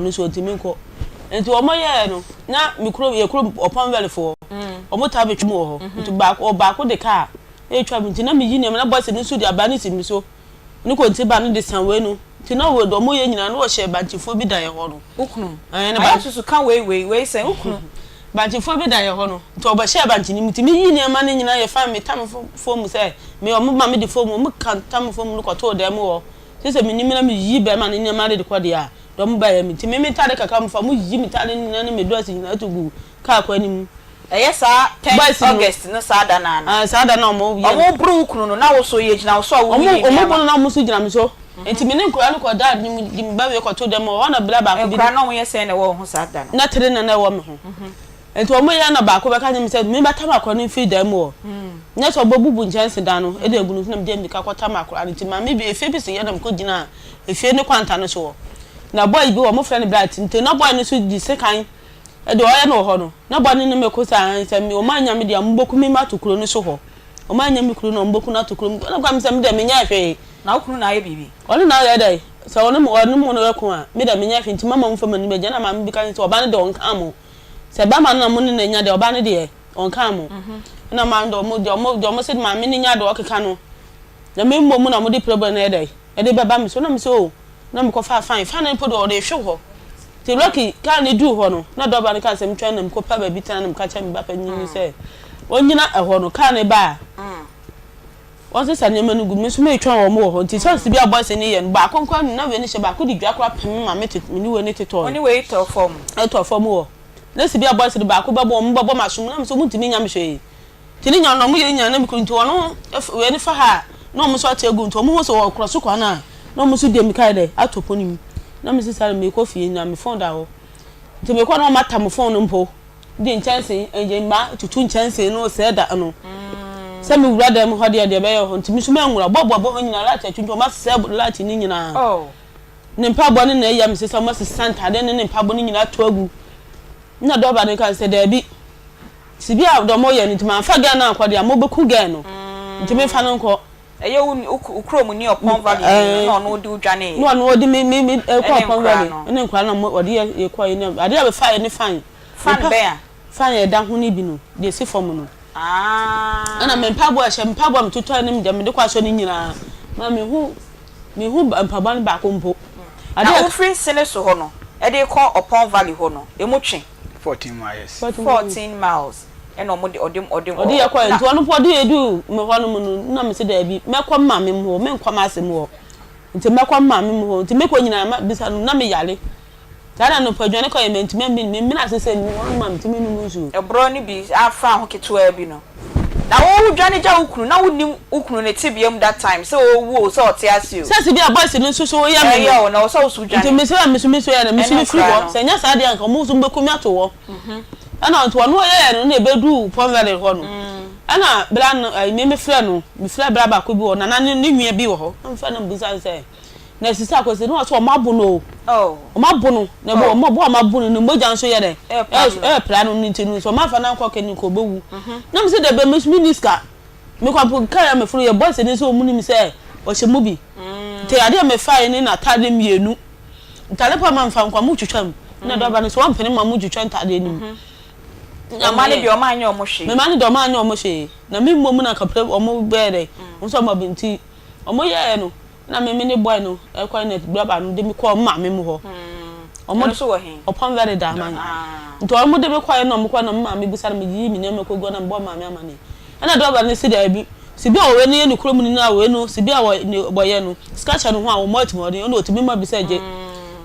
no so ntimi nko enti omo ye no na mikro ye kro upon valley for omo ta betwum ho enti baako de ka e twa nti na meyi ne na boys ni so di abani simi so ni ko nti ba no de san we no nti na we do omo ye nyina na wo hye bantifo bi da ye ho no ukunu na ba so kan we say ukunu bantifo bi da ye ho no nti oba hye bantini mti meyi ne ma ne nyina ye fa me tam fo mu say me omo ma me de fo mu kan tam fo mu no ko to dem ho se me nyina me yi be ma ne nyama de ko de a dom ba ya mti me tare kaka mfa mu yi mitare nyina ne me do asi nyina to gu ka kwa nim sa 10 August no sa da na sa da na omo bru ukunu no na wo so ye gina wo so wo yi omo bono na omo so gina me so enti me ne nkura no ko da nim ba we ko to dem o na bla ba ko bi nkura no wo ye se na wo ho sa da na tere na wo me ho enti omo ya na ba ko be ka nyim se me ba tam akọ no fi dem o nya so bobubu njanse da no e de egunu na me dem ka ko tam akọ enti ma me bi efe bi se ye na me ko gina efe ne kwanta no so na boy bi wo mo friend bright nti na boy no so di sekan e de oya no ho no na boy no me ko sa ansa me o ma nya me de amboku me matokuro no so ho o ma nya me kuro no amboku na tokuro na kwa me se me de me nya hwe na okunu na ye bibi ono na ya dai so ono mo no ko a me de me nya hwe nti mama mo fa mani be je na ma me bi kan so oba ne de on ka mo se ba ma na mo ne nya de oba ne de on ka mo na ma ndo mo de mo se ma me ne nya de o keka no na me mo na mo de problem na dai e de baba me so na me so na me ko fa fine na po do de hwe ho ti lucky ka ne du ho no na do ba ne ka se me twa na me ko pa ba bi tan na me ka cha me ba pa nyi se onyina e ho no ka ne ba won se sane manu gu me so me twa wo mo ho nti chance bi abo se ne ye ba konkwa na we ne she ba ko di dwa kra pem ma me ni we ne teto oni we to form wo na se bi abo se ba ko ba bo mo bo ma sum na me so muntimi nya me hwe ti ni nya no mo ye nya na me ko nti wono we ne fa ha na mo so ategu nti mo ho so wo kro so kwa na no musu de mi kai de atoponim na me sisare me ko fie na me phone da ho nti me ko na mata mo phone mpo de nchance enje ma tutu nchance no se da no se me wura dem ho de be yo nti mi su me nwura bobo bo nyina la ta twunto ma se lati ni nyina ne mpa bo ne na ya me sisa ma santa de ne mpa bo ni nyina to agu na do ba ne kan se da bi sibi a do mo ye nti ma fa ga na akwade a mo beku ga no nti me fa no nko eye ukro mu ni Upon Valley no no di udwane no di me ko Upon Valley ene nkwa na odi ye ko ye ne ade be fa ye ne fan bear fan ye da ho ni bi no de si form no ana me mpa bo a hye mpa bo mtoto ne me de kwa so ni nyina ma me hu mpa bo ne ba ko mpo ade wo free sene so ho no e de ko Upon Valley ho no e mo twe 14 miles 14 miles eno mo de odem odi ya kwa nti ono po de edu me ho no mu na me se da bi me kwa ma me ho me nkwa ma asem ho nti me kwa ma me ho nti me ko nyina ma bisa na me yale tara no po dwane ko ye me nti me na se ni ono ma nti me nu nsu ebro ni bi afa ho ketewa bi no na wo dwane ja ukunu na wonim ukunu ne tibiam that time so wo so otiasio se bi aboys ni nsu so ya me yo na so so dwane nti me so ya na me so free ho se nya sa de anka mo so mbeku mi ato wo ana nto no ye no na ebedu Upon Valley ho no ana bra no me frɛ no me frɛ bra ba ko bi wo na na ne nwia bi wo ho mfa na mbisa se na sisa ko se no so mabu no mabu no na bo mabu no moja nso ye de pra no nti no so mafa na nkɔ kani ko bewu na me se de be minister me kwa ka ya me furu ye boss ni so mu ni me se o hye mu bi te ade me fa ni na tade mienu ntale pa ma mfa nkwa mu twetwam na do ba no so wampene ma mu twetwa ntade ni na mane bi o ma anya o mo hwe me mane do ma anya o mo hwe na me mmom na kapre o mo bere nso ma binti o mo ye no na me ne boy no e kwa net braba no de me ko ma me mu ho o mo so wo hen Upon Valley da man nto o mo de me kwa no mo kwa no ma me busara me yi me ne me ko go na bo ma me amane ana do ba ne si da bi si bi o we ne ni kuro mu ni na we no si bi a wo ye no skacha no ho a wo multi mo de no otimi ma bi se je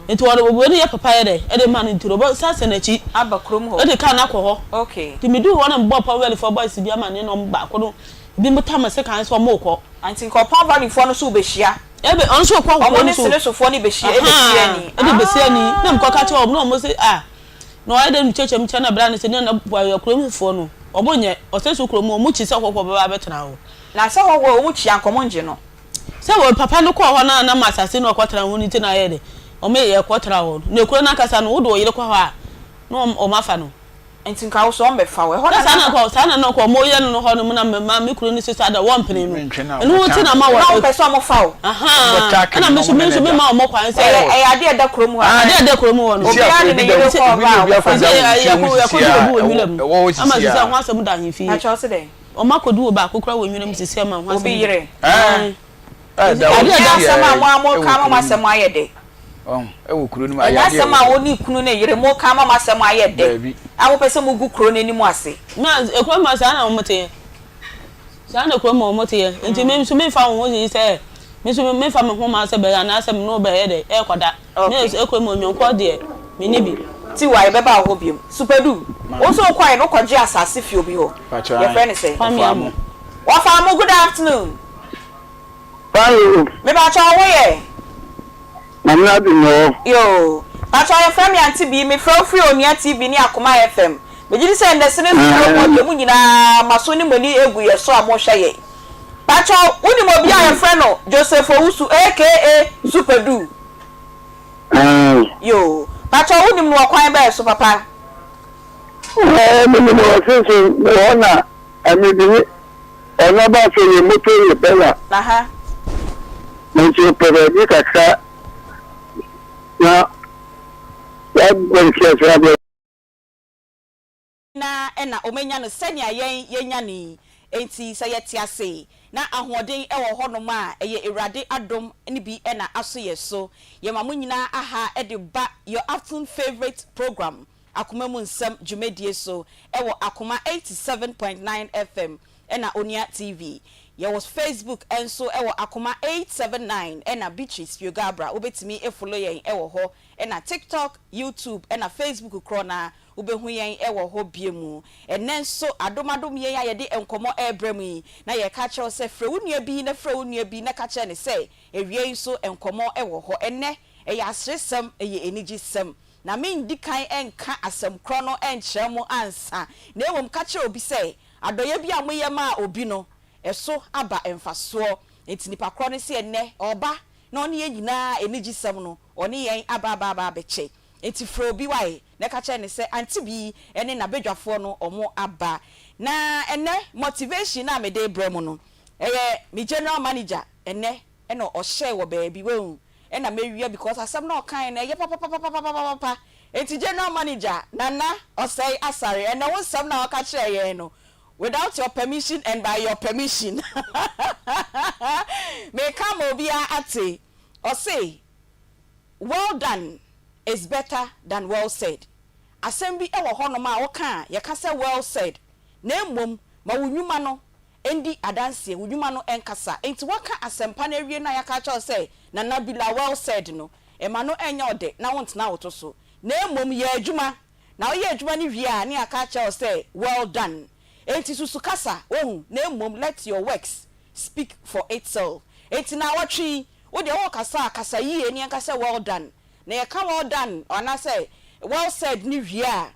nti wo ne ye papa ye de e de man nti ro sa se na chi aba krom ho e de ka na ko ho okay ti me du ho na mbo Upon Valley for boys bi amane no ba ko no bi mo ta ma se kan so mo ko anti ko Upon Valley for no so be hia ebe on so ko ko no so ne so for ni be hia ni e de be hia ni na mko ka che o no mo se no e de nchechem che na bra ne se na bwa krom fo no obonye o se so krom o mu chi se kokko baba betena ho na se ho wo mu chi ankomo nje no se wo papa no ko ho na masase no kwatara ho ni ti na ye de o me ye kwatara ho na ekuro na kasa no wo do yire kwa ho a no o mafa no enti nka wo so on be fa we ho na na ko mo ye no ho no na mama me kuro ni sister da one pene no enu wo ti na ma wo no be so mo fa wo aha na me so me ma mo kwan se e ade e da kuro mu ade e da kuro mu wo no obi a ne yere ko ba ya ko do wo nwulam ama sisi ho asem da hin fi a cho se de o ma ko du ba ko kura wo nwulam sisi ma ho asem obi yire ade asem a mo ka ma asem ayede ewo kuro ni ma ya asem a woni kunu ne yire mo ka ma asem ayede awo pese mo gu kuro ne ni mo ase na ekwa ma sa na mo te sa na ekwa mo te enti me so me fa wo yi se me so me fa me ho ma se be ya na asem no be ye de e kwada me ekwa mo nyonko de me ni bi ti wa e be ba ho biem superdu wo so kwai no kwaje asase fi obi ho your friend say wa fa mo good afternoon Hello. Me ba cha wo ye Mama bi no. yo ba cha your friend Aunty bi me free Onia TV ni Akoma FM me jidi say ndese ne so mo nyina maso ni mani egu ye so amo hwe ye ba cha woni mo bi a your friend no Joseph Owusu aka Superdu yo ba cha woni mo kwan ba so papa Me no so me ona ami bi ona ba so ye moto ye bela. aha Me so pere bi kakra na ya gbe na ena omenya no senia yenya ni enti se yete ase na ahoden ewo honom a eye Ewurade adom ni bi ena aso ye so ye mamu nyina aha e de ba your afternoon favorite program Akoma mu Nsem dwumadie so ewo Akoma 87.9 FM ena Onia TV ye was Facebook enso ewo Akoma 879 ena Beatrice Yogabra obetimi e follow yen ewo ho ena TikTok, YouTube ena Facebook krona ubehu yen ewo ho biemu enenso adomadom yen ayede enkomo ebremu na ye ka che se frɛ wonua bi na frɛ wonua bi na ka che ne se ewie so enkomo ewo ho enne eye asresem eye enigisem na me ndi kan enka asem krono enkyerɛ mu ansa na ewom ka che obi se adoye bi amoye ma obi no eso aba emfaso enti nipa kro ne se enne oba na oni nyina enigisem no oni yen aba beche enti frɛ obi wae na ka che ne se Aunty bi ene na bedwafo no omo aba na ene motivation na me dey brem no eye me general manager ene o share wo baabi we ena mewia because asem na okan na ye papa enti general manager nana osai asare ene wo sem na oka kire ye no without your permission and by your permission me come obia ate or say well done is better than well said asem bi e wo hono ma wo kan ye ka say well said na emom ma wunwuma no endi adanse wunwuma no enkasa enti waka asempa na wie na ya ka cha say na nabila well said no e ma no enya ode na wontena woto so na emom ye adwuma na wo ye adwuma ni wie a na aka cha say well done enti susu kasa ohun na emom let your works speak for itself enti na watwi wo de wo kasa yie ni aka say well done na ye ka well done ona say well said ni wie a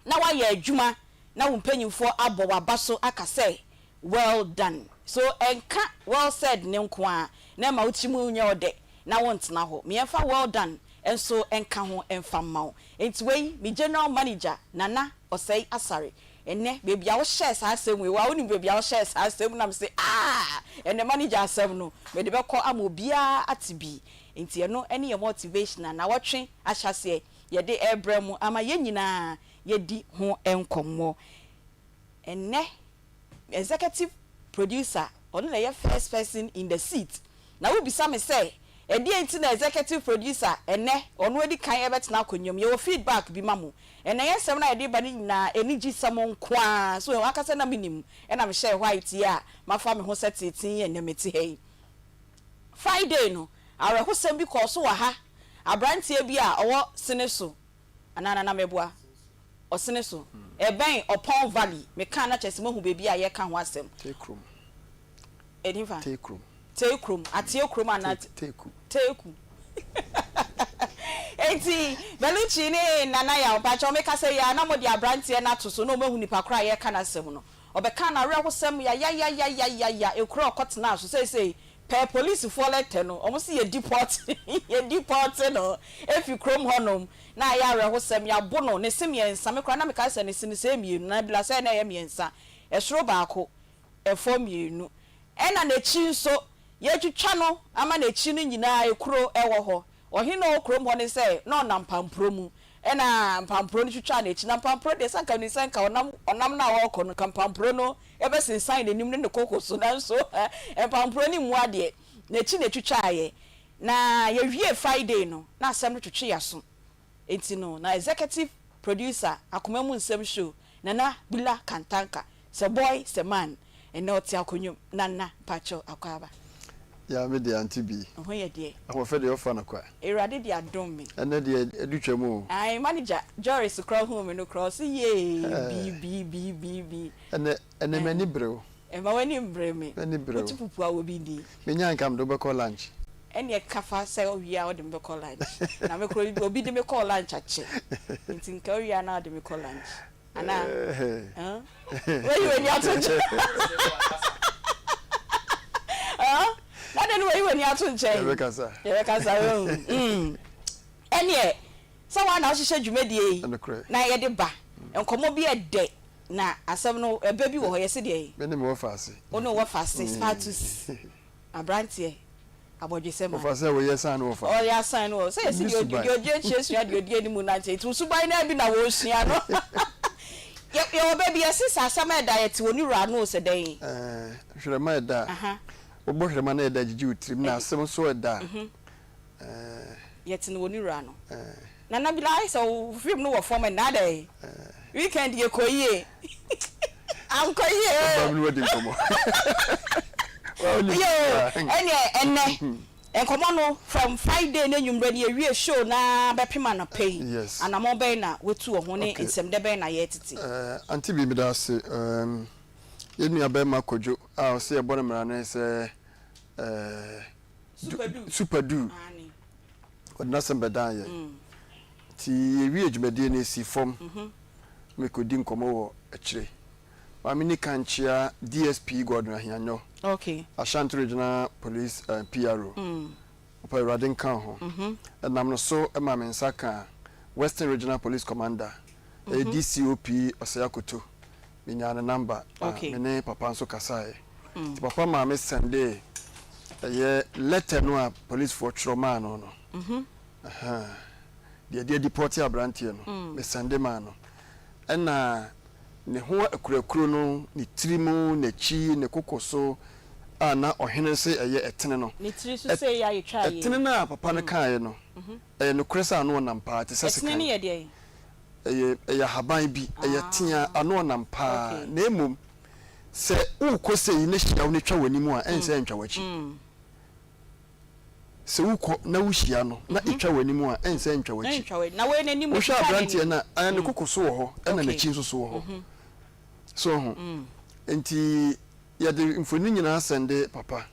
na wa ye adwuma na wo mpanyimfo abọ wabaso aka say well done so enka well said ne nko a na ma utimu nya ode na wontena ho me enfa well done enso enka ho enfa mawo enti wei me general manager nana osei asare enne baby a wo share sa asem we wa woni baby a wo share sa asem na me say enne manager asem no me de bekọ amobia atibi enti eno ene ye motivation na wotwe ahyase ye de ebremu ama ye nyina ye di ho enkomo enne executive producer on the first person in the seat na we bisa me say e di enti na executive producer enne ono edi kan e betena akonyom ye feedback bi mamu enne yesem na e di ba ni na enigi samon kwa so aka se na minim e na me share white ya mafa me ho setetin ye nemeti hey Friday no awe ho sem bi ko so wa ha abrantie bi a owo sene so anana na meboa osene so eben Upon Valley me kan na chese mahu bebi a ye kan ho asem tekrum edifa tekrum atekrum ana teku enti beluchi ni nana ya obacho me ka se ya na mo di abrantie na to so no mahu nipa kra ye kan asem no obeka na re ho sem ya ekro okotena so sei per police for letter no almost ye deport no if you chrome honum na ya reho sem ya bono ne sem ye nsa me kra na me ka se ne sin se mienu na bila se na ye miensa e soro baako e fo mienu e na na chi nso ye twitwa no ama na chi no nyina ekuro e wo ho ohino chrome ho ne se no na mpampro mu e na mpampro no twitwa na chi na mpampro de sanka ni sanka onam na wo ko no mpampro no e be sensan ne nim ne kokoso na nso mpampro ni mu ade na chi na twitwa ye na ye wie Friday no na asem no twitwe yaso enti no na executive producer Akoma mu Nsem show nana bila kantanka se boy se man and not akonyo nana pacho akwaba ya me de Aunty bi ho ye de akofe de ofa na kwa erade de adom me ene de edutwa mu ai manager Joris crow home no cross ye bi ene mani brew e ma wani mbre me mani brew otipupu a obi ndi me nya nkam do be call lunch ene kafa se owia o de me call lunch na me kro obi de me call lunch ache nti nka owia na de me call lunch ana where you when you atunche na den where you when you atunche ye kasa ene so wa na ohihye dwumedie na ye de ba enkomo bi ede na asem no ebe bi wo ho ye se de me ne me wo fase ono wo fase status abrantie abodwese ma fase wo ye san wo fa o ya san wo say se di odie chesu ade odie ni mu na nche tu suban na bi na wo sua no ye wo baby asisa asem e diet woni ra no se den hwere ma da wo hwere ma na da jiji utrim na asem so da ye tin woni ra no na bi la so film no wo form na da weekend ye koyie am koyie ba mi wodi komo ene enkomo no from Friday na nyumre na ewie show na bepema na pay anamo be na wetu ho ne nsem de be na ye tete Aunty bi mi da se ye nua be ma kojo a se e bone mra na se super du odna sem be dan ye ti ewie djumade na si form me kodi nkomo wo akire Mamini kanchia DSP Gordon Ahianyo. Okay. Ashanti Regional Police PRO. Opa Radin kan ho. And namno so emame nsaka Western Regional Police Commander. DCOP Osayakoto. Minya na number. Mene papa nso kasae. Ti papa ma me sende ye letter no a police for trauma no no. Dia deport abrantie no. Me sende ma no. Ena ne ho akurakuro no ne tirimu ne chi ne kokoso ana ohene se eye etene no ne tiri so se ya yetwa ye etene na papa ne kan no no kresa ano na mpa te sese kan etene ne ye de eye haban bi eye tia ano na mpa na emum se ukose yi ne hia ne twa wani mu a ense ntwa wachi se uko na wuhia no na etwa wani mu a ense ntwa wachi na we nani mu hwa abrantie na ane kokoso wo ho ena na chi nso so wo ho so enti ya de mfoni nyina sende papa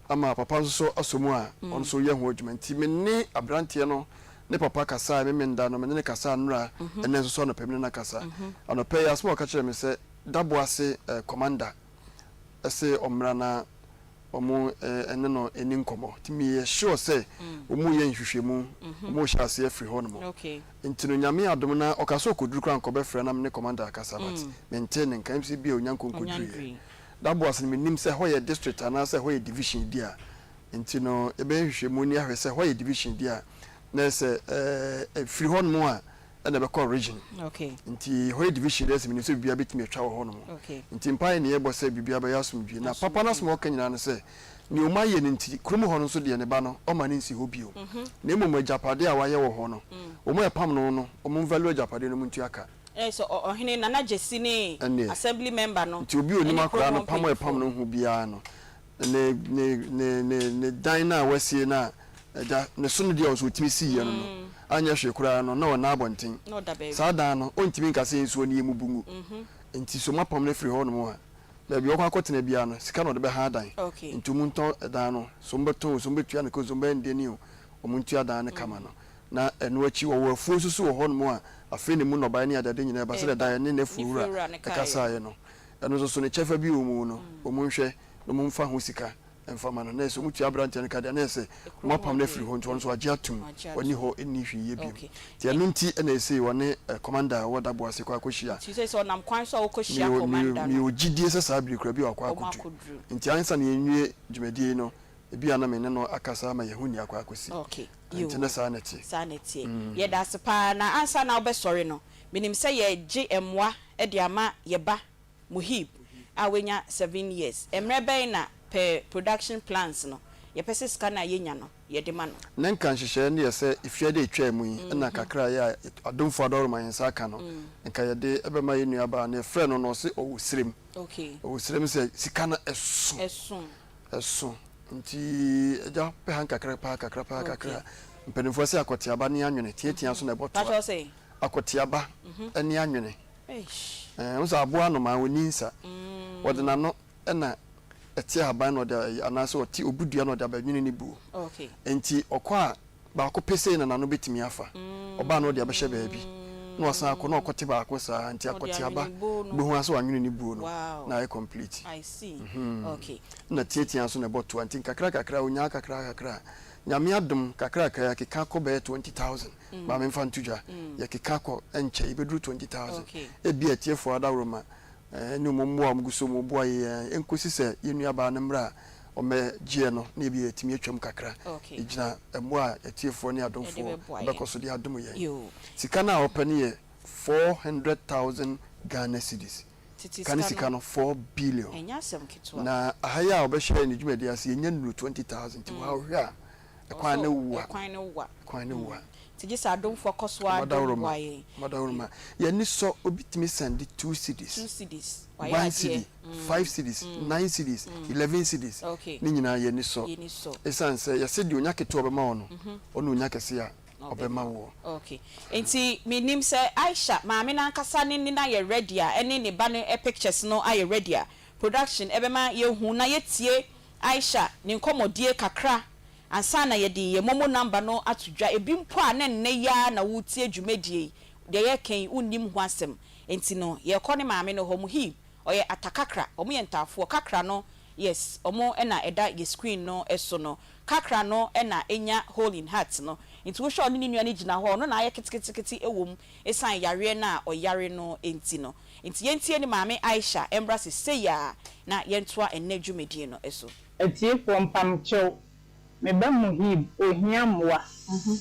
ama papa so asomu a on so ye ho adwuma enti me ne abrantie no ne papa kasa me nda no me ne kasa nura ene so no pemne na kasa ono pe ya so ka kire me se dabo ase commander ese omra na omo ene no eni nkomo timi ye sure say omo ye nhwehwemu omo hya ase afri ho no mo enti no nyame adom na okaso koduru kran ko be frɛ na me ne commander akasa bat maintain nkan si bia onyanko koduru dabo ase me nim say ho ye district ana say ho ye division dia enti no ebe nhwehwemu ni ahwe say ho ye division dia na say afri ho no mo a ena be call region nti ho ye division des me so bia betimi atwa ho no mo nti mpa ne ye bo say bibia ba yasomdwe na papa na smo kanyina no say ni o ma ye ne nti kromo ho no so de ne ba no o ma ne nsi ho bio na emu majapade a waye wo ho no o mo epam no no o mo value japade no muntu aka so ohene nana jesi ne assembly member no nti obi oni makora no pam epam no ho bia no ne dan na wasie na ja ne so no de o so timi si ye no anya hwekura no na wona abonten sa dan no ontimi nkase nsuo ne yemu bungu enti so mapam no free ho no mo ha da bi okwa akotena bia no sika no de be ha dan enti munto dan no so mbeto so mbetua ne ko so mbende ni o muntua dan ne kama no na eno achi wo afuo susu wo ho no mo a afi ne mu no ba ne adade nyina ba se da dan ne fuura kasa ye no eno so ne chefa bi o mu no o mu nhwe no mu mfa ho sika enfama no na so mutu abrante no kada na se mo pam na free ho nto so agye atum oni ho eni hwiye bi ti anu nti na ese woni commander woda bo ase kwa akohia ti say so nam kwan so akohia commander mi ogidie se sa bi kura bi akwa akodu nti ansa na yenwie dwumadie no ebi ana me ne no akasa ma yehuni akwa akosi nti na saneti ye da sepa na ansa na obesori no minim say ye gye emwa e de ama ye ba Muhib awenya 7 years emrebe na per production plans no ye pese scanner yenya no ye de ma no nenka nhyehyɛ ne ye sɛ ifia de etwa mu yi na kakra ya adomfo adoro man saka no nka ye de ebema ye nua ba na frɛ no no se owusrem owusrem sɛ sika na ɛso nti eja pe han kakra mpenifo sɛ akotiaba ne anwene tietia so na ɛbɔto akotiaba ne anwene unsa aboa no ma woninsa wode na no na eti haban no da anase oti obudua no da badwene ni bu enti okwa ba ko pese na no betimi afa oba no de abehye baabi na osan akọ na okote ba akọ sa enti akoti aba behu aso anwene ni bu no na I complete I see na tietia so na boto enti kakra onya kakra nyame adum kakra ya keka ko be 20,000 ba me mfa ntudwa ya keka ko enche ibedru 20,000 ebi atiefo adawroma ni mommo amguso mo boye enkosi se yenua ba na mra o me gie no na ebi etimi atwam kakra ejina emo a atiefo ne adomfo bekoso de adum ye sika na opani ye 400,000 Ghana cedis kan sika no 4 billion na ahaya obehye ni dwumadi ase yenya nuru 20,000 ti wa hwa kwan ne wa tijisa adomfo koswa adumwaye madawruma ye ni so obitimi send 2 cedis 1 cedi 5 cedis 9 cedis 11 cedis ni nyina ye ni so esanse ye se di onya keto obema ono ono onya kese ya obema wo enti minim se Aisha maame na nkasa ni na ye ready a ene ne ba ne pictures no aye ready a production ebema ye hu na yetie Aisha ni nkomodie kakra ansa na yedi ye momo number no atudwa ebi mpo a ne ya na wutie dwumedie de ye kan unnim ho asem enti no ye kɔ ne maame no ho Muhib oye atakakra omo ye ntafo kakra no yes omo na eda ye screen no eso no kakra no na enya hole in heart no enti wo hwe oni nua ne gina ho no na aye kitikiti ewom esan yare na oyare no enti no enti ye ntie ne maame Aisha embrace say ya na ye ntoa enadwumedie no eso etiefo mpamchew meba Muhib ohia mwa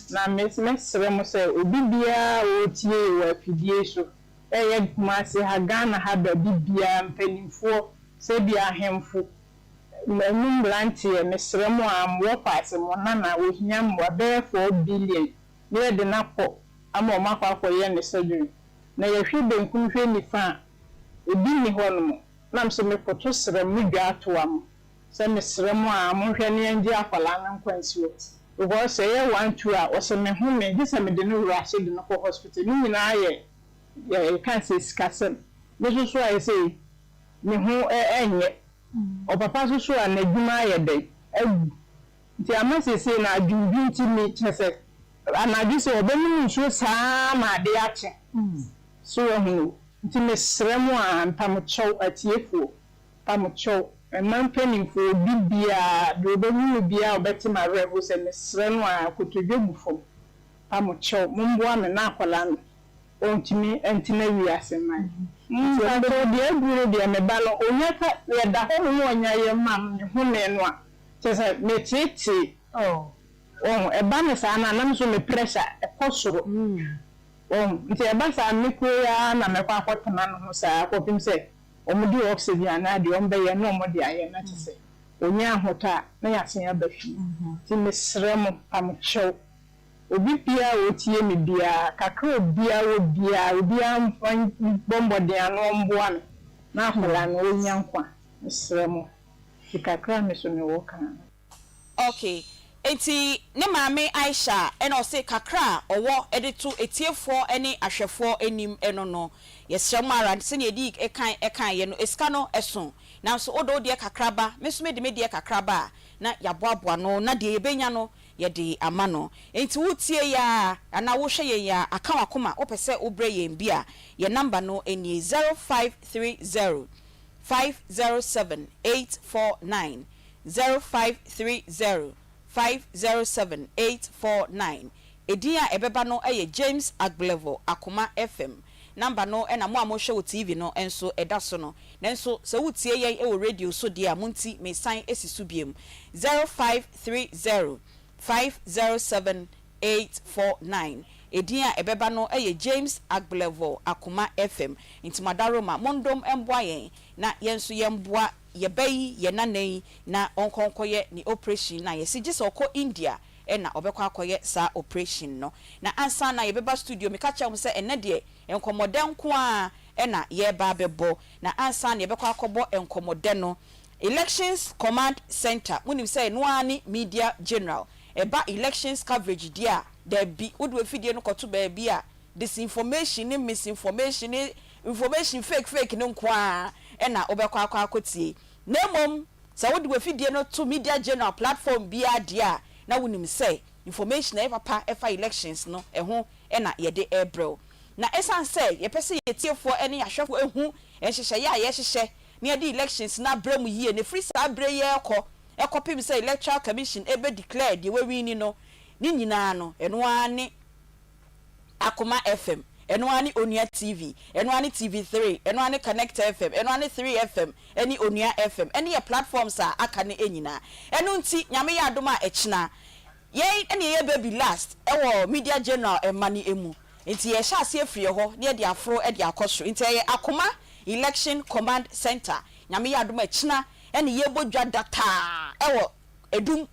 na mesre mo se obi bia otie wa fidie so eye kuma se ha Ghana ha da bibia mpanimfo se bia ahemfo menum blantie mesre mo amwo pass mo na ohia mwa be 4 billion ne de na po ama o makwa ye ne surgery na ye hwe benkum hwe nifa obi ni hono na mse me poto sre mu dwa ato am se mesre mo amhwe ne ngi akwala na nkwansuo because say 1-2 a o se me hu me di se me de no rush de no hospital ni nyina ye can say skasem me so I say me hu enye o papa so na dwuma ye den nti amase say na adwudwu nti me chese anadi se obenu nso saa ma de ache so hu nti mesre mo ampamcho atiefo pamcho emampenimfo bibia dobenu bia obetima revo se mesre no akotodwebufo pamcho mumboa me na akwala no ontimi entina wiase man so de aguro de me ba no onyaka ye da ho no onya ye mam ne ho ne no a chese me tete eba me sa na nam so me pressure e kosoro nti eba sa me ko ya na me kwa akotana no ho sa akopim se omudi oxygen na de ombe ye no omodi aye na chese onya hota na ya sen abafi ti mesre mo pamcho obi pia otie me bia kakra bia obia bombo de anu mboa na akola no onya nkwa mesre mo ti kakra me so me wo kan okay enti ne maame Aisha eno se kakra owo editu etiefo ene ahwefo enim eno no yesemara se ne edi ekan ye no eska no eso na so odo de kakraba mesume de kakraba na yaboaboa no na de ebenya no ye de ama no enti wutie ya ana wo hwe ye ya Akoma opese obre ye mbia ye number no eni 0530 507 849 0530 507 849 Edia ebeba no James Agblevo Akoma FM number no ena mo amhwe TV no enso edaso no nenso se wutie yen e radio so dia munti me sign esisu biem 0530 507 849 Edia ebeba no James Agblevo Akoma FM intimadaroma mondom emboa yen na yenso yemboa yebai yenanei na onkonkoye ni operation na yesije se okọ India na obekwa akoye sa operation no na ansa na yebeba studio meka cha se ene de enkomode nko a na yeba bebo na ansa na yebekwa akobo enkomode no Elections Command Center munim say no ani media general eba elections coverage dia there be udwe fidie no koto ba bia disinformation ni misinformation ni information fake no nko a na obekwa akotie na mom sa udwe fidie no to media general platform bia dia na wunim say information e papa efa elections no eho na yede ebro na esan say ye pese yetiefo ene ahwefo ehu enhyehyɛ ya ye hyehyɛ na yede elections na bram yie ne free sa bre ye ekopim say electoral commission ebe declare the we win no ni nyina no eno ani Akoma FM eno ani Onua TV eno ani TV3 eno ani Connect FM eno ani 3FM eni Onua FM eni ye platforms a aka ne enyina eno nti nyame ya adoma echina ye eni ye baby last ewo media general emani emu nti ye sha ase afrie ho ne de afro e de akoso nti ye Akoma Election Command Center nyame ya adoma echina eni ye bodwa data ewo edum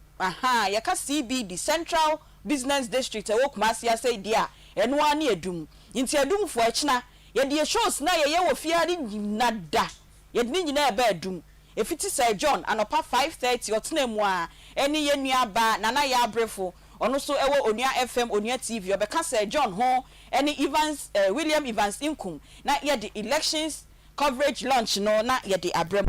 ye ka CBD Central Business District ewo Kumasi say dia eno ani edum nti edum fo echina ye de shows na ye wo fiari nada ye de nyina eba edum efiti Sir John anopa 5:30 otenemu a eni ye nuaba nana ya abrefo ono so ewo Onua FM Onua TV obeka Sir John ho eni Evans William Evans Inkum na ye de elections coverage launch no na ye de abrem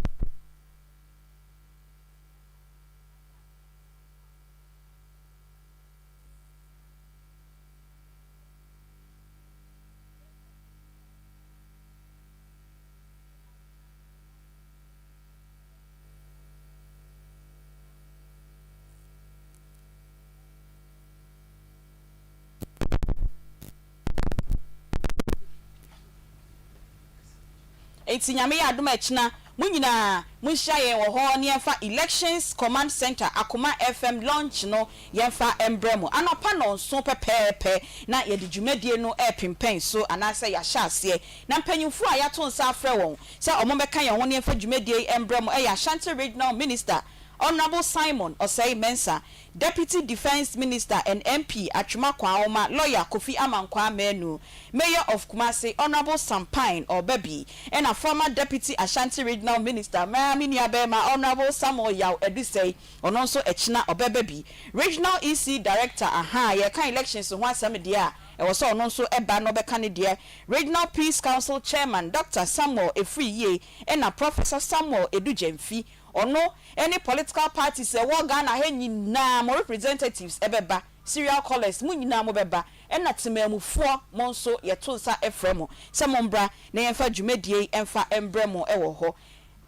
eti nyame ya adoma echina munyina munhya yen wo ho ne yemfa Elections Command Center Akoma FM launch no yemfa embremo anopa no so pepepe na ye de dwumadie no epimpen so anase ya hyase na mpanyimfu a yato nsa afre won se omobeka yen ho ne yemfa dwumadie embremo ya Ashanti Regional Minister Honorable Simon Osei Mensa, Deputy Defense Minister and MP Achuma Kwaoma, Lawyer Kofi Amankwa Menu, Mayor of Kumasi Honorable Sampine or Baby, and a former Deputy Ashanti Regional Minister Mayamini Abema Honorable Samuel Yao Eduse, and also Echina Obebebi, Regional EC Director Yeka elections on one Samidia. It was also a ban of a candidate, Regional Peace Council Chairman Dr. Samuel Efriye, and a Professor Samuel Edujemfi, or no any political parties a war Ghana henyi na more representatives ebeba serial callers munyina mo beba ena tememu fo monso yetonsa efremo semombra na yemfa dwumadie emfa embremo ewo ho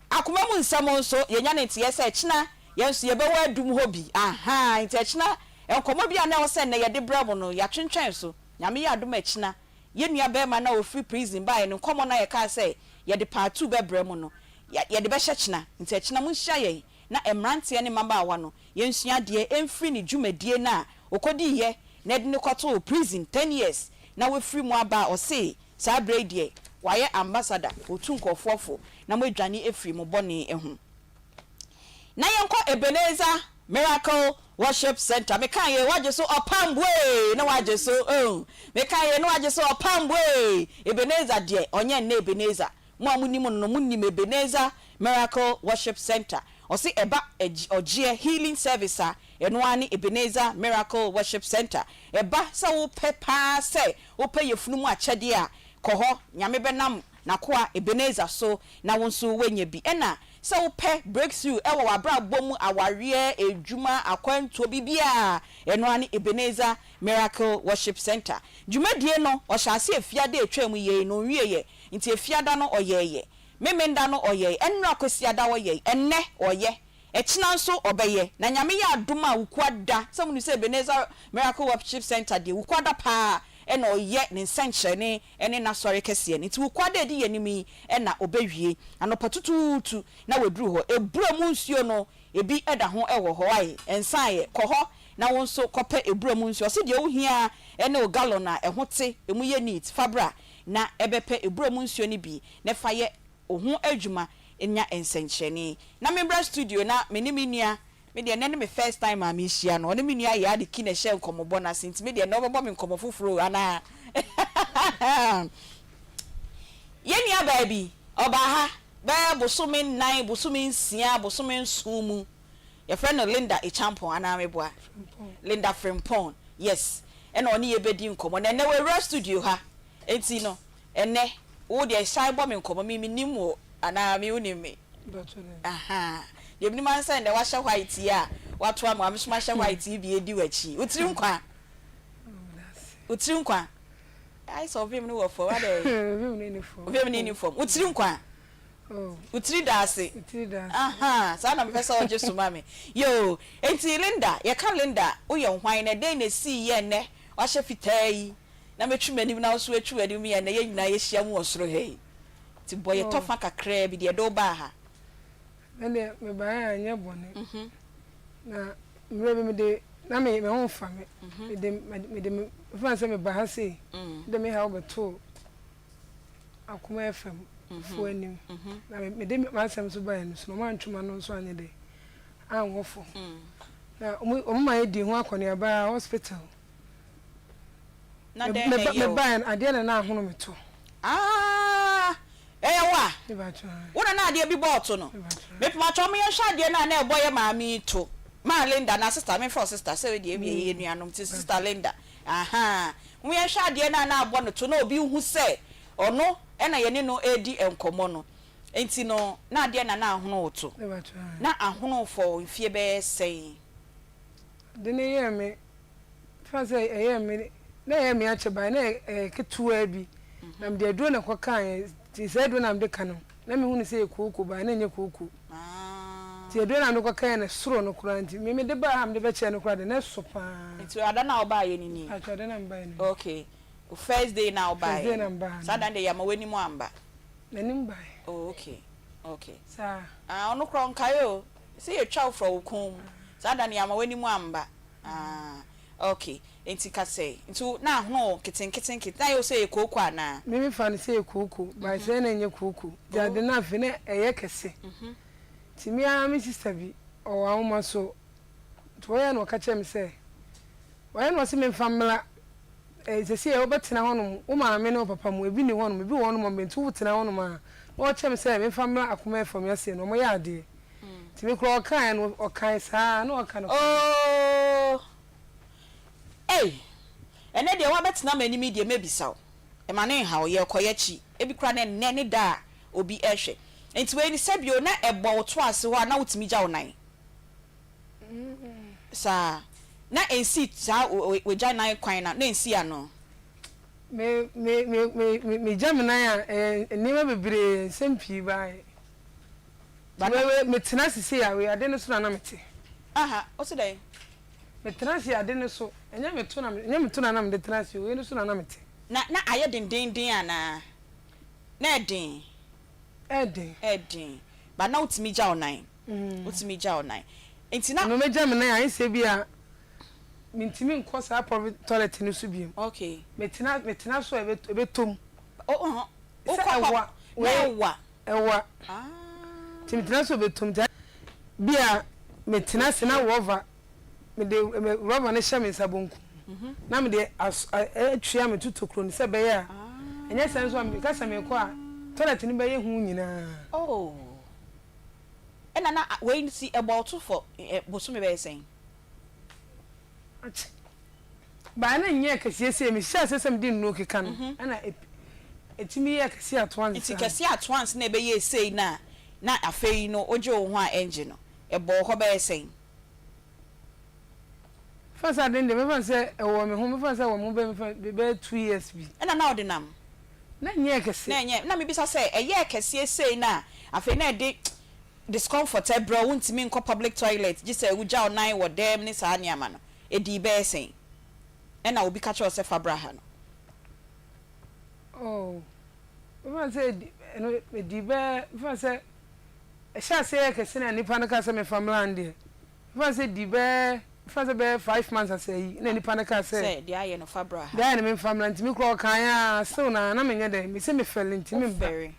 akoma mu nsamo nso yenya ne tie se echina yenso yebewa adum hobi nti echina enkomo bia na wo se na yede bremo no ya twentwen so nyame ya adum echina yenua be ma na wo free prison by no komo na ye ka se yede part 2 be bremo no ye de be hyechina nti echina mu hya ye na emrante ne mama awa no yensua de emfiri ne dwumadie na okodi ye na de ne kwato prison 10 years na we free mu aba o say sa brade waye ambassador otu nkofofo na mo adwane efiri mo bone ehu na yenko Ebenezer Miracle Worship Center mekan ye waje so opambwe na waje so mekan ye na waje so opambwe Ebenezer de onye na Ebenezer mo amunimu no munnim Ebenezer Miracle Worship Center osi eba ogie healing service eno ani Ebenezer Miracle Worship Center eba sa wo pepa se wo pe yefunumu akyede a koho nyame benam nakoa Ebenezer so na wonso wenye bi ena sa wo pe breakthrough ewo wabra bomu aware edwuma akwantuo bibia eno ani Ebenezer Miracle Worship Center dwumadie no o hyase afiade etwam ye no wieye nti afiada no oyeye memenda no oye enra kwesiada oye enne oye echina nso obeye na nyame ya adoma wukwada some nu say Ebenezer Miracle Worship Center de wukwada pa ena oye ne nsenkyene ene na sori kese ne ti wukwada de yanimi ena obewie anopotututu na weduru ho eburamu nsuo no ebi eda ho ewo ho ai ensan kɔ hɔ na wonso kɔpɛ eburamu nsuo se de ohia ene o gallon na ehote emu ye neat fabra na ebepe eburamu nsuo ni bi ne fa ye ohun adwuma enya ensenkyene na membra studio na menimia me de ne me first time am hia no ne menua ya de ki na hye nkomobo na senti me de no bobo me nkomofoforo ana yeni ababi oba ha ba bosome 9 bosome 9 bosome 9 your friend Linda Echampon ana meboa Linda Frimpon yes ena oni ye bedi nkomo na ne we studio ha enti no ene wo de hye bo me nkomo mi nimu ana mi unimi aha ye bi man say na wa hye white ya watu am am suma hye white bi edi wachi utiri nkwa I saw him no for what him ni uniform utiri nkwa utiri dase aha sa na me say oje suma me yo enti Linda ye ka Linda wo ye hwan na den na si ye ne wa hye fitai na metwu manim na wo so atwu adim ye na ye nyina ye hia mu osoro hei ti boy tofa kakra bi de do ba ha ene me ba ya anya bone na mre me de na me ho fa me de fa se me ba ha sei de me ha obeto Akoma FM fo anim na me de ma asem so ba ya no so ma ntwuma no so anye de anwofo na ma edi ho akone ba hospital na de me ba ade na ahono me to ewa wona na ade bi botto no me pema cho me hwa ade na eboye maami to ma Linda na sister me for sister say we de bi enuanom ti sister Linda aha we hwa ade na abo no to na obi hu say ono ena ye ne no edi enkomo no enti no na ade na ahono to na ahono for fie be say de ne ye me fa say ye me na ye me ache ba na ketua bi na me de do na kwakan ti se do na me ka no na me hu ni se kuku ba na nye kuku ti do na me kwakan na suro no kura nti me de ba am de be che no kura de na so pa nti ada na oba ye ni acha de na mba ni okay first day na oba first day na mba sada de ya ma weni mu amba na ni mba oh okay sa ono kro nkayo se ye twa fro wukum sada ne ya ma weni mu amba okay enti ka say ntu na ho kitten na yo say koku ana me fa ni say koku ba say na nye koku jade na fe na eye kese ti mi a mi sister bi o wa ma so to ya no ka chem say wa no se me famla se se e obetina hono wo ma me no papa mu ebi ni hono me bi hono mo me ntu wutina hono ma wo chem say me famla Akoma FM ya se no mo ya ade ti me kro kan no o kan sa no o kan oh ene de wa betina manimi de mebisaw e ma ne ha o ye koyechi ebi kra ne da obi ehwe enti we ni sabio na ebo to ase ho na wutimi gya wonan sa na ensi ta we gya nan kwan na ensi ano me jamna ya ni ma bebre sempi bai we metina sisi ya we ade no so na mete aha o se dai metrasi ade ne so enya metuna na me trasi we ne so na mete na aye den ana na edin ba na utimi gya onan enti na no me gya me na ayi se bia mintimi nko sa private toilet ni so biem okay metina so ebe tom o kwa ewa metina so ebe tom bia metina se na wova me de rubber ne shame sabonku na me de atwia me tutokro ni se be ya enye sense am ka same ko a toilet ni be ye hu nyina oh ena na we see about for boso me be sen ba na nye kasiese me sha sesem di no keka no ana etimi ye kasi atwans enti kasi atwans na be ye sei na afei no oje wo ho a engine no ebo ho be sen first I didn't me say e wo me ho me first I wo mo be 2 years bi ena na odinam na nye kese na nye na me bisa say e ye kese sei na afei na de discomfort ebro wontimi nko public toilet ji say wuja onan wo dem ni saa niama no edi be sen e na obi ka cho se fabra ha no oh we say no edi be we say e sha say ke se na nipa no ka se me family ande we say di be we say be 5 months asay na nipa no ka say dia ye no fabra ha dia na me family ntimi kro kan ya still na me nya de me say me fell ntimi very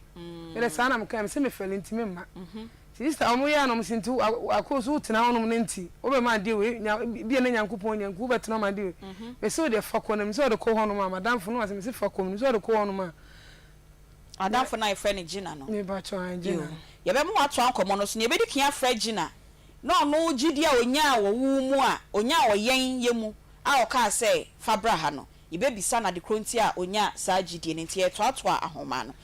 ele sana me kan me say me fell ntimi ma sister omo ya no msintu akoso tena hono nti obe ma de we bia na nyankopon nyanku betena ma de we me so de fakọ na me so de ko hono ma madam fo no ase me se fakọ me so de ko hono ma adam fo na friend Gina no me ba cho Gina ye be mo ato ankomo no so ne be di kia friend Gina no no gidi a onya wo wu mu a onya wo yen yemu a o ka say fabra ha no ye be bisa na de kronti a onya sa gidi ne nti e to ahoma no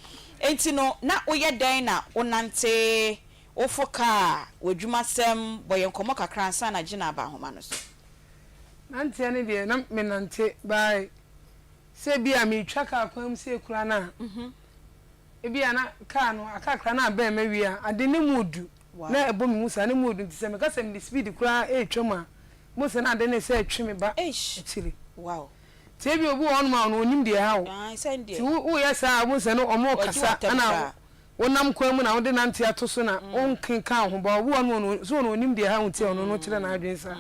enti no na oye dan na onante ofoka wadwuma sem boye nkomo kakra nsa na Gina ba homa no so nante ne de na me nante bai se bia me twaka akwam se kura na e bia na ka no akakra na ba ma wia ade ne mudu na ebo me musa ne mudu nti se me ka se me speed kura e twema musa na ade ne se tweme ba etiri wow te bi obu won ma no onim de ha wo ti wo yesa musa no omo kasa ana wonam kwam na wode nante ato so na onkenka ho ba wo no so no onim de ha unti ono no kire na adwensa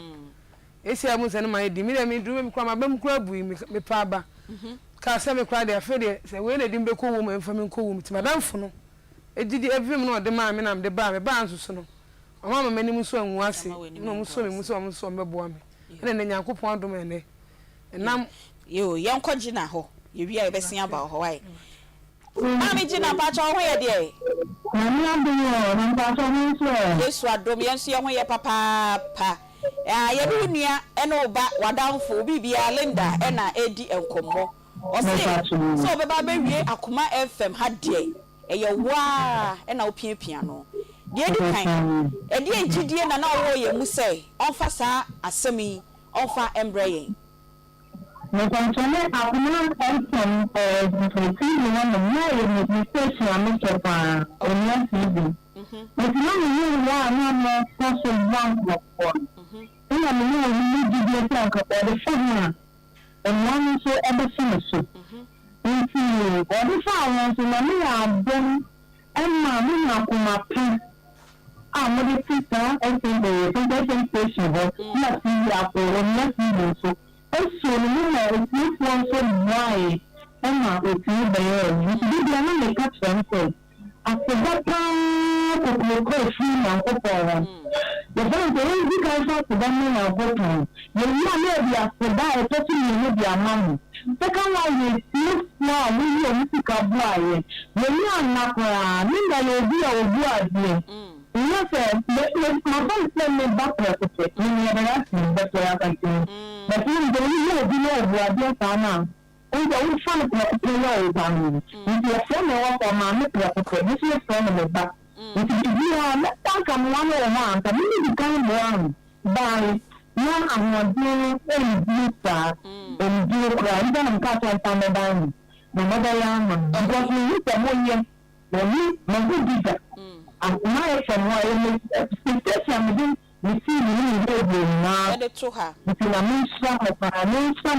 esi amusa ne ma di mi de mi drum mi kwa ma bam kura bui mi pa ba ka se me kura de afa de se we na di mbe ko wo mo emfa mi ko wo mi ti madam fo no edidi evim no de ma me na de ba me ba anso so no o ma ma nim so anwu ase no mo so me mo so mbebo me ene na nyankopon adom ene enam yo yanko Gina ho ye wi a be sia ba ho wai Mami Gina pa cho ho ye de. Mami adwo na pa cho mi so. Yesu adom yenso ye ho ye papa pa. Ye bi nua e no ba wadamfo bibia Linda e na edi enkomo. O se so be ba be wie Akoma FM ha de. E ye wa e na opiapia no. De edi kan. E de engidie na na wo ye mu sei. Onfa sa asemi, onfa embraye. Me controle Akoma FM TV na me station am pa on TV. But no na so one for. Ina me video tank the phone. And one so everything so. Nti odi fa won so na me abom emma me na kuma pin. Mo de pita everything station but na TV apolo na TV so. So no no if one so why Emma o ti be you be na me catch them so after that ko free na ko for the one the you guys have to them na go to you na be after that to you be amam second one is look now we music boy you na kwa me na you be obu adie you say my friend say me back to it you never ask me but I can but you don't know what you're doing. We don't find a player down. If you're from the mammy, this is from the back. If you are not come 1 or 1, but you become one by one and one doing a star and do a crime and catch on the down. The mother young because we need the money. My good digger. And my from why I we see me na de to ha na minister of so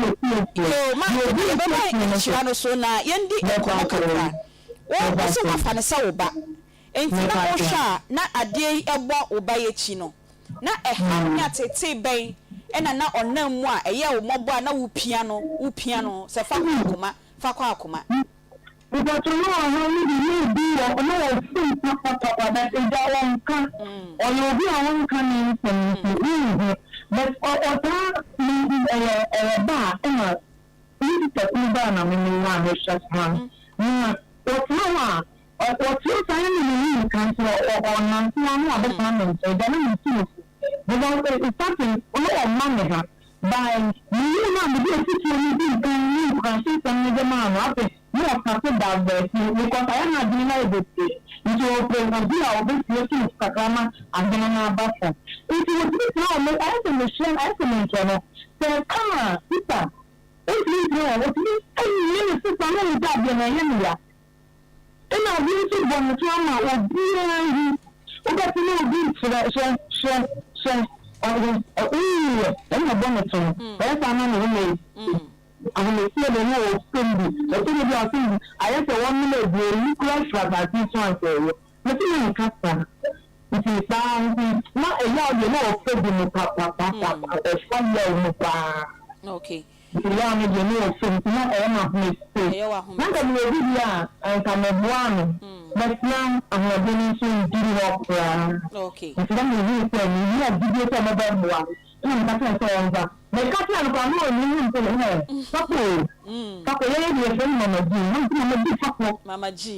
ma be chira so na yendi ekwa wo so wafa ne sa wo ba enti na wo hwa na ade ebo wo ba ye chi no na eha nya tete ben ena na onam mu a eye wo mobo a na wo pia no se fa Akoma because no one be no think papa that is our can or you be our can but or bar and you take me down I mean one just man what no or you find can or non so then you because it's something all money by you know the situation you can see some of the man you have to that because I am not doing it. You will be looking for Akoma and then about if you would now, I am the same estimate. So come on, sister. If you know what you sister, I know that you're in India. And I will see one trauma or be Oga ti no bi she I'm bonnet. That's another way. I will say the no Sunday. The thing about things, I have 1 minute you crash at this one for you. Nothing in Casta. It is down, not a yard, you know, February, papa, a 1 year. Okay. The young you know, since not a lot of mistake. Not that we will and come a one. But now I have been so deep. Okay. If you don't you have to do some other one. The Catalan family, Papa, Mama G.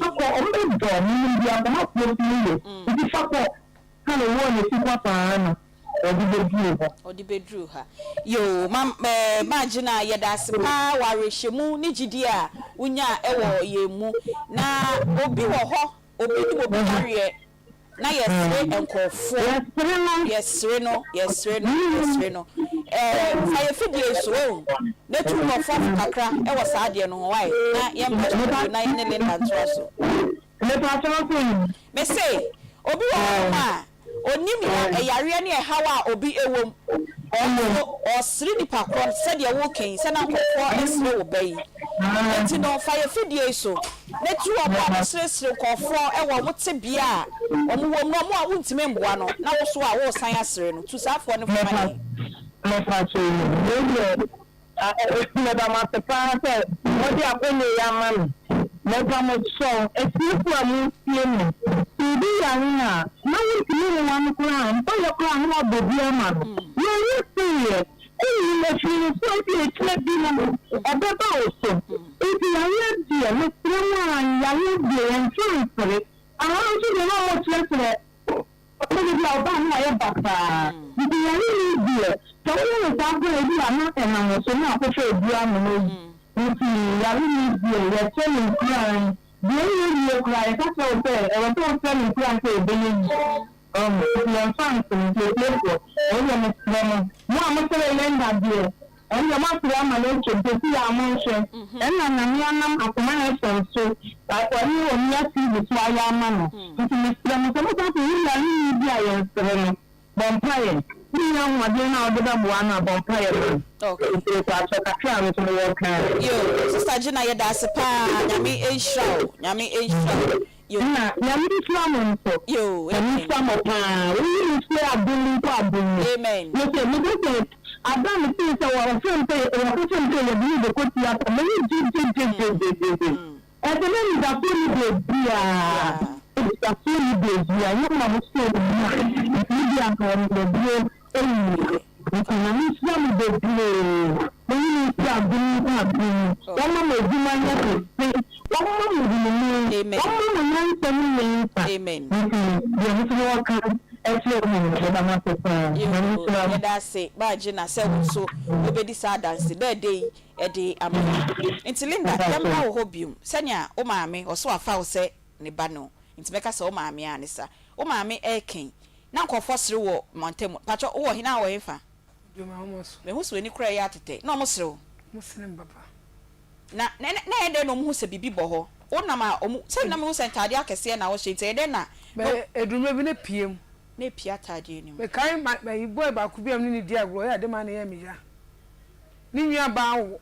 Or the bedroom her. Yo, Magina, Yadas, Warishemu, Nijidia, Unya, Ewo, Yemu, na Obi Ho, Obi na yes and call for yes Reno fire fidie so na tu mo for kakra e was ade no why na yem na yin le nantro so me say obi wo ma onim ya yare ne hawa obi ewom o siri di pakron se de wo ken se na nkofo esre wo bai enti no fire fidie so na tu obo sire nkofo e wo mote bia omo wo no mo a wontime mboa no na wo so a wo san asire no tu safo ne fo me facho no da ma se pa se mo di akoni ya man me ba mo so e ti ku amu tie mi ti ya na na wo ti ni wa mo kura mpo yo kura no bobi ama no no you see it me feel so ti klebi no obeba oso ti ya dia me trema ya dia en frente ah so de no mo tlesere o de la ba na ya baka ti ya dia so we ta go e dia na na mo so na ko fe dia no nti ya ni dia ya tell plan dia cry ka so pe e to tell plan pe be ni plan fan so ni le ko o ya me mo am so le lenda dia en ya ma tra ma le che pe ti ya mo she en na mi anam akoma na so ta ko ni o mi asi bi so ya ma no nti me tra mo so ta ti ya ni dia ya so no bonfire ni na mo de na o de ba bo na bonfire. Okay. Yo, Sister Gina, you that's a pa. Yami show. Yo, Yami Flamon. Yo, Yami Flamon. We say a building problem. Amen. You say, me go say, I've done the things that were friend pay, or person pay, you believe the court here. And the name is a fully good beer. It's a fully good beer. You must say, the Amen. That's it. Bagina said so. Obedi sad dance. That day, a day. Until Linda, I'm hobium. Senya, o mammy, or so a foul say, Nibano. Into make us o mammy, Anissa. O mammy, king. Now, call for through Montem, Pacho, or he now, if I almost. Me who's when you cry at it. No, Muslim, Papa. Na, no, who's a bibi boho. O Nama, send them who's entirely I can see an hour she said, then, a dream a PM. Ne piata, Jenny. The kind my boy about could be a mini dear boy, I demand the Emia. Ninia bow.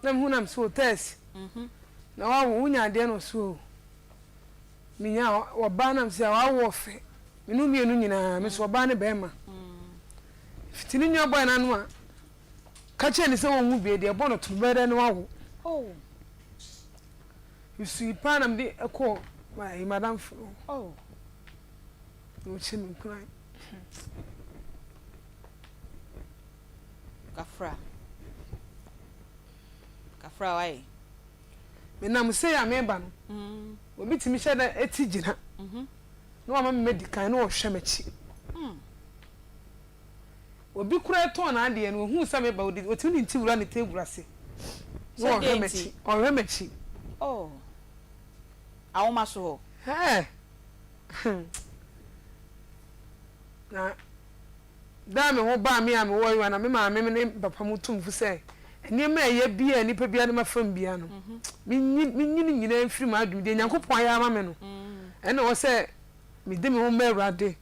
Them whom I'm so test. Now, I won't I so. Me now, or Barnum say, I warfare. You me na Miss Wabane Bema. Fitting your boy and one. Catch any someone will be the bonnet to better than wow. Oh, you see, Panam de a call, my Madame. Oh, no chimney cry. Gafra, I. When I'm say I'm a ban. We'll meet me shed a tigina. No, I'm a medical, no shamechi. We'll be quite torn, Andy, and who some about it, what you need to run the table, I say. Or Remechi. Oh, I almost so. Hey, now, damn, it won't buy me. I'm a warrior, and I'm a name, but Pamutum for say. And you may be any papier, my friend Biano. Meaning, you know, free my duty, and I could buy a man. And I say, me dem ho mewrade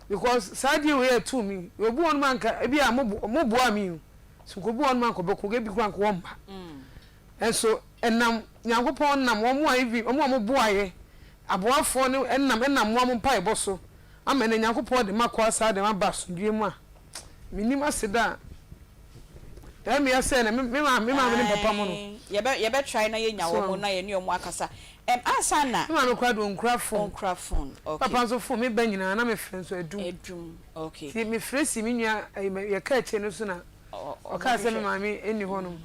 because sadie we to me obu on man ka e bia mo bo ami so ko bu on man ko be ko ge bi kwan ko womba enso enam nyankopon nam wo mo ayi wo mo bo aye aboafo ne enam mo mpa ebo so amene nyankopon de makwa sa de mabaso due mu a minim aseda me ya say na me ma me papa mo no ye be try na ye nyawo mo na ye ne omo akasa ansa na me ma me kwado onkra phone okay papa so phone me ba nyina na me frɛ so edum okay ti me frɛ si me nua ye ka che no so na o ka se me ma me eni ho no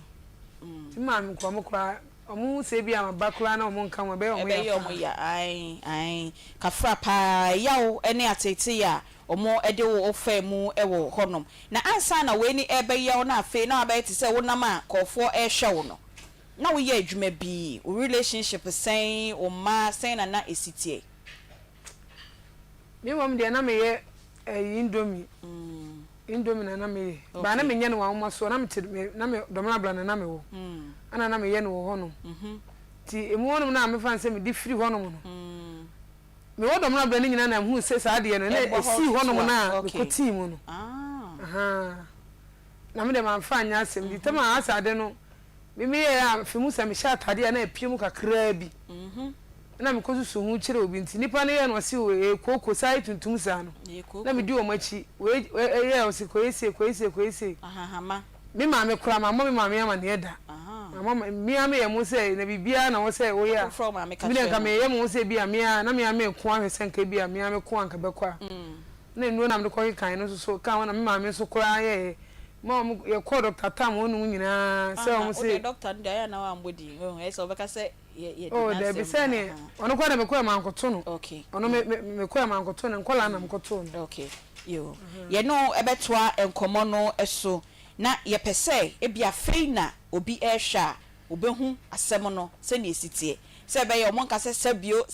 ti ma me kwa mo kra omu se bi am ba kra na omu nka mo be omu ya ai kafra pa yawo ene atete ya omo ede wo ofa mu ewo honom na ansa na we ni ebe yawo na afi na aba ti se wo nam a kofo e hwe wo no na wo ye adwuma bi o relationship sen o ma sen na esitie mi mom de na me ye indomie na me ye ba na me nya no wa mo so na me na me domna bla na me wo ana na me ye no wo honom ti emu honom na me fan se me di free honom no me wo domna bla ni nyina na hu se sa de no na esi honom na ko team no na me de man fa nya asem di tema asade no me ya fimu se me sha atade na epiem kakra bi na me ko susu hu kire obi nti nipa ne ye no se o ekoko sai tuntum sa no na me di o machi we ye o se ko ese ma me ma me kura ma mo me ma me ama ne da mama me ama ye mo se na bibia na wo se wo ya me de ka me ye mo se bia me na me ama ko ahwese nka bia me ama ko anka be kwa na nnu na me ko kan no so ka wona me ma me so kura ye mo ye ko doctor tam wonu nyina se o mo se doctor ndi aya na wa mbodi e so be ka se ye de be se ne ono kwa na me ko ma nkoto no okay ono me ko ma nkoto ne nkola na nkoto no okay yo ye no ebetoa enkomo no eso na ye pese e bia free na obi ehwa obehu asem no se na esitie se be ye omo nka se sabio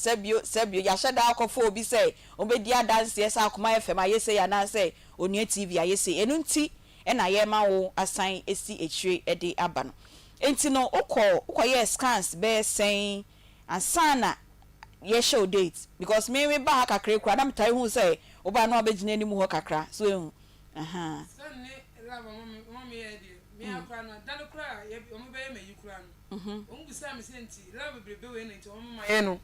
ya sheda akofo obi se obedi adanse esa Akoma FM ayese ya na se onua TV ayese enu nti e na ye ma wo asan esi echire e de aba no enti no ukọ scans be sen ansana ye show date because me ba kakra kura na mtai hu say oba no abegina ni mu ho kakra so ehu sanne laba mama ye de me akra no dan kura ye omo be me yikura no omu bisa me senti laba brebe we nti omo ma ye no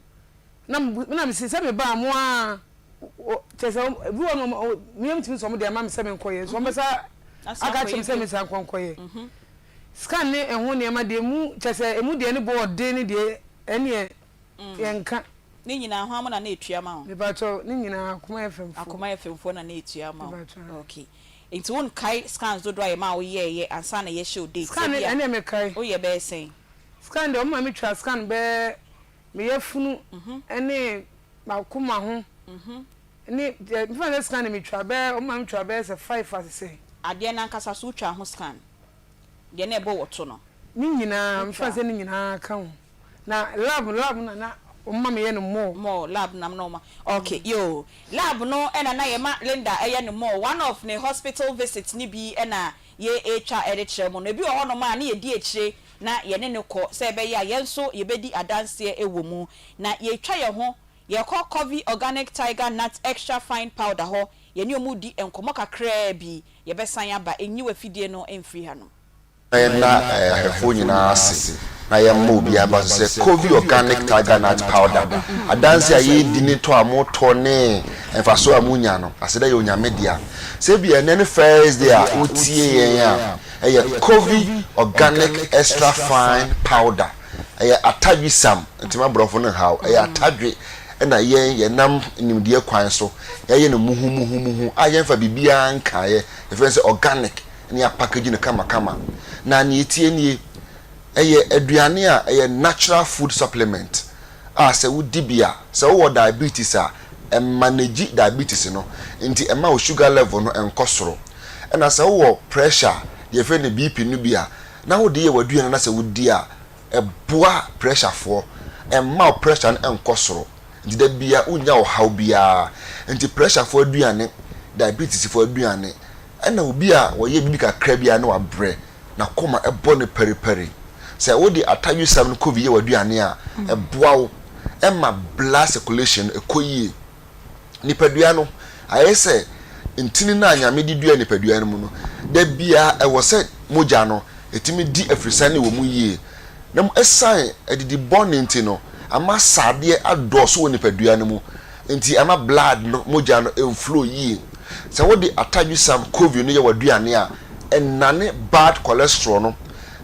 na me se me ba mo a tese bi wo me mtimi so mo de ma me se me nkoye so mo sa aka chim se me sa nkonkoye scan ne ehun ne ma de mu tese emu de ne board de ne de ene yenka ni nyina ho amona na etua ma ho me ba to ni nyina Akoma FM fo na etua ma ho okay enti won kai scans do do ma wo ye ansa na ye show date scan ene me kai o ye be sen scan de o ma me twa scan be me ye funu ene Akoma ho ni me fa scan me twa be o ma me twa be se 5 as say ade na nkasa so twa ho scan de na ebo woto no ni nyina me fa se ni nyina ka ho na lab na umma me ye no mo lab nam no ma okay yo lab no ena na ye ma Linda eye no mo one of ne hospital visit ni bi ena ye HR editor mo no bi ho no ma na ye di echire na ye ne ko se be ya ye nso ye bedi adanse ewo mu na ye twa ye ho ye call coffee organic tiger nut extra fine powder ho ye ni omu di enkomo kakra bi ye be san aba enyi wa fidie no emfiri ha no na ahefo nyina ase na ye mo bi aba se coffee organic tiger nut powder adanse aye di ni to amoto ne enfaso amunya no aseda ye onyame dia se bi ene first day a otie yen a ye coffee organic extra fine powder ye atadwi sam ntima brofo no haw ye atadwi na ye nam nimdie kwan so ye no muhu ayen fa bibia nka ye friends organic ni package no kama na ni etie nie eye aduane a eye natural food supplement se wudi bia se wo diabetes a manage diabetes no nti ema wo sugar level no enkosoro na se wo pressure ye fe ne BP no bia na wo de ye waduane na se wudi a eboa pressure for ema pressure no enkosoro nti da bia unya wo haw bia nti pressure for aduane diabetes for aduane na obi a wo ye bibi kakra bia na wa bre na koma ebo ne periperi se wo di atadwi sam no covid ye waduane a eboa wo ema blood circulation ekoyie nipadua no ayese ntini na anyame di dua nipadua no mu no da bia e wo se moja no etimi di afrisane wo mu yie na esan edidi born ntino ama sade adoso wo nipadua no mu nti ama blood no moja no enflow yie se wo di atadwi sam covid no ye waduane a enane bad cholesterol no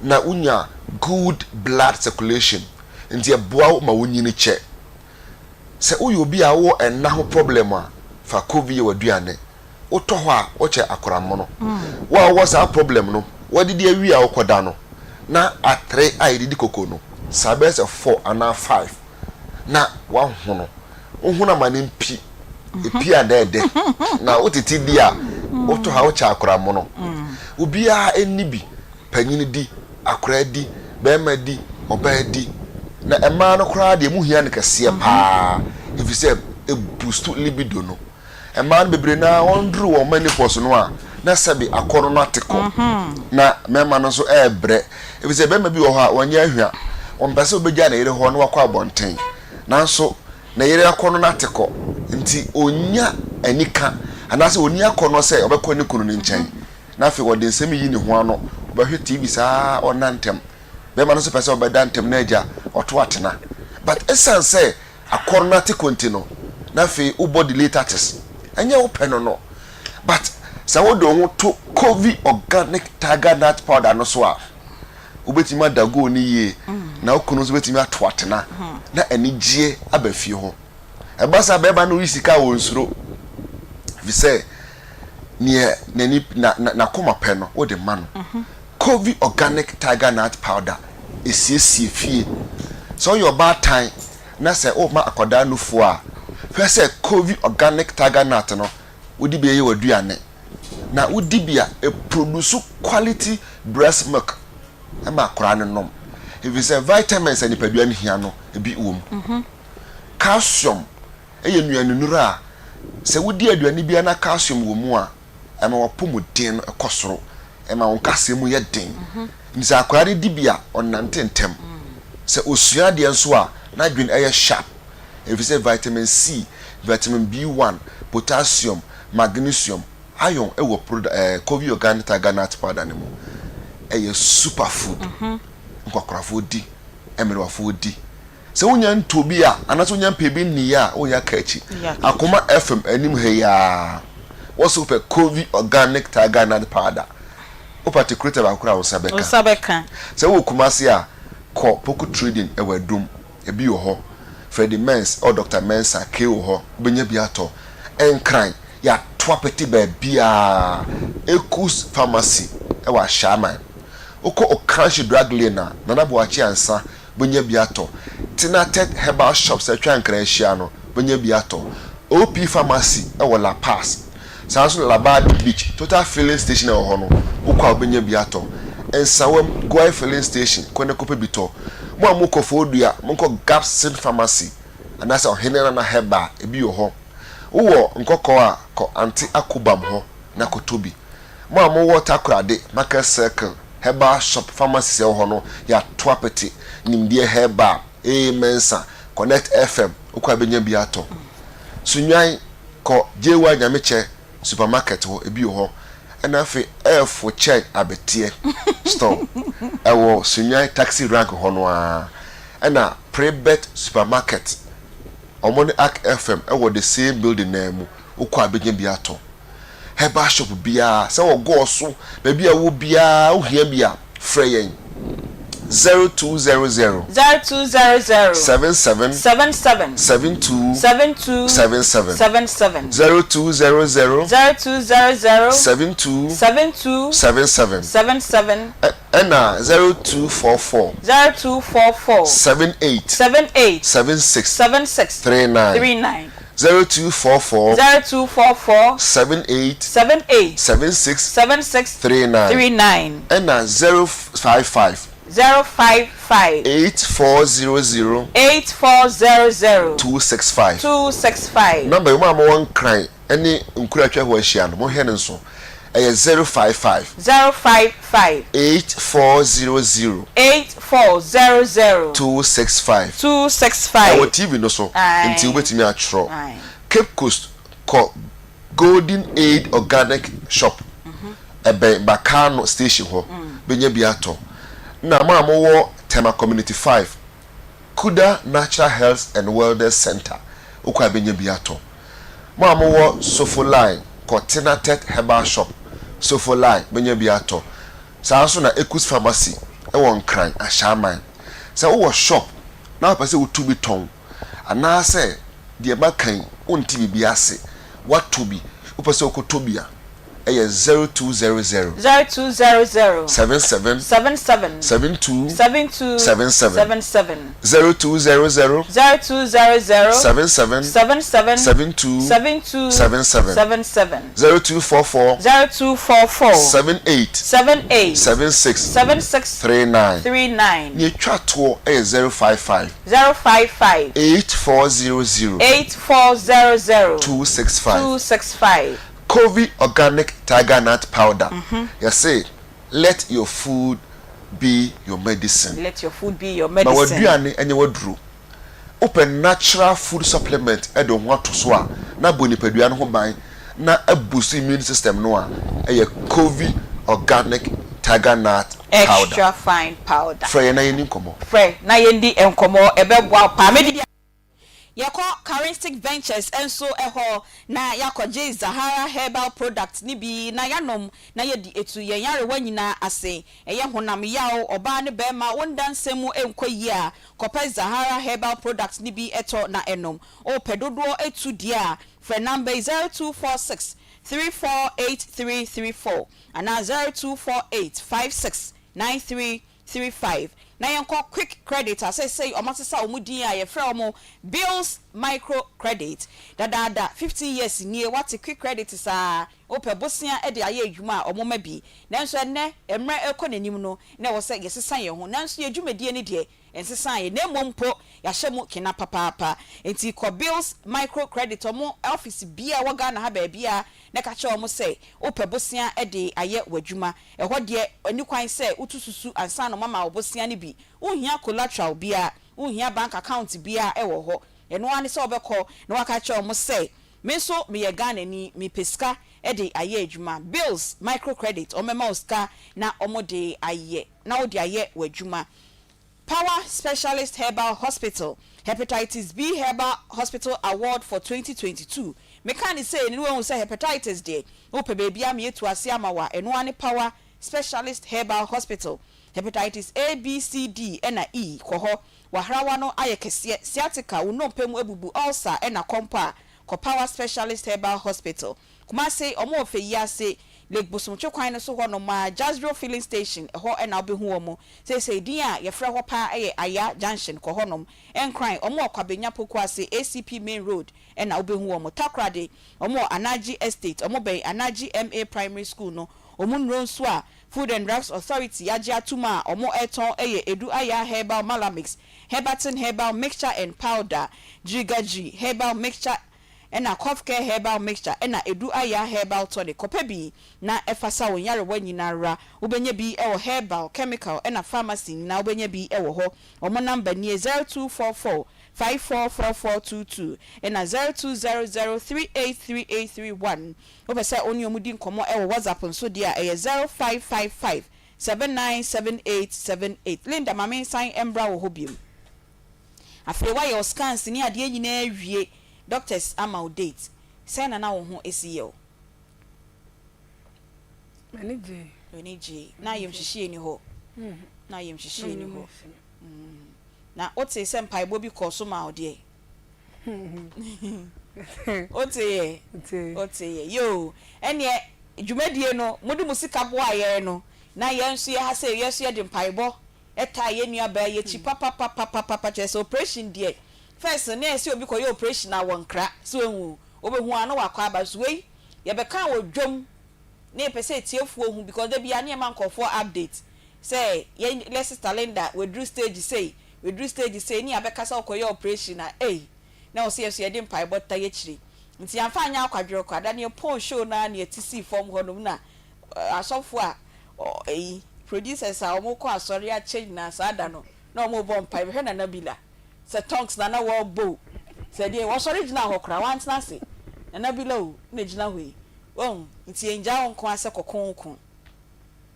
na unya good blood circulation nti eboa ma wonyini che se uyo bi a wo enna ho problem a fa covid ye waduane uto ho a wo che akoramo no wo sa problem no wadidi awi a wokoda no na atre a yidi koko no sabese 4 ana 5 na wa ho no ohuna mane mpi epi adede na otiti di a uto ha wo che akoramo no obi a enni bi panyini di akora di bema di oba di na ema no kora de mu hia ne kase pa if you say e boost libido no ema no bebre na ondru wo mani poso no a na sabi akono no ateko na mema no so ebre if you say bema bi wo ha wanya hwa on pese obegya na yire ho no wakọ abonten nanso na yire akono no ateko nti onya anika anase oni akono se obekọ ne kunu ne nchen na afi wo de nsem yi ne ho ano obehwe TV saa onantem bema no so pese obedantem na agya oto atena but esan say akono ateko ntino na afi ubody latatis enye wo peno no but sa wo do ho to covid organic tiger nut powder no so a ubetimi adago ni ye na okunu so betimi ato atena na anigye abafie ho ebasa beba no risika wo nsuro vi say nie nani na koma pe no wo de ma no covid organic tiger nut powder esiesie fie so your bad time na say o ma akoda no fu a fe say covid organic tiger nut no wodi be ye waduane na wodi bia e produce quality breast milk e ma akora ne nom if you say vitamins and nipaduane hia no e bi wom calcium e ye nuane nura se wodi aduane bia na calcium wo mu a e ma wopomuden no ekosoro e ma won kase mu ye den nisa akora de dibia onantentem se osua de enso a na dwen e sharp if you say vitamin C vitamin B1 potassium magnesium iron e wo covid organic tiger nut powder ne mu e superfood nkokrafo di emerwafo di se wonya ntobi a anaso wonya mpebi ni a wonya kachi Akoma FM anim he ya wo super covid organic tiger nut powder o particular ba kura wo sabeka se wo kumase a ko poku trading e wadum e bi wo ho Freddy Mens or Dr. Mensa ke wo ho benya bi ato enkran ya twapeti ba bia Ekus Pharmacy e wa Shaman oko Okanshi drug lane na na bo achi ansa benya bi ato Tinated Herbal Shops atwa nkran hia no benya bi ato OP Pharmacy e wo La Paz Sanso Labad Beach Total Filling Station e wo ho no ukwa benya bi ato ensawem Goy Filling Station kwene kope bito mo amukofo odua monko Gapsin Pharmacy anasa ohenena na heba ebi wo ho wo nkoko a ko Aunty Akobam ho na kotobi mo amu water krade market circle heba shop pharmacy se ho no ya twapeti nimdie heba mensa connect FM ukwa benya bi ato sunwan ko jewa nyameche supermarket ho ebi wo ho na fe for check abetie store ewo sunwan taxi rank ho no a na Prebet supermarket omoni Ak FM ewo the same building name ukwa benya bi ato heba shop bia se wo go so ba bia wo bia wo hia bia freyen 0200 0200 77 77 72 72 77 77 0200 0200 72 72 77 77 ena 0244 0244 78 78 76 76 39 39 0244 0244 78 78 76 76 39 39 ena 055 055 8400 8400 265 265 number you mama one cry any nkuratwa ho ahia no mo hene nso eye 055 055 8400 8400 265 265 our TV no so nti ubetimi atro Cape Coast ko Golden Aid Organic Shop ebe Bakano station ho benye bi ato na ma mo wo Tema Community 5 Kuda Natural Health and Wellness Center ukwa benye bi ato ma mo wo Sofoline Continental Herbal Shop Sofoline benye bi ato sa so na Ekus Pharmacy e won kran ashaman sa wo shop na pese wo tubi ton ana se de ba kan onti bibi ase what to be upese okotobia eye 0200 0200 77 77 72 72 77 0200 77 77 72 72 77 0244 78 76 39 ni twato eye 055 8400 265 Kovi Organic Tiger Nut Powder. You say, let your food be your medicine. Let your food be your medicine. But what do you any what drew? Open natural food supplement. I don't want to swear. Na boni peduan ho ban. Na a boost immune system no a Kovi Organic Tiger Nut Powder. Extra fine powder. Frey na yeni komo. Frey na yendi enkomo ebeboa pa medi. Yako Charistic Ventures enso eho na yako J Zahara Herbal Products ni bi na yanom na yedi etu yare wanyina ase eye honam yawo oba ne bema wondan semu enkoyi a kopa Zahara Herbal Products ni bi eto na enom o pedodo etu dia for number 0246 348334 and 0248569335 na yanko quick credit say omasesa omudin a yefre omo bills micro credit da 50 years nie what quick credit sa ope bosia e de aye adwuma omo mabi nanso enne emre ekonanim no na wo se yesesa ye ho nanso adwumadie ne de ensesa ye na mompo ya hyemu kina papa enti ko bills micro credit omo office bia waga na ha ba bia na ka che omo se ope bosia e de aye wadwuma eho de ani kwan se utususu ansa no mama obosia ne bi uhia collateral bia uhia bank account bia e wo ho eno ani se obekọ na waka che omo se me so me ye Ghana ni me peska e de aye adwuma bills micro credit omema oska na omo de aye na odi aye wadwuma Power Specialist Herbal Hospital Hepatitis B Herbal Hospital Award for 2022 mekani say ni won say hepatitis day ope baby am yetu ase amawa eno ani Power Specialist Herbal Hospital hepatitis A B C D na E koho wahrawa no ayekese sciatica unompemu ebubu ulcer na kompa ko Power Specialist Herbal Hospital kuma say omo ofe ya say Lake Bosomcho kwan no so ho no ma Jasbro filling station ho na obehu omo say din a ye frɛ ho pa aya junction ko honom enkran omo okwabenya poku ase ACP main road na obehu omo takrade omo Anaji estate omo be Anaji MA primary school no omo nro nso a Food and Drugs Authority yaje atuma omo eton edu aya herbal malamix herbatin herbal mixture and powder jigaji herbal mixture ena cough care herbal mixture ena edu aya herbal tonic kopebi na efasa wonyare wanyina ra ubenye bi ewo herbal chemical ena pharmacy na ubenye bi ewo ho omo number ni 0244 544422 ena 0200383831 obese oni omudi nkomo ewo WhatsApp nso dia 0555 797878 Linda mama sign embra wo hobiem afrewa your scans ni ade nyina awie doctors ama date say na wo ho esiyo manage na yem hihie ni ho na yem hihie ni ho na ote se mpaibo bi koso ma ode ote yo ene dwumadie no mudi musika bo aye no na yenso ye ha se yeso ye de mpaibo eta ye nua ba ye chi papa chese operation die first na esi obi koye operation na wonkra so enwu obehu ano wakwa abaswei ye beka wo dwom na epese tiefu ohu because there be an man call for update say ye let's calendar we drew stage say ni abeka sa koye operation na na o se ye de mpai bota ye chiri nti amfa anya akwadwero kwada na pon show na na etisi form honom na asofo a producers a omo ko asori a change na sada no na omo bo mpai hwe na nabila se tonks na wo bow se dey was original hokra want na se na bi lo na gina hoi won nti enja won ko ase kokon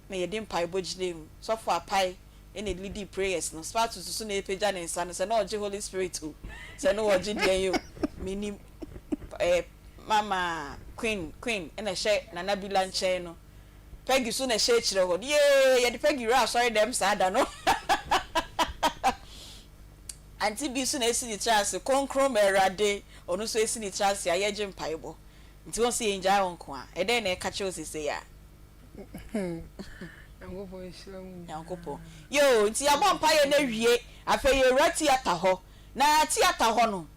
na ye dem pai boginem so for apai ene lead prayers no start to so na epeja ne nsa no se na oje Holy Spirit o se no oje dia yo minim mama queen ene she na nabila nche no Peggy so na she chire ho ye de Peggy ra sorry dem sada no Aunty bi so na esi ni chance konkro merade onu so esi ni chance ya yeje mpaibo nti won se enja wonko a e den na e ka che osese ya Yangopo ishlamu yangopo yo nti ya bo mpaye na wie afa ye rati ata ho na theater ho no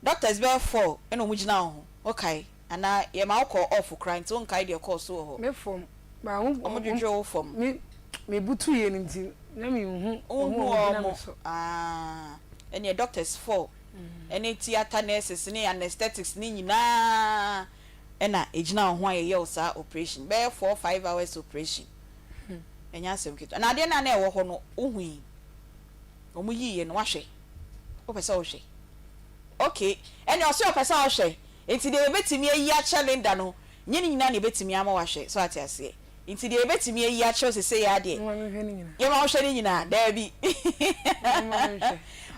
doctors be 4 eno mugina ho okay ana ye ma ko off cry nti won kai de course ho me form ba wo dwedwe form me butu ye nti na me hu ene doctors 4 ene theater nurses ni anesthetics ni nyina ena ejina ho aye usa operation be 4-5 hours operation enya sem kito na ade na na ewo ho no ohui omu yiye no wahwe opesa ohwe okay ene oso opesa ohwe enti de betimi ayi a calendar no nyini nyina na betimi ama wahwe so ati ase enti de betimi ayi a cho se ya de ye ma ohwe ni nyina da bi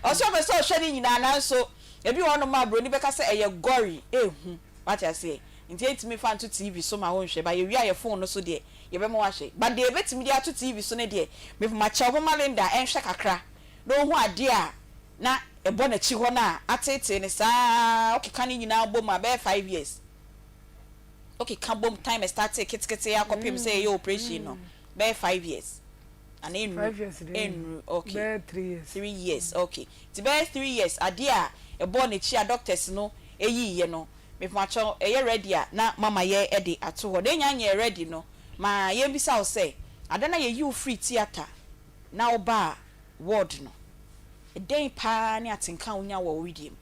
oso opesa ohwe ni nyina na so ebi wono ma bro ni beka se eye gory ehu ati ase nti etimi fa nto TV so ma wonhwe ba ye wi aye phone no so de ye be mo wahwe ba de betimi de ato TV so ne de me ma cha ho malenda enhwe kakra no hu ade a na ebo na chi ho na atete ne sa okeka ni nyina bom ma be 5 years okay kan bom time start kitkete ya kopim say your operation no be 5 years and in 5 years okay be 3 years 3 years okay ti be 3 years ade a ebo na chi a doctors no eyi ye no me macho eye ready a na mama ye e de ato ho de nya ready no ma ye bisa o say ade na ye you free theater na oba ward no e den pa ni atenka onya wo redeem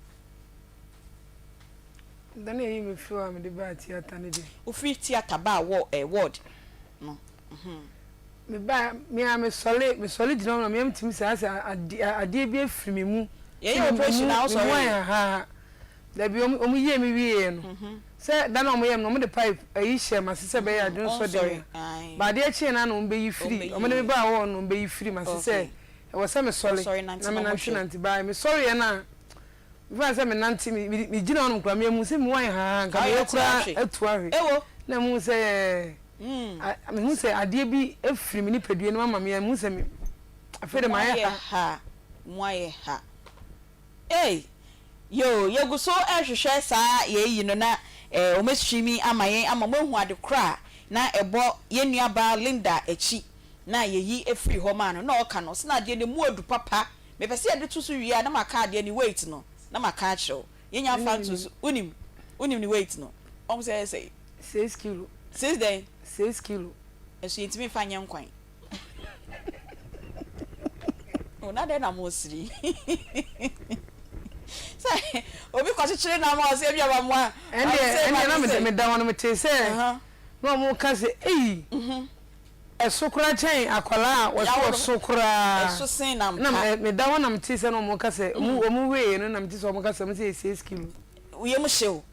dan ye me free am de ba theater ne de o free theater ba wo ward no me ba me am me solid no na me am timi sa ade bi afiri me mu ye operation na o so ha da bi omu ye mi wie no se da na omu ye no omu de pipe ayi hye ma se be ya dun so de ba de chi na no be yi free omu de ba wo no be yi free ma se e wo se me sorry na me nanti ba me sorry na me fa se me nanti mi gina no kra me mu se me wan ha nka me kura atu ahwe ewo na mu se me hu se ade bi afiri me ni padue no mama me mu se me afede ma ya ha mo ye ha yo yeguso ehwehwe saa ye yi no na o meswimi amaye ama mohu ade kra na ebo ye nuaba Linda echi na ye yi efri ho ma no na oka no se na ade ne mu adu papa me pese ade tusu wi na maka ade ni weight no na maka acho ye nya fa tusu unim ni weight no om say 6 kilo 6 day 6 kilo eso yintimi fa nya nkwan o na de na mo siri say obi kwachire na ma se bia ba mo a ende na me da wono me te se no mo ka se esukura chen akwala wo sukura esusin na na me da wono me te se no mo ka se omu we no na me te se mo ka se me se 6 kilo uye mo shew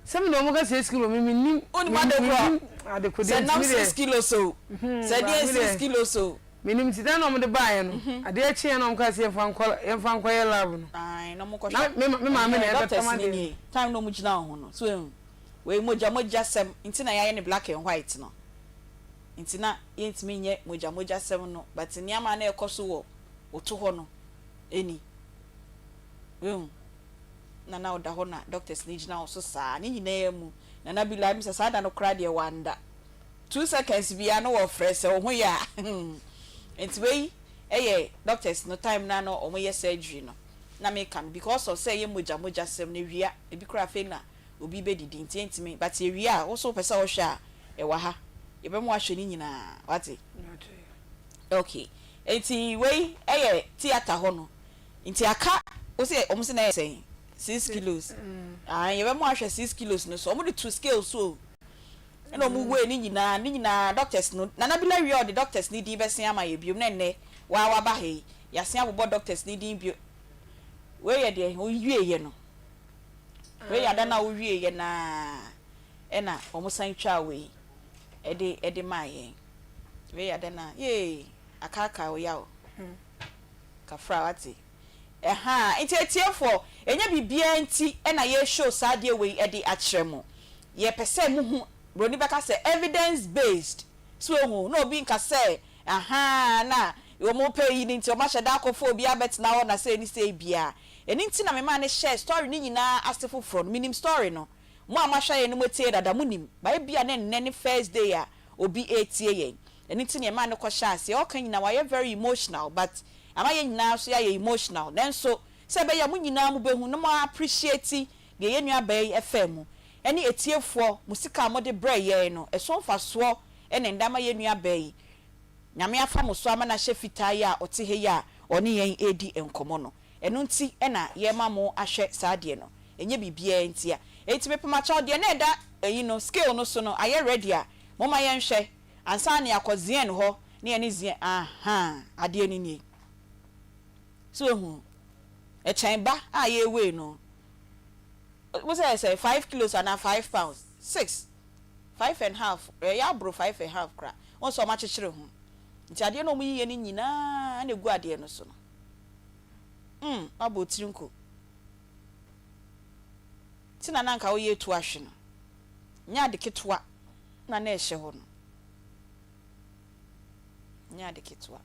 se me no mo ka 6 kilo me ni oni ma de kro ade ko de se na 6 kilo so se de 6 kilo so minim ti dan no mo de bae no ade a chie no mo ka se yemfa nkwa ye lab no ai no mo ko na me ma me na e beta ma de time no mo gina ho no so we moja sem nti na ya ne black and white no nti na yentimi nye moja sem no but ni ama na ekoso wo oto ho no eni na oda ho na doctors ni gina so saa ni nyina ya mu na bi la mi sa da no kra de wanda 2 seconds bia no wo fresh ho ya enti we doctors no time na no omo ye surgery no na me kan because of say ye moja sem na wia e bi kra fe na obi be didi ntimi but ye wia wo so pesa wo hwa e wa ha ye be mo ahwe ni nyina wate okay enti we theater ho no enti aka wo say omo se na say 6 kilos ye be mo ahwe 6 kilos no so omo de 2 scale so eno mu we ni nyina doctors no na bila wi all the doctors ni di besen ama ye biom na nne wa ba he ya sen abobo doctors ni di bio we ye de o wie ye no we ya da na wo wie ye na ena omo san twa we ede maye we ya da na ye akaka wo ya o kafra wati itietiefo enya bibia nti ena ye show sadie we ede akyeremo ye pese mu hu broni beka say evidence based so hu no bi nka say na yo mo pay yi nti o ma hyeda akofo obi abet na wo na say ni say bia eni nti na me ma ne share story ni nyina asefo from minim story no mo amahwa ye no motie dada munim ba bia ne first day a obi etie ye eni nti ne ma ne ko chance o kan nyina wa ye very emotional but ama ye nyina so ya emotional then so se be ya mu nyina mu behu no mo appreciate ge ye nua bay fm eni etiefo musika mo de bra ye no eso mfaso ene ndama ye nua bay nyame afa mo so ama na hye fitai a ote he ya oni yen edi enkomo no enu nti ena ye ma mo ahwe saade no enye bibia nti a enti mepema cha de na eda no scale no so no aye ready a mo ma ye nhwe ansa na yakozien ho ne ye ne zien ade ni ni so hu e chamber aye we no what say 5 kilos and 5 pounds 5.5 ya bro 5.5 kra won so ma chechire hu nti ade no mu yiye ni nyina na egu ade no so no abotirinko tina nanka wo ye tu ahwe no nya de ketwa na na ehye ho no nya de ketwa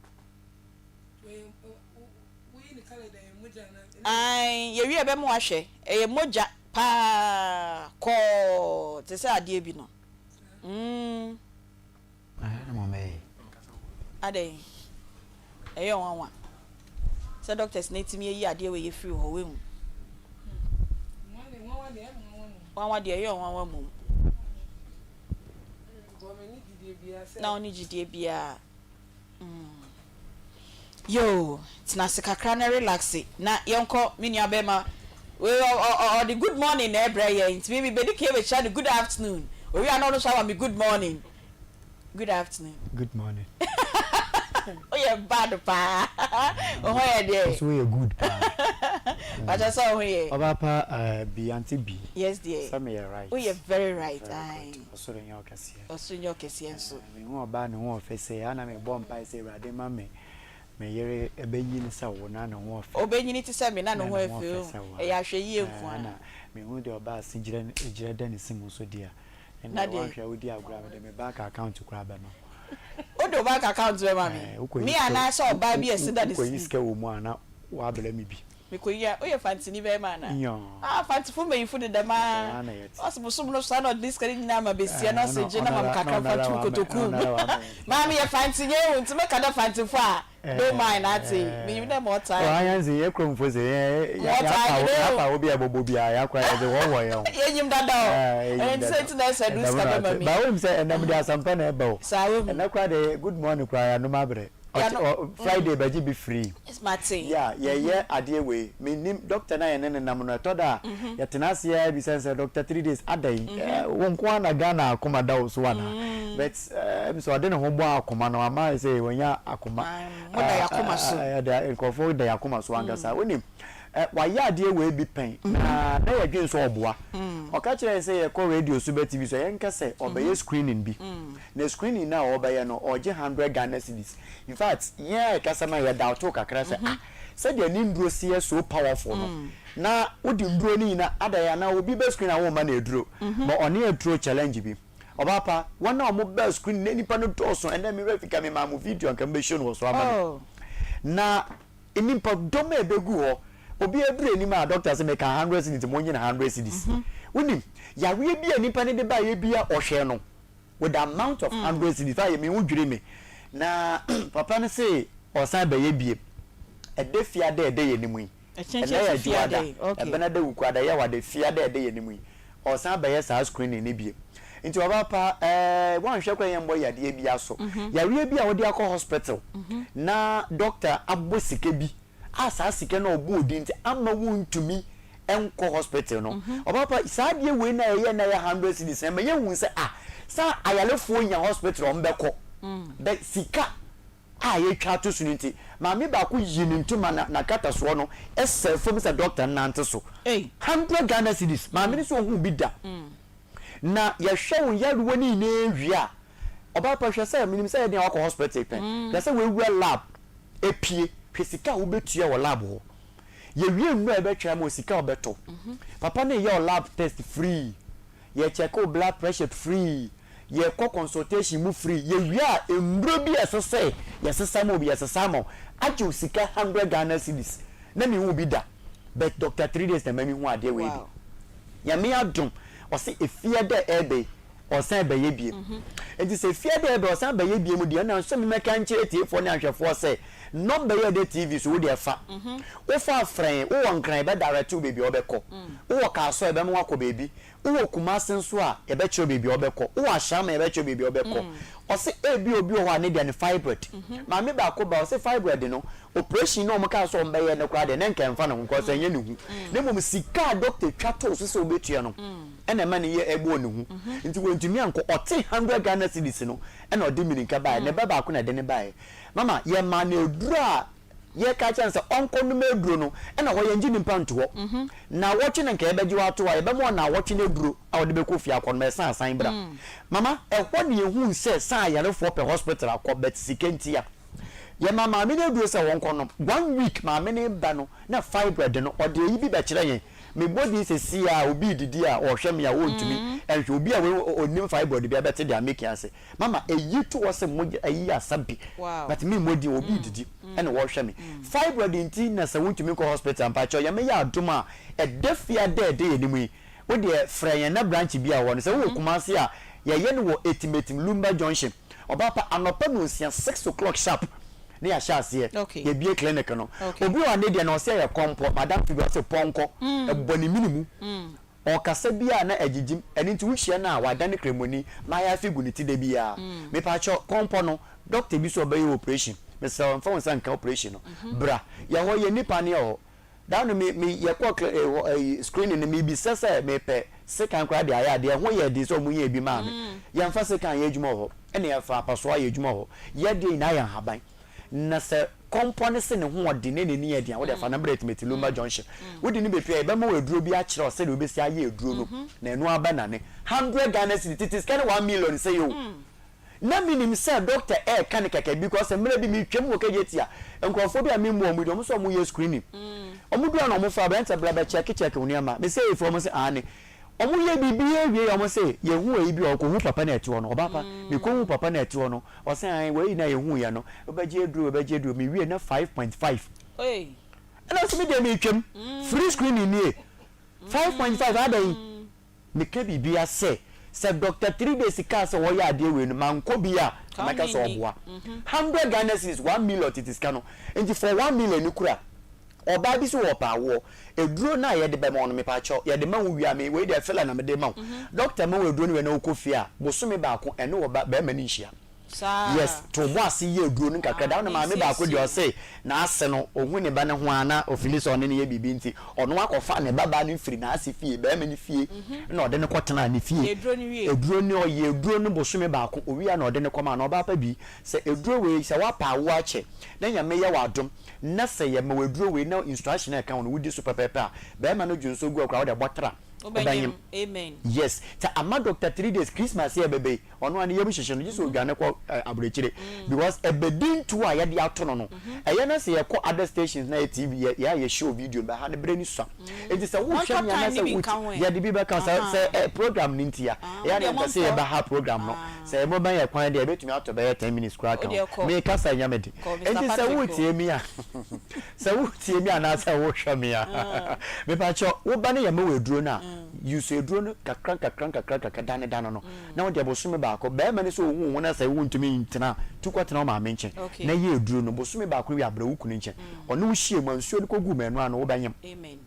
ai ye wi be mo ahwe e moja pa ko te se ade bi no na mo me ade eyo wanwa se doctors na timi yi ade we ye free ho we mu wanwa de eyo wanwa mu na oni jidie bia yo tina se kakra na relax na yenko mini abema we the good morning na ebra ye ntimi bi be dike we cha the good afternoon we are not shower me good morning good afternoon good morning oh yeah bad pa oh yeah there so we good pa but I saw here oba pa be Aunty B yes dear some you right oh you're very right I osorenyo kase osorenyo kase so me hu oba ne hu ofese ana me bom pa se rade ma me yere ebenyin sa wo na ne hu ofe obenyin ti se me na ne hu efe e ya hwe yi enku ana me hu de oba sigire da ne simu so dia na de hwe odi agura me bank account kura ba no o do bank account we mami me ana so oba bi esida de ko yiske wo mu ana wa bele mi bi me ko ya o ye fanti ni be ma na fanti fu me yifu de da ma osubusum no so na this kari na ma besia na se je na ma kakra fanti kotoku mami ye fanti ye unti me kada fanti fu a no mind ati me you dem more time wa yan ze ye kromfo ze ya pa obi abobo bia ya kwa ye wo ye ye nyim dada o en say to na say do ska be mami ba we say enam dia sampa na eba o sawo na kwa de good morning kwa ya no mabre Friday baji be free. It's Martin. Yeah, ade we. Me nim doctor na ye ne nam no toda. Ya tenase ya bi sense doctor 3 days adai. Won ko na Ghana akoma da so wana. But so ade ne ho bo akoma no ama say wonya akoma. Oda yakoma so. Ya da nkofo da yakoma so angasa. Wonim wa ya ade we bi pen. Na ye dwen so oboa. Oka kire say ye ko radio so be TV so ye nka say obeye screening bi. Na screening na obeye no oje 100 Ghana cedis. In fact, yeah, customer ya doubt kakra say the nduro see so powerful no. Na odi nduro ni na adaya na obi be screen awon ma na eduro. But oni eduro challenge bi. Obapa, one na mo be screen na nipa no toso and then me refika me ma mo video and can be shown was so ama. Na inimpa dome ebegu ho. Obi eduro ni ma doctor say make 100 cedis mo nyina 100 cedis. Wonim, ya we bi nipa ne de ba ye bia ohwe no. With the amount of 100 cedis fa ye me wudwire me. Na papa ne say osan ba ye bie e de fia de ye nimu yi e na ya juada e bena de wukwada ya wa de fia de ye nimu yi osan ba ye sa screen ne bie nti papa wan hwe kwa yembo ya de bia so ya we bia wo de akọ hospital na doctor abosike bi asa sike na obu odi nti amma wuntumi enko hospital no papa sa de we na ye na ya 100 cedis me ye hu se sa ayalefo nya hospital on beko be sika a ye twa to so nti maame ba ko yi ne ntuma na kata so no ese fom se doctor nante so 100 Ghana cedis maame ni so hu bi da na ye hwe won yaruwa ni na ewia oba pa hwe se minim se dey akọ hospital pen ya se we wura lab epie hwesika wo betua wo lab ho ye wie nnu e betwa ma osika obeto papa na ye lab test free ye check o blood pressure free ye ko consultation mu free ye wia embro bi esese ye sesa mo bi esesa mo aje osika 100 Ghana cedis na mi hu bi da but Dr. 3 days na mami hu ade we bi ya me adum o se efie de ebe o san be ye bie enti se efie de ebe o san be ye bie mu de na so me meka nchire tiefo na ahwefo se number ye de TV so de fa o fa fren o won kran be direct baby obeko o ka so ebe mo akọ baby o kuma senso a ebe chiro baby obeko o ahama ebe chiro baby obeko o se ebi obi o wa ne de fibroid ma me ba ko ba o se fibroid no operation no mo ka so mbe ye ne kwa de ne nkan fa no ko se nye ne hu ne mo sika doctor twato so se obetua no ena ma ne ye egbo ne hu nti wontumi anko ote 100 Ghana cedis no ena odi mininka ba ne ba ko na de ne ba mama ye ma ne odura ye ka chance onko no meduro no ena ho ye ngi nimpa nto na wochi ne nka ebeji wato a ebe mo na wochi ne duro a wode be kofi akọ no san san bra mama ehwo ne hu se san yarefo pe hospital akọ bet sikentia ye mama me ne duro se wonko no 1 week ma me ne ba no na fibroid no ode yi bi be kire yen me body se si a obi didi a o hwe me a wontumi enhwe obi a onim fibroid bi abete dia make ase mama eyi to wose mo ayi asabi but me modi obi didi ene wo hwe me fibroid nti na se wontumi ko hospital ampacho ya me ya adoma e defia de enimu yi wo de freyen na branch bi a wo no se wo kumase a ye ye no wo etimatim lumba junction obapa anopa no 6 o'clock sharp ne ya shase ye bie clinic no obi wa ne de na o se ye kompo madam fi go se ponko e boni minimu o kasa bia na agigim eni nti wuhia na wa dan kremoni ma ya fi gu ni ti de bia me pa cho kompo no doctor bi so be operation me se on phone san ka operation no bra ya ho ye nipa ne o da no me ye ko screening ni me bi sese me pe se kan kwa de aya de ho ye de so mu ye bi ma me ya mfa se kan ye adwuma ho ene ya fa paso ye adwuma ho ye de na ya haban na se company se ne ho ode ne ni edian wo de fa number estimate lumba junction wo di ni be pia e be mo eduro bi a kire o se de obesi aye eduro no na enu aba na ne 100 Ghana cedis titis kan 1 million say yo na minim say doctor kan keke because mre bi mi twem wo keje tia enkrofo bi a mi mu omu do mo so mo ye screening omu do na omu fa ba enta bla ba check woni ama me say ifo mo say ane omu ye bibi ewie omu say ye hu e bi okohu papa na eti ono obapa me ko hu papa na eti ono o say an we na ye hu ya no obaje eduro me wie na 5.5 ana so me de me twem free screening ni 5.5 adai me ka bibi a say Dr. 3 days case wo ya ade we no manko bi a maka so oboa 100 Ghana cedis 1 million titis kano enti for 1 million ni kura oba bi so wo pa wo eduro na ye de be mo no me pa cho ye de ma wo wi ame we de fela na me de ma doctor ma wo eduro ni we na okofi a bosome ba ko ene wo ba ma ni hia yes to mo ase ye eduro ni kakra da na ma me ba ko de o say na ase no ohu ne ba ne ho ana ofilisi one ne ye bibi nti ono akofa ne baba ni firi na ase fie ba ma ni fie na ode ne kwotena ni fie eduro ni o ye eduro ni bosome ba ko owi a na ode ne koma na oba pa bi se eduro we se wa pa wo ache na nya me ye wadom na se ye me weduro we na instruction account no wudi super pepper ba ma no dwunso gu akwa wo de botra amen yes ta ama Dr. 3 days Christmas here bebe ono an ye bihihye no jiso gane ko aburechire because ebedin to a ye de atono no eye na se ye ko other stations na TV ye show video ba ha ne breni so enti se wo hwe nya na se wo ye de bi be kan se program ni ntia ye na se ye ba ha program no se mo ban ye kwan de betumi ato be 10 minutes kra kan me ka sa nya mede enti se wo tie mi a se wo tie mi ana se wo hwe mi a me pa cho wo ba ne ye me weduro na you say drone kakra dane no na wo de bosume ba ko be ma ne so hu wona sai wuntumi ntina tukwatena ma menche na ye eduro no bosume ba ko wi abra wuku ne nche ono wo hie mansuo ne kogu manu ano wo banyam amen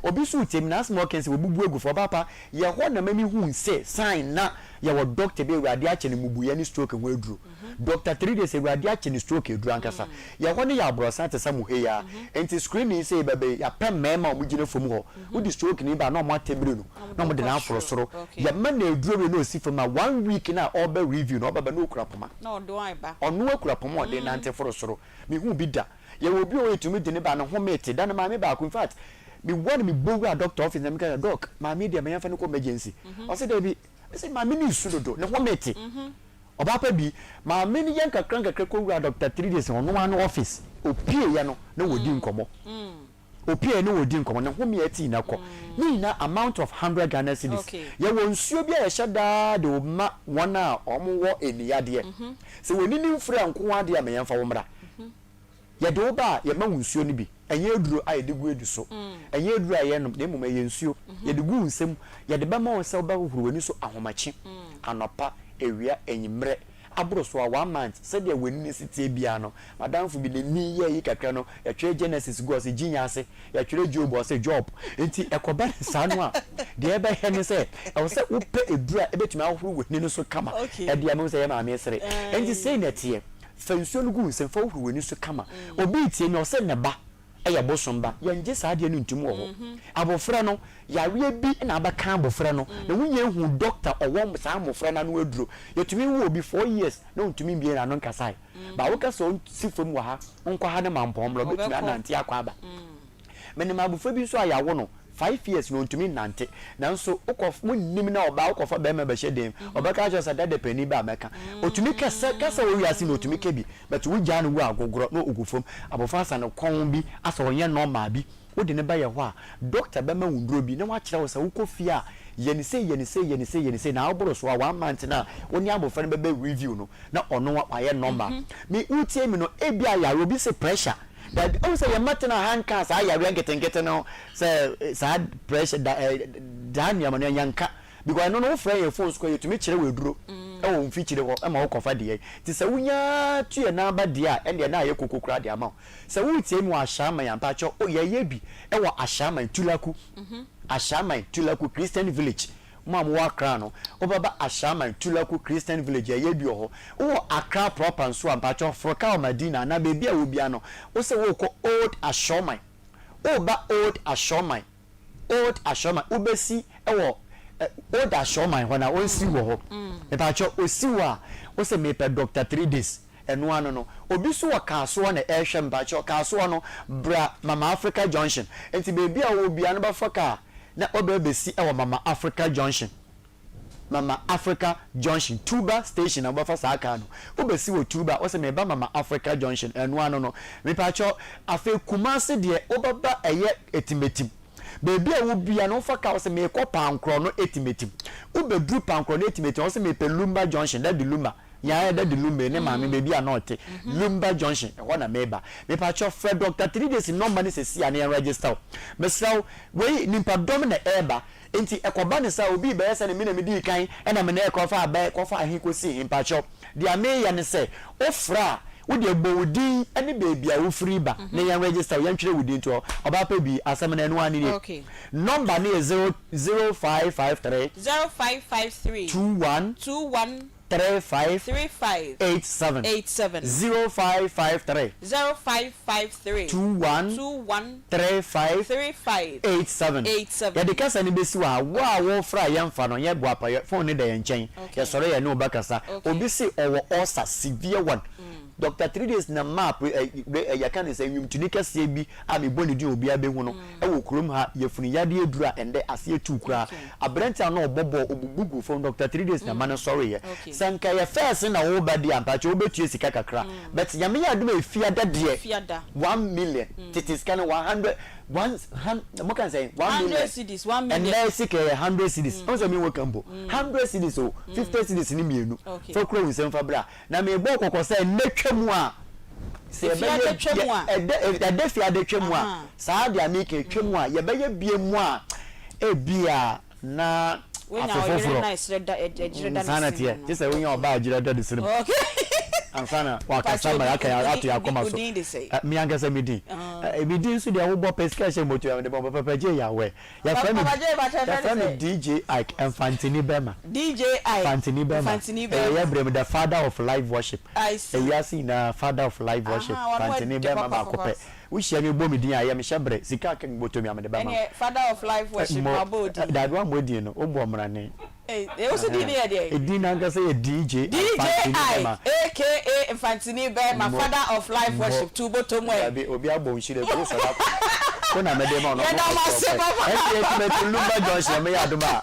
obi so tem na asmo kense obubu egu for papa ye ho na mami hu say sign na ye wo doctor be urade a chene mubuye ni stroke ho eduru doctor 3 days urade a chene stroke eduru ankasa ye ho ne ya brosa te samu he ya enti screen say bebe ya pem mema o mugine fom ho udi stroke ni ba na o matebire no na mo de na aforo soro ye ma na eduru we no si fom 1 week na oba review no oba no okura poma na odo ai ba onu okura poma o de na ante foro soro mi hu bi da ye wo bi o etumi de ne ba no ho mete da na ma me ba ko in fact me want me bogu a doctor office na me ka doc ma me dia me yafa ne ko emergency o se dey bi say ma me ni sudodo ne ho mete oba pa bi ma me ni yanka kranka ko wu doctor 3 days ono an office opie ya no na wodi nkomo opie no wodi nkomo na ho me ati na ko ni na amount of 100 Ghana cedis ye wo nsuo bi a ye shada de o ma wona omo wo eniyade se woni ni mfura nko ade a me yamfa wo mra ye de oba ye ma nsuo ni bi enye eduro a ye de gu edu so enye eduro a ye no de mum ye nsuo ye de gu nsem ye de ba ma wo se oba huru wani so ahomachi anopa ewia enyimre aburo so a 1 month se de wani ni sitie bia no madam fu bi ne ni ye yi kakra no ye twa Genesis go se ginya ase ye twa Job o se job enti ekoba sa no a de ebe he ni se e wo se wo pe eduro a ebetumi ahuru wani no so kama e de am se ye ma me sere enti se na tie fansuo no gu nsem fa huru wani so kama obi tie no se ne ba eya bosomba ya nje saade no ntum wo abofra no yawe bi na abaka abofra no na wunye hu doctor owo sa amofra na no aduro yetumi wo obi 4 years na ntumi bie na no nkasai ba wo ka so sifom wa ha nkwa ha ne mampomro betumi ananti akwa aba meni mabofra bi so ayawo no 5 years no ntumi nante nanso ukof munnim na oba ukofa be ma be hyedem obaka jo sa dade pani ba meka otumi kasa wo wiase no otumi kebi but wo gya no wo agogoro no ogufom abofa sa no kon bi asa onye normal bi wo de ne ba ye ho a doctor be ma wunduro bi na wa kire wo sa wo kofi a yenise na oboro so a 1 month na oni abofa no be review no na ono wa ye normal me utie mi no ebi aya obi se pressure that also your matana hand cancer I are getting no say sad pressure dan ya manu yanka because no frɛ your phone square to me kyerɛ we duro e wo mfikyire ho e ma wo kofa de ti sɛ wunya tue na ba de a ende na ye kokokura de ama sɛ wutie mu ashama ya mpacho o ye bi e wo ashama tulaku Christian village Mam Wakra no obaba ashama tulaku Christian village ye bi ho wo Accra proper so ampacho froka o Madina na bebi a wo bia no wo se wo ko old ashoma old ashoma ubesi e wo old ashoma ho na won si wo ho e pacho osi wa wo se me pe doctor 3 days eno ano no obi so waka so na ehwe mpacho ka so no bra Mama Africa Junction enti bebi a wo bia no ba foka na obebesi e wo Mama Africa Junction Tuba station abafa saka no obesi wo Tuba o se me ba Mama Africa Junction eno ano no me pa cho afa Kumase de obaba eye etimetim bebi a wo bia no fa ka o se me ko pankro no etimetim obedru pankro no etimetim o se me pe Lumba Junction da di Lumba ya da di Lumba ne ma me bebi a no te Lumba Junction e ho na meba me pa cho Fred Dr. 3 days number ne se si ane register me saw we nimpa dom na eba enti ekoba ne sa obi be yesa ne me na me di kan e na me na ekofa ba ekofa ahin kosi himpa cho dia me ya ne se ofra wo de bodi ane bebi a wo free ba ne ya register yan twere wudi nto oba pa bi asem na enu ani ni number ne 0553 21 35 87 0553 21 35 87 ya de kasa ni besi wa wo fra ya mfa no ye boapa phone ne da ye nchen ya soro ya ne obakasa obi si owo osa severe one Dr. 3 days na map ya kan say nwumtuni kase bi a me boni di obi abehu no e wo krom ha ye funi yade edura ende ase etu kura abrenti ano obobo obugugu from Dr. 3 days na man sorry ye sanka ya first na wo badi ampache wo betue sika kakra but yame ya do e fiada de 1 million titis kan 100 mo kan say 1 million cedis 1 million and let's say 100 cedis also me work ambo 100 cedis o 50 cedis ni mienu for kro nsem fa bra na me bo kokko say netwemu a se be ede fi ade twemu a saa de amike twemu a ye be ye bie mu a e bia na when you are nice red da sanity just say when you are bad you da the cinema ansana wakasamba yake atu yakoma so mi angasa midi ebidi nso dia wo bo pescation moto ya de bo papa je yawe ya friend DJ Ike Infantini Bema DJ Ike Infantini Bema ya brem the father of live worship ya see na father of live worship Infantini Bema makope we share me bo mi din ya me shebre sika kan boto mi amede Bema father of live worship abodi that one bodi no obo mrane also did there edin angasa ye DJ Ike aka Infantini Bema father of live worship to boto mo obi abo nshire ko so la kuna medema no no lumba Johnson me aduma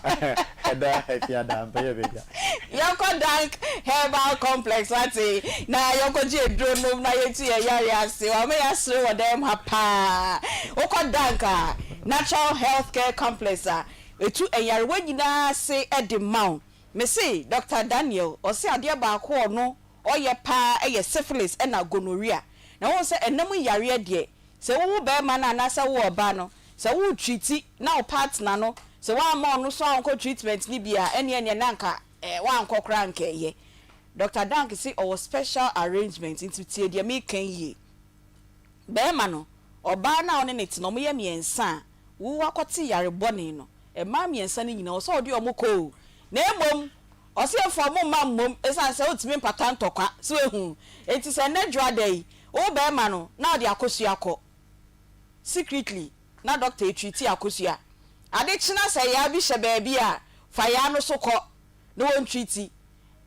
eda efiada mpeye beja yoko dank herbal complex lati na yoko je dronom na yeti yare ase o me yasre wo dem hapa oko danka natural healthcare complex etu eyare wanyina se edemount me say Dr. Daniel o se ade ba ko no oye pa eye syphilis na gonorrhea na won se enam yare de se wo be ma na na se wo oba no se wo treat na o partner no se wa ma no so anko treatment ni bia ene na nka wa anko kra nka ye Dr. Dank say our special arrangement into tie de me kan ye be ma no oba na one net no mo ye miensa wo akoti yare bone no e ma miensa ni nyina o so odi omoko na emom o se fo mo ma mom esan se otimi patan tokwa so ehu enti se na dwa dai o be ma no na odi akosu akọ secretly na doctor treat akosua ade china say ya bi shebe bia fa ya no so ko no won treat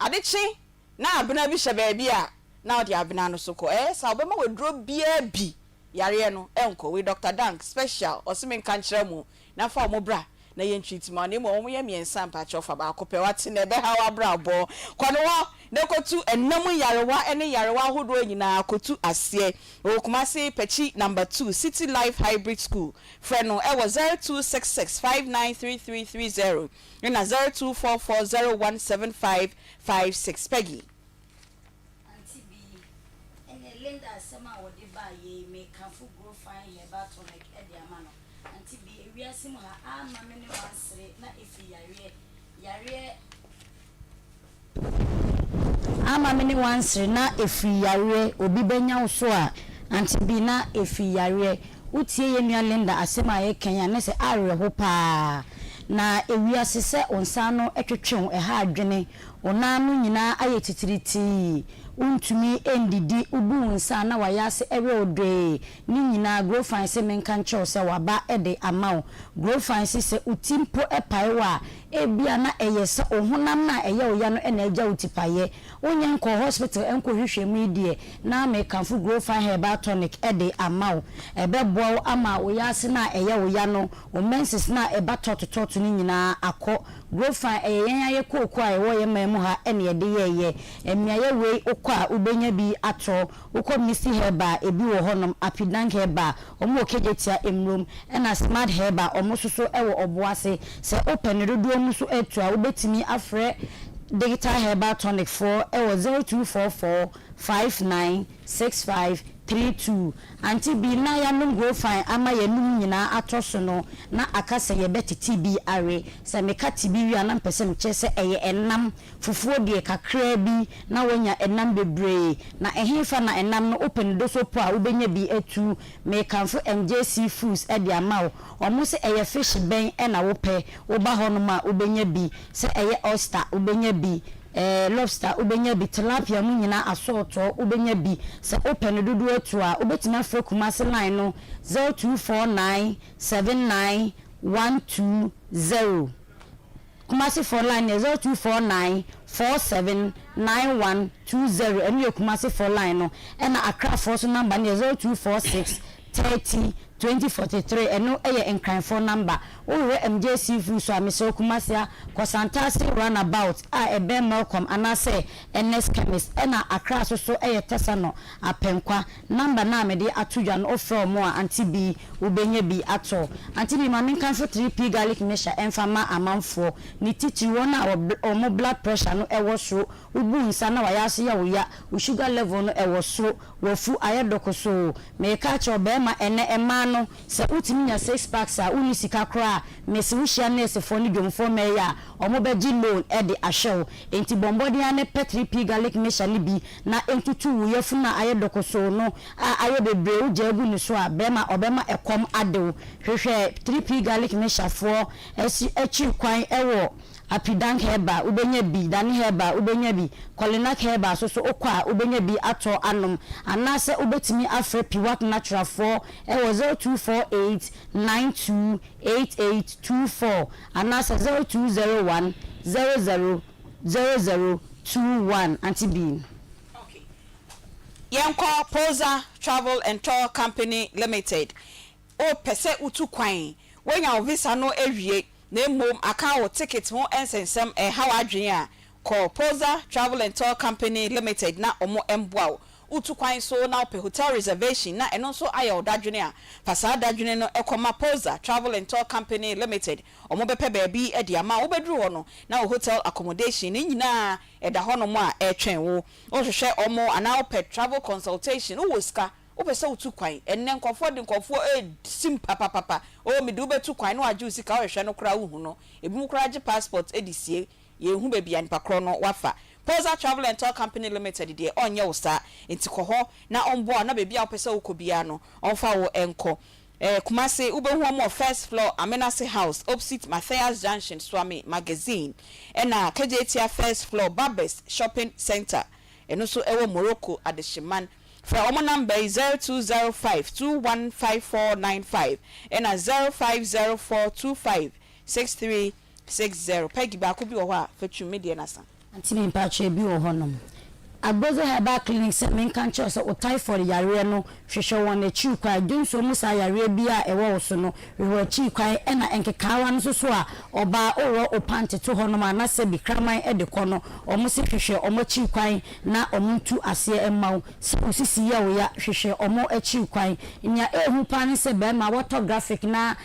ade chi na abena bi shebe bia na odi abena no so ko sa obema wedro bia bi yare no enko we Dr. Dank special osimen kan kire mu na fa mo bra na yen treat ma na mo ye miensa mpacho fa ba ko pe wate na be ha wa bra bo kono wo na kotu enam yarewa ene yarewa hodo nyina kotu ase okumase pechi number 2 City Life Hybrid School freno e was 0266593330 na 0244017556 Peggy Aunty B ene Linda sema wodi ba ye me kanfu grow fine ye ba to make e dia mano Aunty B ewiasim ha ama me ne wansere na efi yare ama me ne wansere na efi yare obi benya so a Aunty B na efi yare utie ye nua Linda asema ye kenya ne se are ho pa na ewiase se onsano etwetwe ha adwene onanu nyina aye titiriti untumi endidi ubu nsa na wayase ewe odwe ni nyina grow fine se menka nche se waba ede amaw grow fine se utimpo epaiwa ebia na eyese ohunam na eye oya no ena agya utipaye onye nko hospital enko hwehwemu die na mekanfo grow fine herbal tonic ede amaw ebebo ama oyase na eye oya no o menses na eba totototo ni nyina akọ grow fine eyen aye kokọ a ewo ye memu ha ene ede ye emiaye we kwa ubenya bi ato uko misi heba ebi wo honom apidan heba omo okejetia emrom na smart heba omo soso ewo oboase se open dodo muso etua ubetimi afre digital heba tonic 4 ewo 0244596532 Aunty B na ya no go fine ama ya num nyina atoso no na akase ye betiti bi are se meka tibi wi ana mpese mche se eye enam fufuo de kakra bi na wonya enam bebre na ehefa na enam no open do so po a ubenya bi etu mekanfo MJC Foods e de amawo omo se eye fish ben e na wo pe wo ba ho no ma ubenya bi se eye oyster ubenya bi lobster ubenya bi tilapia mu nyina asoto ubenya bi se open dudu etu a ubetima frekumase line no 0249791220 kumase for line 0249479120 emi kumase for line no na Accra for so number 0246302043 eno eye enkran phone number owe MJC Foods so amese kumase Kosantasi runabout a ebe Malcolm anase NS chemist na Accra so eye tesano apenkwa number na me de atudwa no ofro mo a Aunty B ubenye bi ato Aunty B ma menkan for 3p garlic mixture enfama amanfo ni titi wona omo blood pressure no ewo so ubu nsa na wayase ya woya sugar level no ewo so wofu ayedokoso me ka cho be ma ene ema no se utimi nya 6 packs a uni sika kra mesi wo hia nurse for ni dwomfo meya omo beji loan e de ahyew enti bombodi ane P garlic mesha ni bi na entutu wo yefuna aye dokoso no aye bebre wo jagu ni so a bema obema ekom adew hwehwe 3P garlic mesha for echi kwan ewo apidank heba ubenya bi dani heba ubenya bi kolinak heba so okwa ubenya bi ato anom anase ubetimi afre piwak natural for ewo 0248928824 anase 0201000021 Aunty B. Okay. Yanko Posa Travel and Tour Company Limited. O pese utu kwan. When your visa no ewie na mom account ticket ho ensensem how adwen a call Posa Travel and Tour Company Limited na omo emboa utu kwan so na pe hotel reservation na eno so ayo dadwene a pasa dadwene no ekoma Posa Travel and Tour Company Limited omo bepe baabi e dia ma wo bedru ho no na hotel accommodation ni nyina e da ho no mo a e twen wo hwehwe omo ana pe travel consultation wo ska opese utu kwan enne nkofo de nkofo sim papa o me de ubetu kwan no age usika hwehwe no kra wu no ebimu kra age passport edisie ye hu bebia npa kro no wafa Posa Travel and Tour Company Limited de onye usa enti koho na ombo na bebia opese ukobia no onfa wo enko Kumase ubehu mo first floor Amenase House opposite Matthias Junction Swami Magazine na KJT first floor Barbers Shopping Center eno so ewo Morocco Adeshiman for our number is 0205215495 and 0504256360. Peggy Bakubi or Fetchu Media Nasa. Aunty me pache bi wo honom. Agbozo Herbal Clinic se men kan cho se o typhoid yare no hwehwe won na chi kwa dunso musa yare bi a ewo so no we chi kwa e na enkekawa no so a oba oro opante to honom anase bi kraman e de kono omo se hwehwe omo chi kwa na omo tu ase emmaw se osisi ya wo ya hwehwe omo chi kwa nya ehu pan se be ma photographic na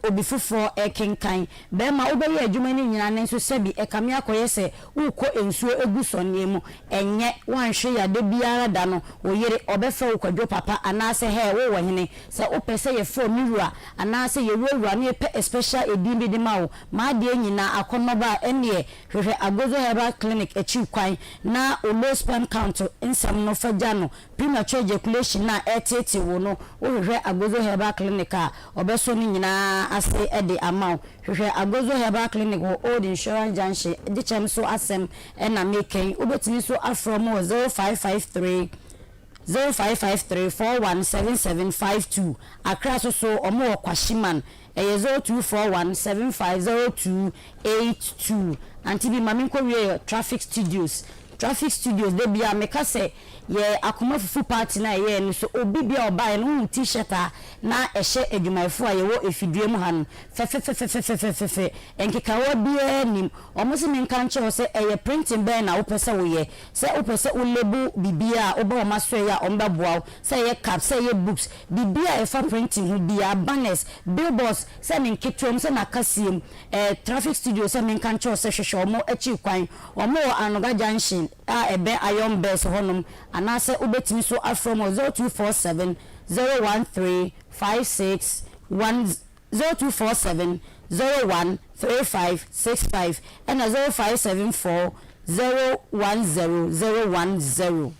obifufo ekenkan be ma obeye adwuma ni nyina ne so se bi ekame akoye se uko ensuo egu sonemu enye wanhwe ya de biara da no oyere obefa ukwadwo papa anase he wo wahene se opese ye fo miwura anase ye wura ne pe special edin bi ma wo ma de nyina akonoba ene hwehwe Agbozo Herbal Clinic echi kwan na o low sperm count Nsem no faja no premature ejaculation na etete wo no hwehwe Agbozo Herbal Clinic a obeso ni nyina ase ede amount hwehwe Agbozo Herbal Clinic wo Old Insurance Junction de chem so asem na meken obetini so from 0553417752 Accra so omo kwashiman 0241750282 Aunty B mami ko wie traffic studios de bia meka se ye Akoma fufu party na ye no so obi bia oba no t-shirt na ehye adwumayfo a ye wo efidue mu han fe enkeka wo bia nim omo se menka nche se eye printing be na wo pese wo ye se wo pese wo lebu bibia oba o maso ya omba boaw se ye cap se ye books bibia e fa printing hu bia banners billboards se menketwom se na kasiem traffic studio se menka nche se hwehwe omo echi kwan omo anoga junction ebe ayon bells honum anase ubetimi so afrom 0247 013 56 0247 013565 and 0574 010010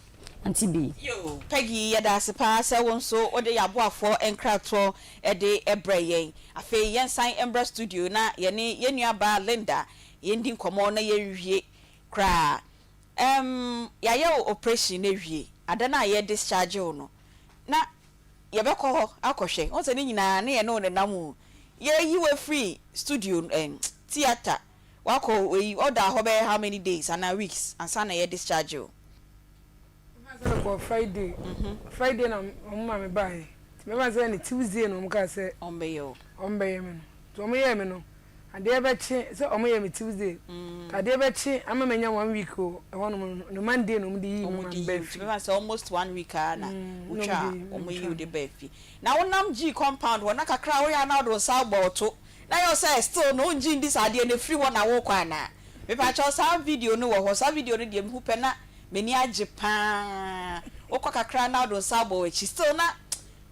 Aunty B. Yo, Peggy yada sepa se won so ode yaboafo enkrato ede ebreyen afi yen san embra studio na ye nuaba Linda yendi nkomo na ye wie kra yaye operation na wie adana ye discharge no na ye be ko akohwe on se ni nyina na ye no ne namu ye yiwe free studio theater wako we order hobe how many days and weeks and sana ye discharge o for Friday Friday na mama me buy me ba say ni Tuesday no mka say ombe me to mo ye me no ade be chi say omo ye me Tuesday ade be chi ama menya 1 week o no Monday no mdi yi no be me ba say almost 1 week na ucha omo yi de be fi na wonam G compound wona kakra wo ya na do sa gboto na yo say still no nji this ade na free one na wo kwa na me pa cha sa video no wo sa video no de mhu pe na meni age pa okwa kakra na do sa gbo echi still na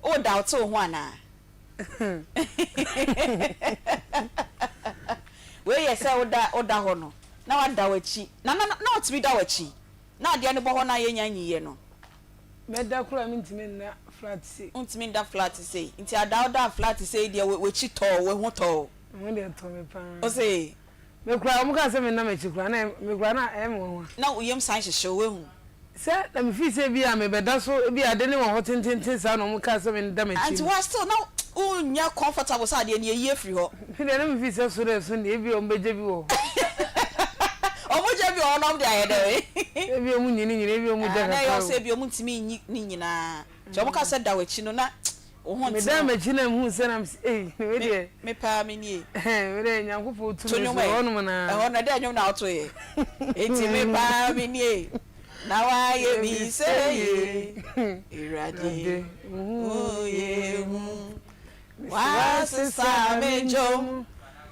o doubt o ho ana we yesa oda ho no na wada wachi na otimi da wachi na ade ne bo ho na yenya nyiye no meda kura mi ntimi na flat say ntimi da flat say nti ada flat say de wachi to we ho to mo de to me pa o say me kura mo ka say me na me chi kura na me kura na em ho na uyem san hyehyɛ we hu se na me fi say bia me beda so bia de ne wo ho tintin sa no mo ka say me da me chi and we still now unya comfortable sa de ne yie free ho de na me fi say so de so ne bi o mbeje bi wo omoje bi onom de ayede ebi o mu nyini ebi o mu de na yo say bi o mu ntimi ni nyina je mo ka say da wachi no na o ho me da me chi na mu se na we de me pa me ni we de nyankofo tu me so onum na ho na de anyum na auto ye enti me pa me ni na wa ye mi say ye irade o ye wa se sa me jom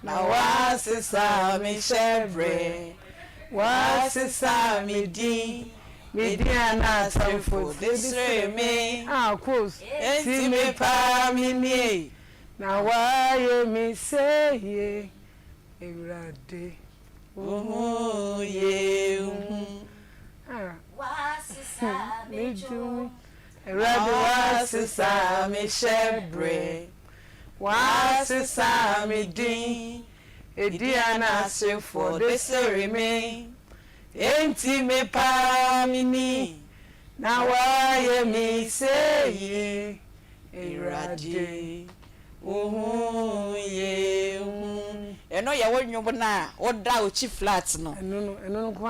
na wa se sa me shebre wa se sa me di ana tempo desre me of course enti me pa me ni na wa ye mi say ye irade o ye wa se sa me jom irade wa se sa me shebre wa se sa me di ana tempo desre me enti me pa me ni na wa ye mi say ye irade o ye eno ye wonwom na oda o chi flat no eno ko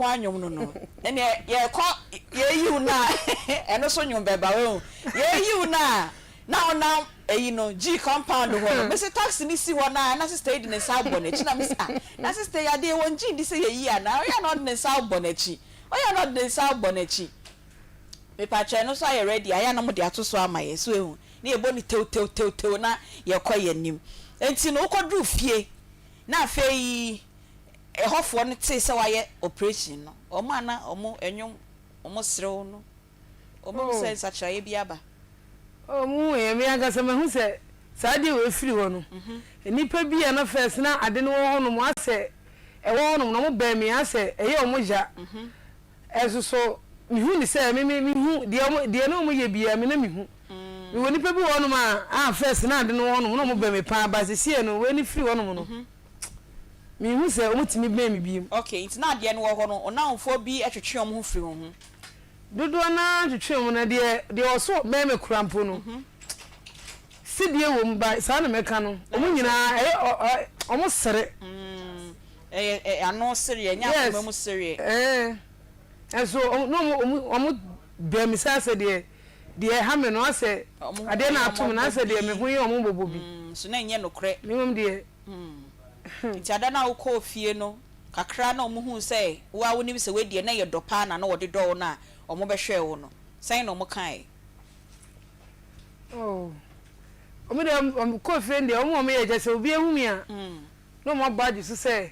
anyom no ene ye ko ye yiu na eno so nwom beba we ye yiu na ona eyi no G compound ho no me se taxi ni si ho na sister di ne sa bonechi na me say na sister ya de won G di se ye yi ana o ya no ne sa bonechi o ya no ne sa bonechi me pa che no so ya ready aya na mo de atoso amaye so ehu na ye boni tew na ye koye nim enti no kodru fie na afei ehofo no te se wa ye operation no o ma na omo enwom omo serew no omo se sachaye biaba mu ye me aga se me hu se saade we firi ho no enipa bi na first na ade no ho no mo ase e wo no mo ba mi ase e ye o mo ja esoso mi hu ni se mi hu de no mo ye bia mi na mi hu mi woni pa bi wo no ma first na ade no ho no mo ba mi pa ba se sie no we ni firi ho no no mi hu se o mo timi ba mi bi okay it's na de no ho no ona mfo bi atwetwe o mo firi ho dodo na twetwe mu na de oso meme kurampo no sidie wo mba sa na meka no omu nyina omu sere ano sere nya ko mu sere eso no omu be mi sa se de ha me no ase ade na atom na ase de me hu ye omu bobo bi so na nye no kre mi mum de nti ada na wo ko fie no kakra na omu hu se wa wo ni se we de na ye dopa na wo de do na omo be hwe wo no sen no mo kan omo de ko friend de omo me ye jese obi ehumi a no mo badge so se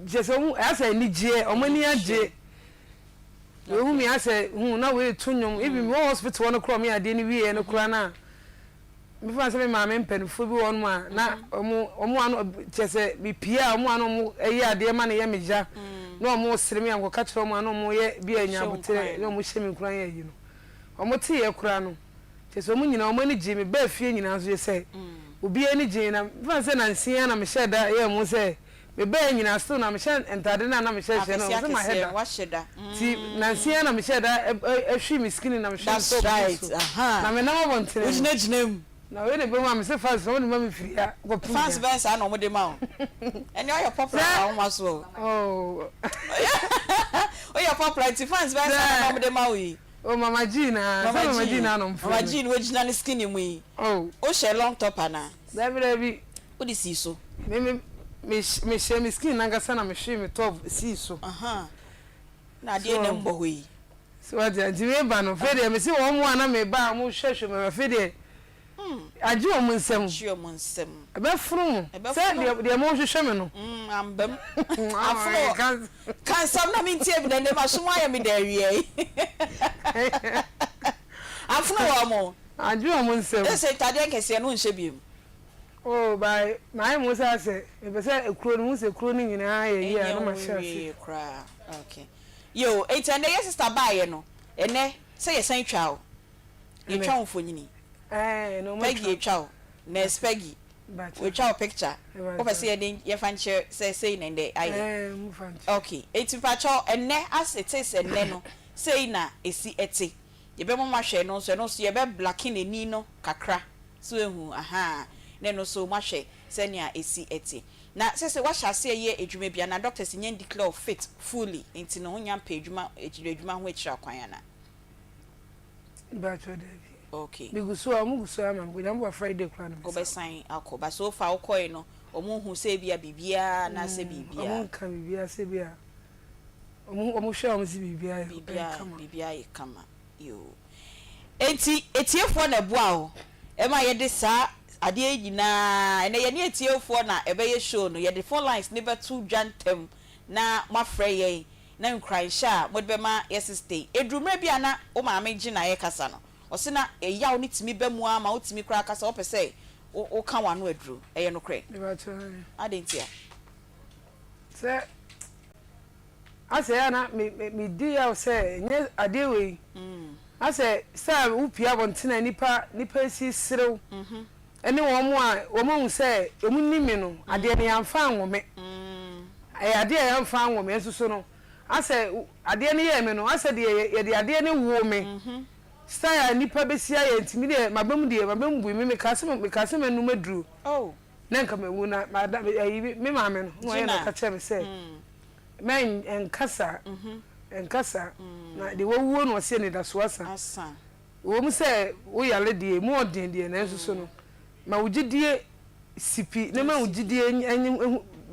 jese omo asa ni je omo ni age ehumi asa hu na we tunyum ibi me hospital no kro me ade ni wie no kra na me fa se me ma me mpanufo bi won ma na omo ano jese bi pia omo ano mo eyi ade ma na ye meja no omo siremi anko ka kire omo ano mo ye bi anya botere no omo hyemi kura ye yi no omo te ye kura no jese omo nyina omo ni ji me ba fie nyina so ye se obi ani ji na fa se na nsia na me sheda ye mo se me ba nyina so na me she entade na me she no so ma heda wa sheda ti na nsia na me sheda ehwi mi skin na me she so na me na mo bontere ojina na we ne be ma me se fast so ne ma me firi ya go fast ben sa na mo de ma o eni o your popular o ma so oh o your popular ti fans ben sa na mo de ma o yi oh mama Gina no mfo mama Gina we Gina ni skin mu yi o she long top ana dabi o di si so me she me skin na gasa na me hwe me top si so na de ne mbo ho yi so what you we ba no fe de me si wo mu ana me ba mu hwehwe me fe de aji o mun nsem ebe furu se de mo hwehwe me no ambem afro kan sam na mi tie bi de ma so wa ya mi da wie afro wa mo adu omo nsem e say tade kese no nhye biem oh by my mo say e be say ekuro no say ekuro ni nyina ye ye no ma share kra okay yo etende your sister bae no ene say ye san twa o ye twa wo fonyini no Peggy ye twa o na Peggy we twa picture o be say ye fan share say na ndey aye mu fan okay etipa cho ene as it is ene no say na esi eti ye be mo ma hwe no so ye be blacking eni no kakra so ehu aha ne no so ma hwe say na esi eti na say what shall say ye edwuma bia na doctors nyen declare fit fully enti no nya mpa edwuma ho ekira kwan na ba cho dey okay bigusu amugusu ama ngwa Friday kwan no go be sign akoba so fa ukoi no omu hu say bia bibia na say bibia omu kan bibia say bia omu hwe omu si bibia bibia e kama yo etiefo na bua o e ma ye de sa ade nyina ene ye ne etiefo na ebe ye show no ye de phone lines ne betu dwantem na mafrɛ ye na nkransha mo de be ma yes stay edrumre bia na o ma me gi na ye kasa no o se na e yaw ne timi be mu ama o timi kra kasa o pese o kan wa no adru eye no kre adentia se ase ana me di ya se nye ade we ase sa upia bontina nipa si serew ene wo mu se emu nimi no ade ne yamfa anwome ade yamfa anwome nsuso no ase ade ne ye me no ase de ye ade ne wo me style nipa besia ye ntimi de mabam bu me kase me numa duru oh na nka mewu na me maame no wo ye na ka che me se men enkasa na de wo no se ne da so asa wo mu se wo yale de mu odin de na nsuso no ma wugidie sipi ne ma wugidie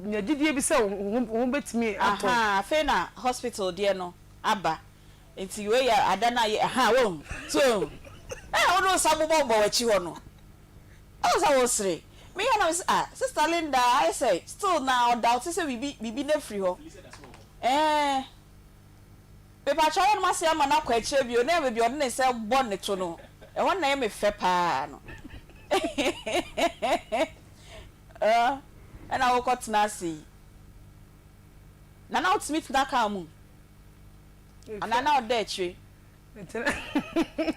nya gidie bi se wo betimi ato aha fe na hospital de no aba enti we ya adana ye aha wo so ono sabubo bo wachi ho no o sa wo sre me ya na sister Linda I say still now doubt say bibi na free ho pepa chawo no mase ama na kwa kire bi o na be bi o ne se bo ne to no e ho na ye me fe pa no ana wo kotna si na ultimate na ka mu ana na oda chire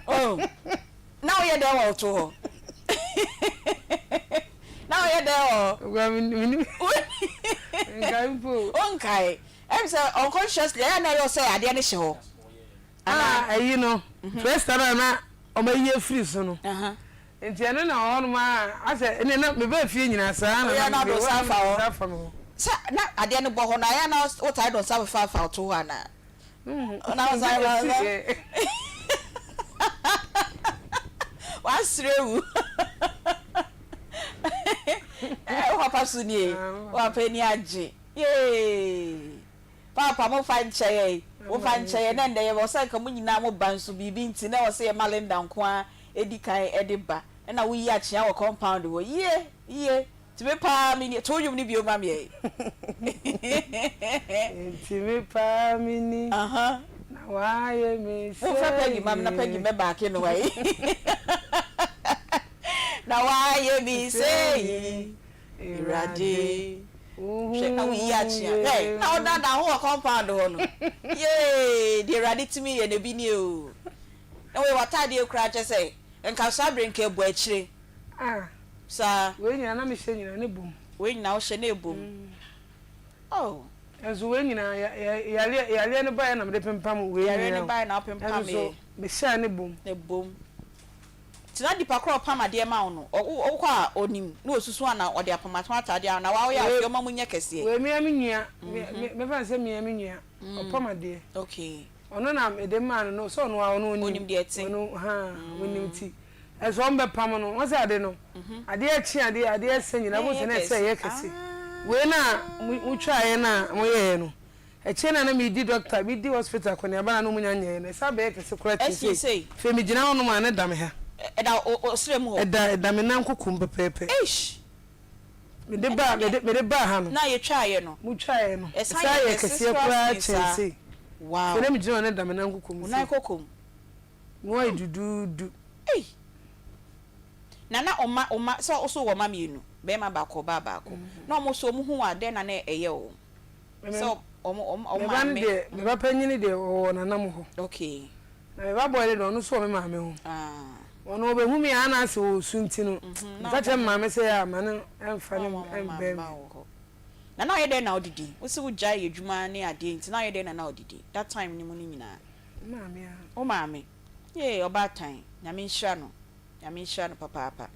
oh now you there wo to ho now you there gwa mini ngai mpo onkai em say unconsciously na you say ade ne hye ho ayi no first time na o ma ye free so no enti ene na ho no ma ase ene na me ba fie nyina sa na do safa ho sa na ade ne bo ho na ya na what I don't safa fa to ho na na was I wasrewu papa suni wa pani age papa mo fa nche na ndeye wo say ka mo nyina mo banso bibi nti na wo say Malinda nko edikan ediba na wo yi achia wo compound wo ye tibe pa mi ni to yum ni bi o ma me tibe pa mi ni aha na wa ye me se wo fa Peggy mam na Peggy me back no wai na wa ye mi say irade she na we ya chia hey na oda da ho compound ho no ye the irade timi ye na bi ni o na we watade ekura che say enka sabre nke bu akire sa we nyina na me hye nyina ne bom we nyina wo hye na ebom oh ezo we nyina yale ne ba na me de pempam we yale ne ba na pempam me hye ne bom tina dipa kro pama de ma no wo kwa onim na osusu ana ode apamato atade na wa wo ya afio ma munye kese we me nua me fa se me nua opama de okay ono na me de ma no so no wa ono onim de eti ono onim ti ezo mbe pam no wo se ade no ade achi ade esenyina bo se na se ye kese we na utwa ye na mo ye no eche na me di doctor me di hospital ko ne aba na no munya nye na sa be kese correct say fe me gina ono ma na dam ha eda osrem ho eda me nan kokum pepepe ish me de ba ha no na ye twa ye no mu twa ye no sa ye kese kura chense wow fe me gina na eda me nan kokum na kokum no ai dudu nana oma so also wo ma mienu be ma ba ko na omo so mu hu ade na na eye o so omo me me ba panyini de o nana mo ho okay na me ba boy de no so me ma me ho ono be hu mi ana so sunti no ka che ma me say ya ma no emfa ne embe na ye de na odidi wo se wo jai edwuma ne ade nti na ye de na odidi that time ni mu ni nyina ma me a o ma me ye oba tan na me nhira no papa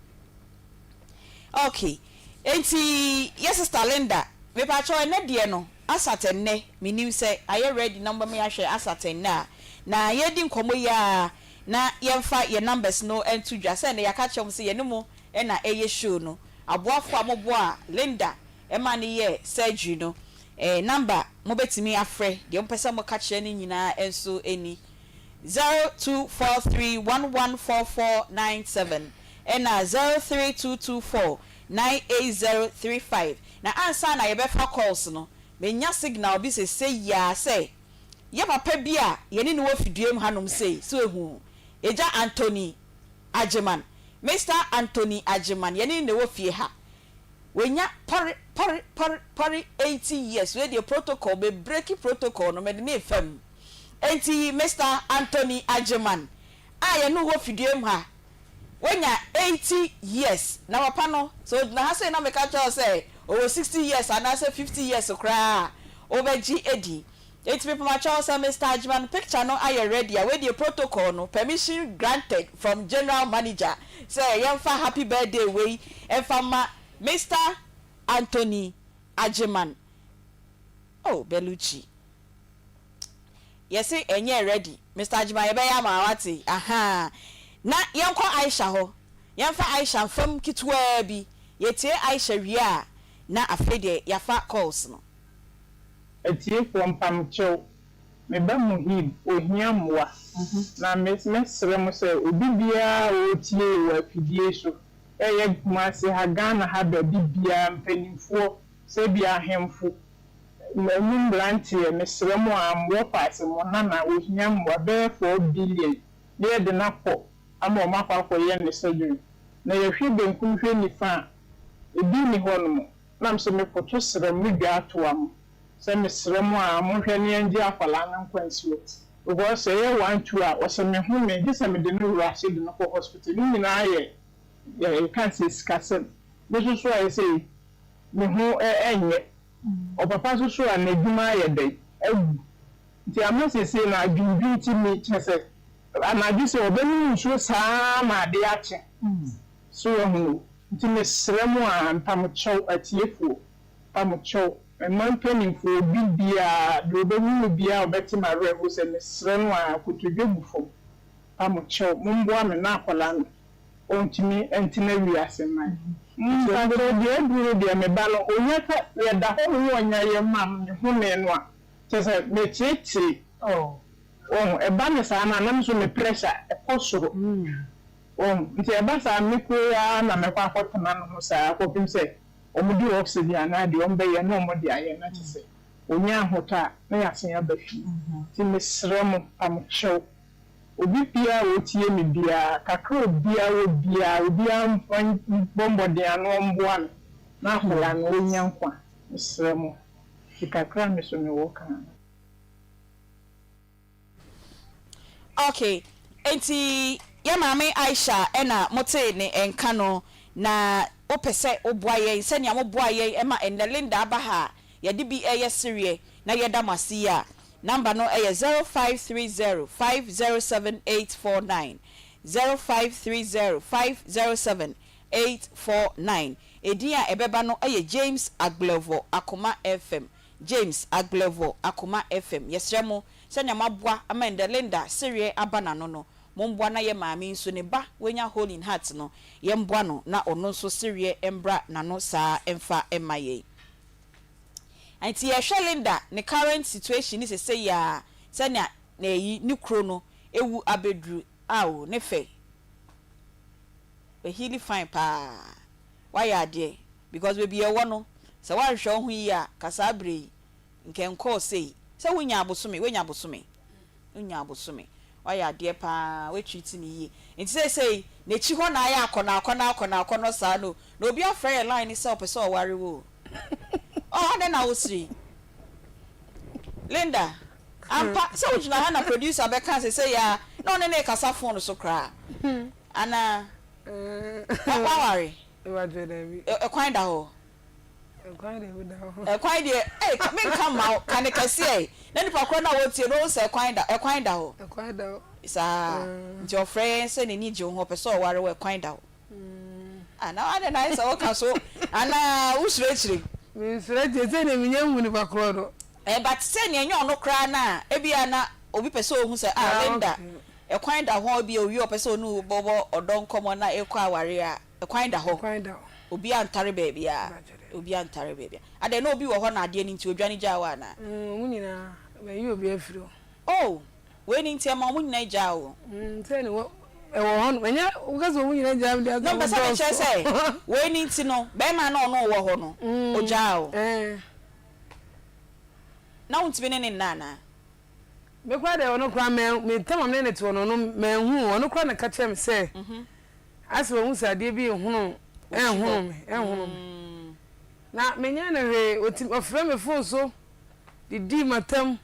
okay enti yes sister Linda me pa cho ne de no asatenne me nim say are you ready number me ahwe asatenne na ye di nkomo ya na yemfa ye numbers no entu dwa say na yaka chom say ye ne mu e na eye show no aboafo amobo a Linda e ma ne ye surgery no number mo betimi afre de mpesa mo ka kire ni nyina enso eni 0243114497 and 03224988035 na ansa na ye be fa calls no me nya signal bi say ya say ye papa bi a ye ni no wafidiem hanom say so ehu eja Anthony Ajeman Mr. Anthony Ajeman ye ni no wafie ha wenya pari 80 years we the protocol be breaking protocol no me de fam enti Mr. Anthony Ajeman ye no wafidiem ha wenya 80 years na papa no so na ha say na me catch say over 60 years and I say 50 years okra over GAD 8 people my child say Mr. Ajeman picture no are you ready with the protocol no permission granted from general manager say yemfa happy birthday way and from Mr. Anthony Ajeman oh Belucci yes enye ready Mr. Ajeman ye be ya ma wati aha na yenko Aisha ho yemfa Aisha fam kitwa bi yetie Aisha wia na afede yafa calls no etie from pamcho me ba muhib ohia mwa na mesre mo se obi bia o tie wa fidie so eye kuma se ha Ghana ha ba bibia mpanimfo se bia hemfo mum blantie mesre mo amwo pass mo na ohia mwa be 4 billion de de na ko ama o makwa ye ne surgery na ye hwe benkum hwe nifa ebi ni hono nam se me foto sere midwa atoam se me sere mo a mo hwe ne ngi akwala na nkwansuo ogo se ye 1-2 a o se me hu me gese me de no rush de no hospital ni na ye kan se skase bo so a se me hu enye o papa so a na dwuma ye dey ti amase se na dwumbi ti mi chese anagi se obenu nsuo saa ma de ache so hu nti mesremu a mpamcho atiefo pamcho man penifo bibia do obenu bia obeti mare ho se mesremu a kutudwebufo pamcho mumboa me na akola no ontimi entina wiase man mpagro de duro de me ba no onyaka ye da ho no onya ye mam ne ho me no a tese me chichi eba me sa na nam so me pressure e kosoro nti eba sa me ko ya na me kwa akotana no sa akopim se omudi oxygen na de ombe ye no omudi aye na tese onya hota na ya sen abafi ti me sremo amcho obi pia otie me bia kakra bia obia bombo de ano mboa na hola no onya nkwa me sremo ti kakra me so me wo kan. Okay, enti ya mama Aisha ena mote ne enka no na opese oboaye senya moboaye ema Linda abaha ya di bi eye serie na yeda masia number no eye 0530507849 0530507849 edia ebeba no eye James Aglevo Akoma FM James Aglevo Akoma FM yesremo senya mabwa ama Linda serie abana no mombwa na ye maami nso ne ba wenya hole in heart no ye mbwa no na ono nso serie embra na no saa emfa emaye anti ye hwe Linda ne current situation is say ya senya na yi ni kro no ewu abedru awo ne fe we heal fine pa why ade because we be e wo no se wa hwe ho yi a kasabre nkenko say se wonya abosome oya de pa we treat ni yi nti say na chi ho na ya akona sa no na obi afre line ni se opese o ware wo oh na na osiri Linda ampa so ujina ha na producer be kan say ya no ne kasa phone so kra ana papa ware e wa je dem e kwan da ho kwan de me come out kan e kase e na ni pakro na wo tie no say kwan da ho sa your friend say ni je ho pese o ware we kwan da ho ana ada na say o ka so ana usure chire mi sure je say na mi nyamu ni pakro do but say ni enyo no kra na e bia na obi pese o hu say Linda e kwan da ho bia owi o pese onu bobo odon komo na e kwa ware a e kwan da ho obi antare baby a obi antare baby ade na obi wo ho na ade ni nti odwane jawa na munyina we yi obi afiro oh we ni nti ma munyina jawo say ni wo e wo ho nya ugazo munyina jawo dia no basa me che say we ni nti no be ma na ono wo ho no o jawo na unti be ne nana me kwa de ono kwa me tamam ne to no me hu ono kwa na ka chem say ase wo hu sade bi hunu na menya na we ofre me phone so di matam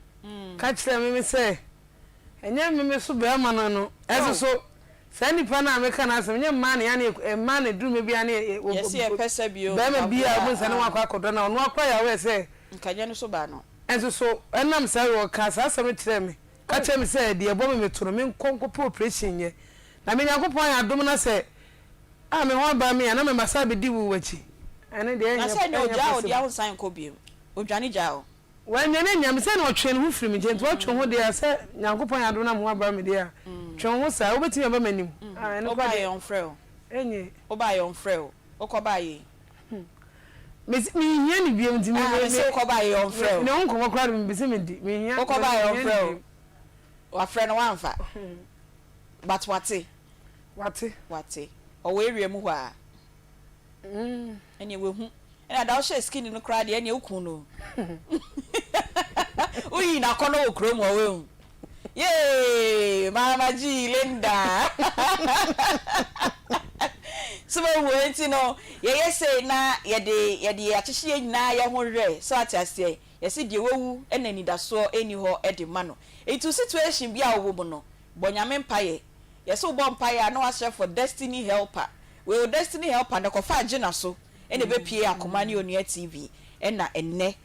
ka kire me say enya me so be ma no ese so sani pa na me kana asem nya ma na ya na ma na du me bia na yes e pesa bio be me bia mo sane wa kwa akodo na ono akwa ya we say nkanya no so ba no ese so enam say wo ka sa asem kire me ka kire me say de ebo me to no me nkonko operation ye na me yakopon ya dom na say me ho ba me na me masa be di wu wachi ene de na say no ja o dia ho san ko biem odwane ja o wan ne nyam say na otwe ne ho firi me je nto otwe ho de ya say yakopon ya dom na mo ba me de ya twe ho sa obetimi ba manim ene ko ba ye on freo enye o ba ye on freo o ko ba ye me hia ni biem di me se ko ba ye on freo ne on ko kra me bisi me di me hia o ko ba ye on freo wa freo no wan fa but wate o we rie mu hwa ene we hu ena da o she skin no kra de ene ukun no uyi na kono okro mu we hu yay mama ji Linda so we nti no ye say na ye de akyehye nyina ye ho re so atiase ye se de wewu ena ni da so eni ho e de ma no itu situation bi a wo mu no bonyame mpaye ye so bo mpaye na wa share for destiny helper we will destiny helper na ko fa agina so ene be pie Akoma ne Onua TV ena enne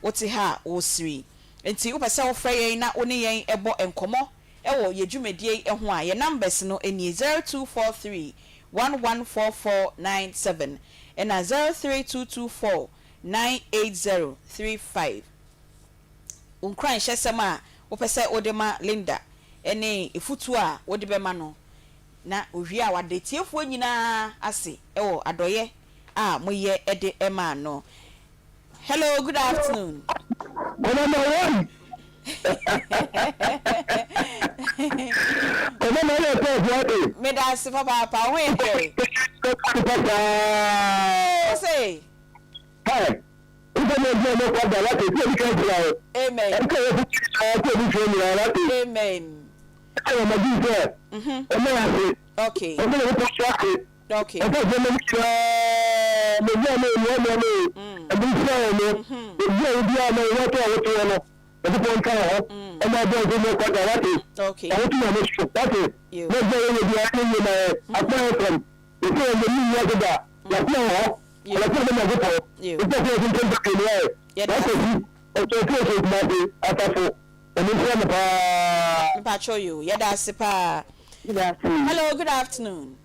wote ha o siri enti wo pese wo frɛ yɛn na wo ne yɛn ɛbɔ enkomo ɛwɔ ye dwumadie ɛho a ye numbers no eni 0243 114497 ena 03224 98035 unkran hyesɛm a wo pese wo de ma Linda ene efutu a wo de be ma no na ohwie a wade tiefuo nyina ase ewo adoye a moye ede ema no. Hello, good afternoon. Me da se papa ho e dey. Say. Hey. Amen. Amen. Okay. Okay. Hello, good afternoon.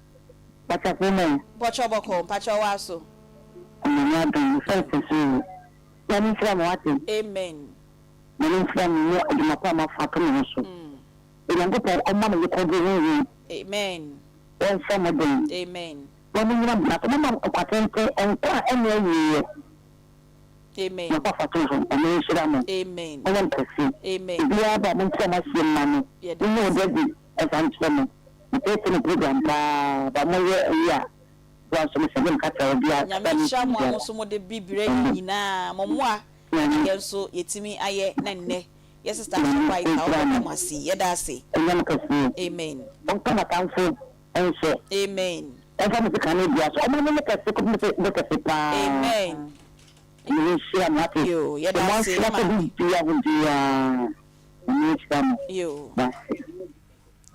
Amen. Amen. Amen. Nyamesha mo so mo de bibre nyina momoa yenso yetimi aye na nne Yes, sister, right now. I see. Yeah, that's it. Amen. Amen. Amen. You, yeah, that's it. You.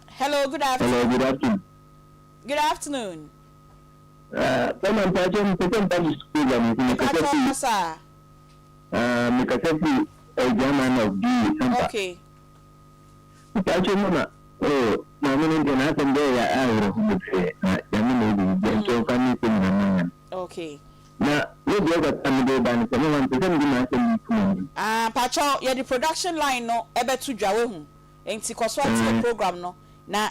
Hello, good afternoon. Hello, good afternoon. Good afternoon. Okay. Okay. Pacho, yeah, the production line no ebe to dwawe hu. Enti koswati program no na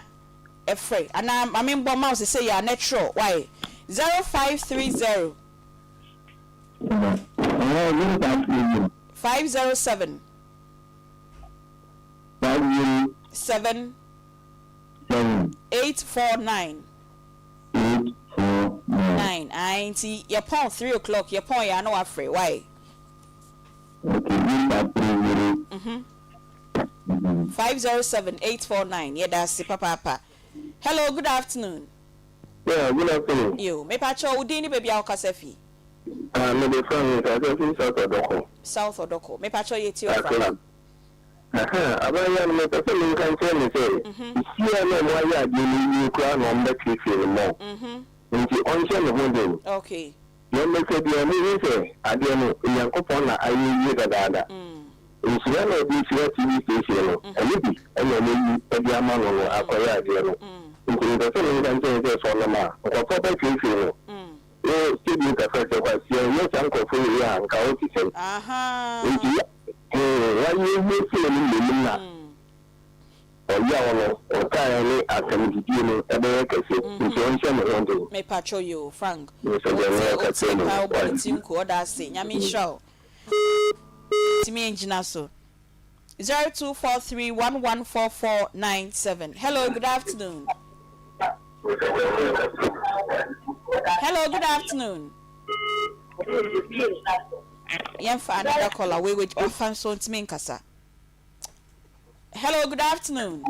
efre. And I mean bomb mouse say ya natural. Why? 0530 507 7 849 9. Aunty, your phone 3 o'clock. Your phone ya no afraid. Why? 507 849. Yeah, that's it, papa. Hello, good afternoon. Yeah, good afternoon. You, me pacho udini baby ao kasefi. Me be from South Odoko. South Odoko. Me pacho yeti o from. Abaya me pese me kan say me say. Isia no mo ya de ni kura no mbe krifi mo. Nti onse me honden. Okay. Yo me say bi me say ade no Yankopon na ayi yi dada. Isia no bi sia TV station no. Eli bi ene ni ebi ama no akoya ade no. Nti pese me kan say for no ma. Ko papa krifi no. Still you can say what you know can for you and can to say. When you feel in the or ya or kind at me patrol you, Frank. That's it. Yami show. To me, Jinaso 0243114497. Hello, good afternoon. Hello, good afternoon. Another caller. We with orphan son to me kasa. Hello, good afternoon.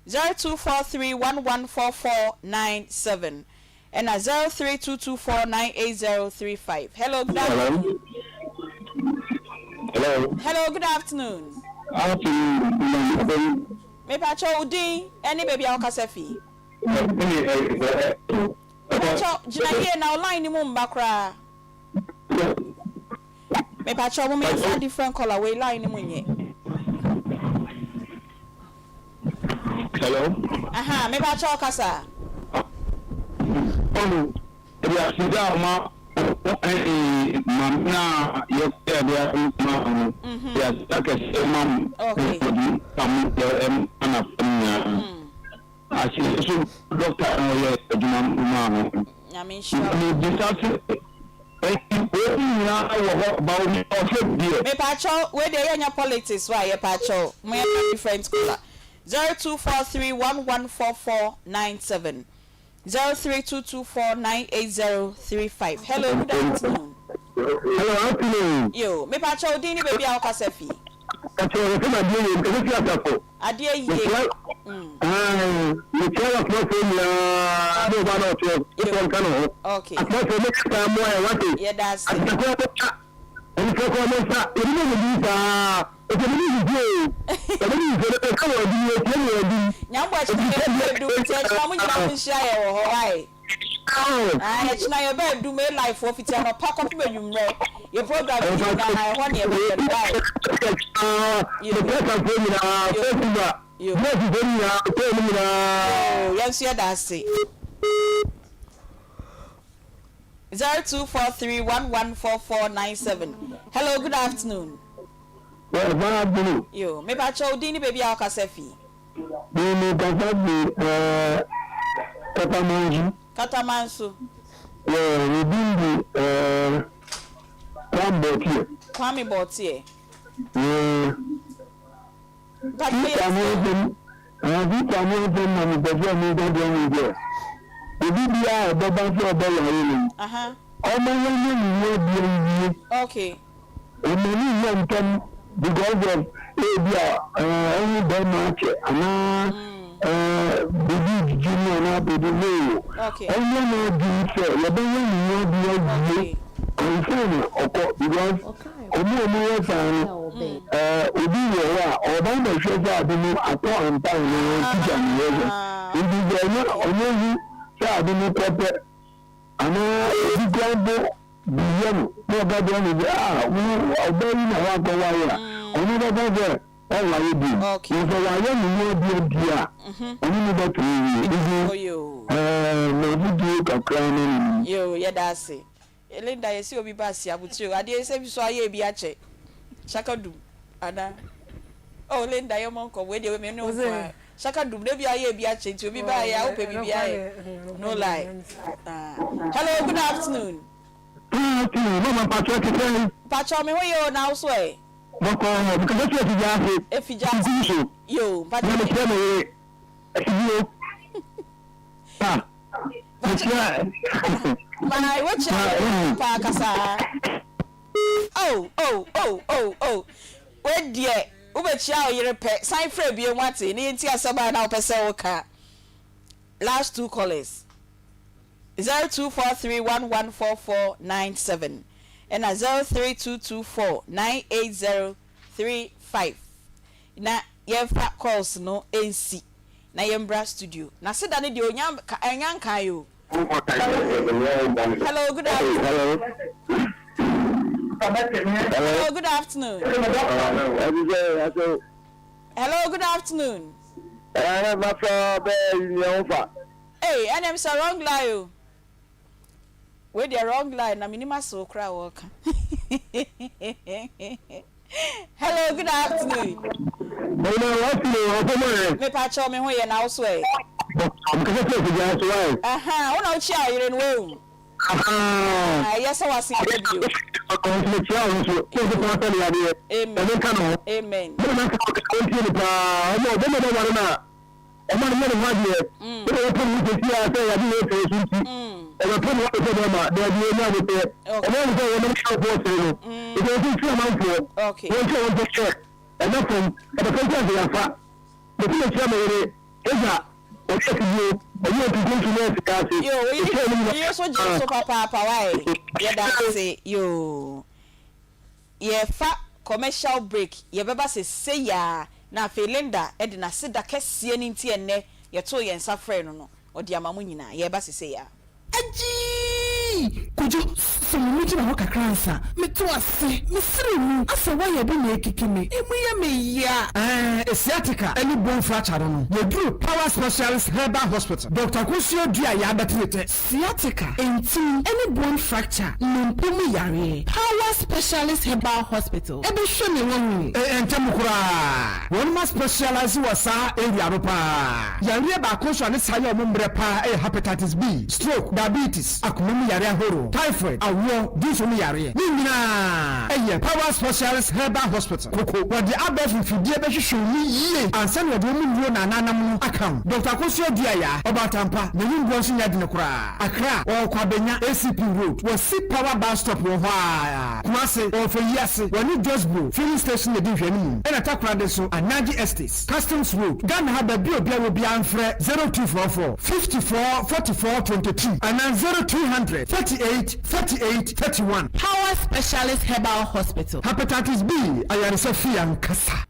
Zero 0243114497 and 0322498035. Hello, good afternoon. Hello. Hello, good afternoon. Me pacho udi any baby ao kasefi. Pacho jina here na online ni mo mbakra. Me pacho mo me different color way line ni mo nye. Hello. Aha, me pacho kasa. Ya sida ma mamna yote ya mama ya take mam okay ana ashi so doctor ya mama nyame sure me discuss me pacho we dey anya politics why ye pacho me different color 0243114497 0322498035. Hello, good afternoon. Hello, afternoon. Yo, me pacho dini baby ao kasefi. Pacho se ma dini ke fi atako. Adie ye. Me tell us no ya no ba no to. Ko kan no. Okay. Mo se me ka mo e wate. Yeah, that's it. Oni ko mo sa, eri mo bi sa. O je ni bi. O ni bi se ka wo bi o ti wo bi. Nyambo a chike do te ma mo nyina mo hia ye wo ho ai. Ah, ya china ye ba do me life for fit na pack up me nwumre. Your program is na ha ho ne e be dai. You get a phone na Facebook. You get a phone na phone na. Yes, yeah, that's it. 0243114497. Hello, good afternoon. Well, bad Yo, me pacho dini baby ao kasefi. Me kasabi Katamansu. Yeah, we been Kwame Botie. Yeah. Okay. Because of only very much baby junior na baby no. Okay. Only no do so. You don't know be concern because omo yes and obi wa or ban the show that do at all and time no teacher me. It is only say I do proper. Ana obi grabo biyan no ga do ni obi na wa go wa ya. Oni da go all I do. Okay. If I am no dia. Oni no that no do ka crown. Yo, yeah that's it. Linda you see obi bass ya butiro. Ade say bi so aye bi ache. Shaka dum. Ada. Oh Linda your mom come we dey me no. Shaka dum dey bi aye bi ache nti obi ba ya ope bi aye. No lie. Hello, good afternoon. Mama Pacho me who you now so eh? Because if you yo, but oh. Where dear, Ubechia, you repair, sign free be wanting, Intia Saba now Pesoka. Last two callers 0243114497 and 032249803 na yemfa calls no NC na yembra studio na seda ne de onyam enyanka yo. Hello, good afternoon. Hello, good afternoon. Hello, good afternoon. Hey, and I'm so wrong line. Where the wrong line, na minima so cry walk. Hello, good afternoon. Me pacho me hoye na oswe. Aha, una uchi ayire nwe. Yes, I was in you. Amen. Commercial break. Ye beba say ya na Felinda edina sida kese ni nti enne ye to ye nsa frɛ no odi amamu nyina ye ba say ya aji kujo so mu ji na ho kakransa me to ase me sire mu asa wa ye be na ekikime emu ye me ya asiatica any bone fracture no ye do power specialist herbal hospital Dr. Kusio Dua ya betrete sciatica enti any bone fracture no pomu yare power specialist herbal hospital e be hwe me won entem kura won ma specialize wasa area no pa yare ba ko so ne saye o mumbre pa hepatitis B stroke diabetes akomo yare ahoro typhoid awo disomu yare ni nyina power specialist herbal hospital koko wodi abef fidie be hwehwe ni yie ansa na de mu nwo na nanam account Dr. Kusio Dua ya obatampa ne nimbo nso nya de ne kura Accra o kwabenya ACP road wo si power bus stop wo ha kumase o fe yase woni Josbro filling station de hwani mu ena takura de so Anaji Estates Customs Road Ghana ha ba bi obi amfre 0244 54 44 22 and 0200 38 38 31 Power Specialist Herbal Hospital Hepatitis B ayare Sofia Nkasa.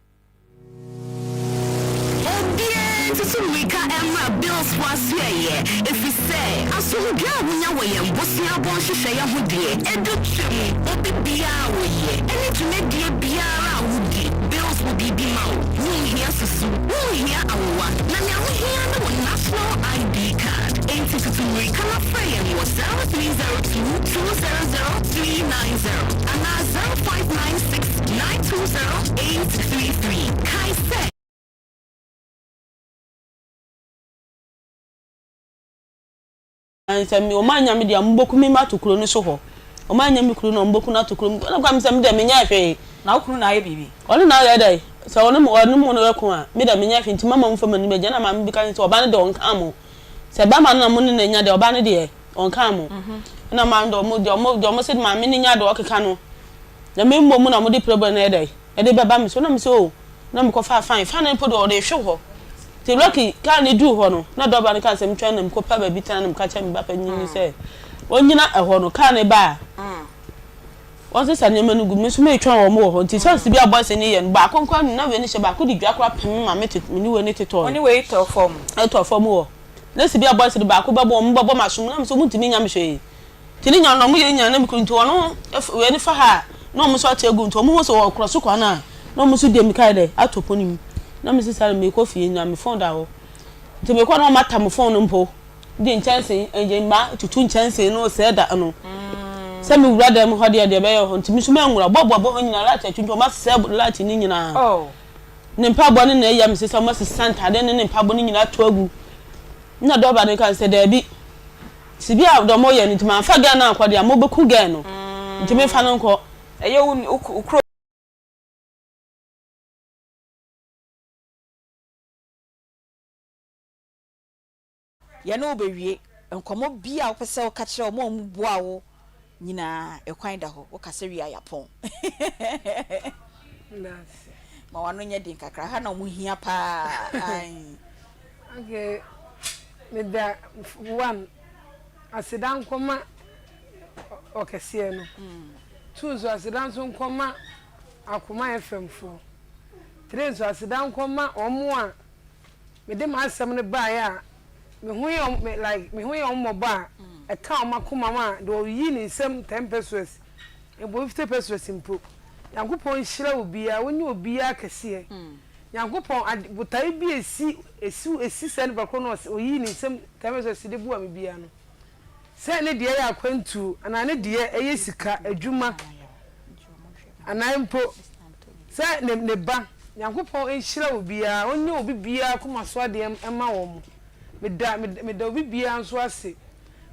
So we can emra bills was here if we say aso gya munya wo ye bosia bon hwehwe ya hodie edutwem obi bia wo ye ene tume die biara wudi bills will be mau we here susu we here awa na me awo here na national ID card enti to we can afray and was 0302200390 and 0596920833 kai say Nsem o manya me dia mboku mi matokuro ni so ho o manya mi kuro no mboku na tokuro na kwa msem de me nya hwe na okuru na aye bibi onu na aye dai so onu mo no yeko a me da me nya hwe nti mama mfa mani me gya na mama bi kan so oba ne de on kan mo se ba ma na mo ne nya de oba ne de on kan mo na man do mo said ma me nya do okeka no na me mmo mu na mo de problem na edai e de baba me so na me so na me ko fa fine na po do de hwe ho te lucky ka ne du ho no na do ba ne ka se me twa na me ko pa ba bi tan na me ka cha me ba pa nyini se wonyina e ho no ka ne ba wọ́n sì sàní ẹ̀mẹ́nu gùn mi sún mẹ́ ìtwan wọ́n mu wọ̀ hó ntí sọ́ọ̀sì bí abọ́ ẹ̀sẹ̀ ni yẹn bá akọ́nkọ́ ni náà wẹ̀ ní ṣe bá akó di dua kora pẹ̀mí màmí níwèé ní títọ́ wọ́n ní wèé tọ̀ fọ́ọ̀mù ẹ̀tọ́ fọ́ọ̀mù wọ̀ lẹ́sì bí abọ́ ẹ̀sẹ̀ ni bá akó bá bọ́ ọmú bọ́ máa sùn náà mo ti mi nyàm ṣe tí ní nyàn náà mo yẹ nyàn náà mi kò ntí wọn wẹ̀ ní fa ha náà mo sọ àti egu ntí ọmú wọ́n sọ wọ̀ kúrọ̀ so kwan náà náà mo sọ di èmi káyọ̀ dẹ̀ atọ̀ pọ̀ ni mu náà mi sì sáré mi kó fi nyàm mi fọ́ọ̀n dà hɔ ntí mi kọ́ náà ma ta mi fọ́ọ̀n mpo di nkyɛnse ɛyɛ mma tutu nkyɛnse no sɛ da no sɛ mi wura dɛm hɔ deɛ bɛyɛ hɔ ntumi so mɛnwura bɔbɔ hɔ nyina lati atwintwɔ ma sɛ lati ni nyina ne mpabɔ ne na ɛyɛ mi sɛ ma sisa ntade ne mpabɔ ne nyina to agu na dɔba ne kan sɛ daabi sibi a dɔmɔ yɛ ne ntumi afa gɛn na akɔ deɛ mo bɛku gɛn no ntumi fa no nkɔ ɛyɛ ukuro yɛ no bɛwie nkɔmɔ bi a wopɛ sɛ woka kyerɛ ɔmo ɔmo boa wo nyina ekwan da ho wo kase wi ayapon ma wano nya din kakra ha na mo hia pa ai okay me da one asidan koma okese no two so asidan so koma Akoma FM fo three so asidan koma omo a me de ma asem ne ba ya me hu ye omo ba a cow Makuma, do ye in some 10 pesos, and 50 pesos in poop. Yankupon shira will be a when you be a cassia. Yankupon, would I be a sea and baconos or ye in some 10 pesos the boy biano. Send a dear acquaint to, and I need dear a yesica, a juma, and I'm po. Send them the bank. Yankupon shira will be a when you be a Kuma swadium and my me da obi bia nso ase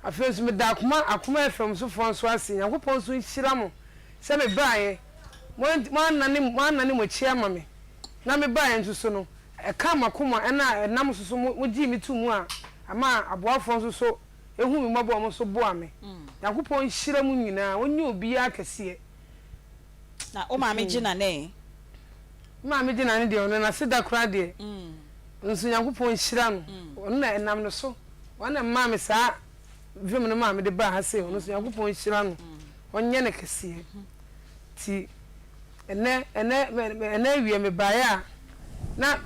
afenso me da akoma FM so fon so ase yakopon so nhira mo se me baaye mo anane mo chia ma me na me baaye nso so no e ka makoma na enam so mo gi mi tu mu a ama aboafo nso so ehu mi mabo mo so bo ame yakopon nhira mu nyina onye obi akese na o ma me gina ne ma me gina ne de ono na sida kra de nso yakopon nhira no ona enam no so wana mma me saa vim no ma me de ba ha se ono so yakopon nhira no onye ne kese ti ene wie me ba ya na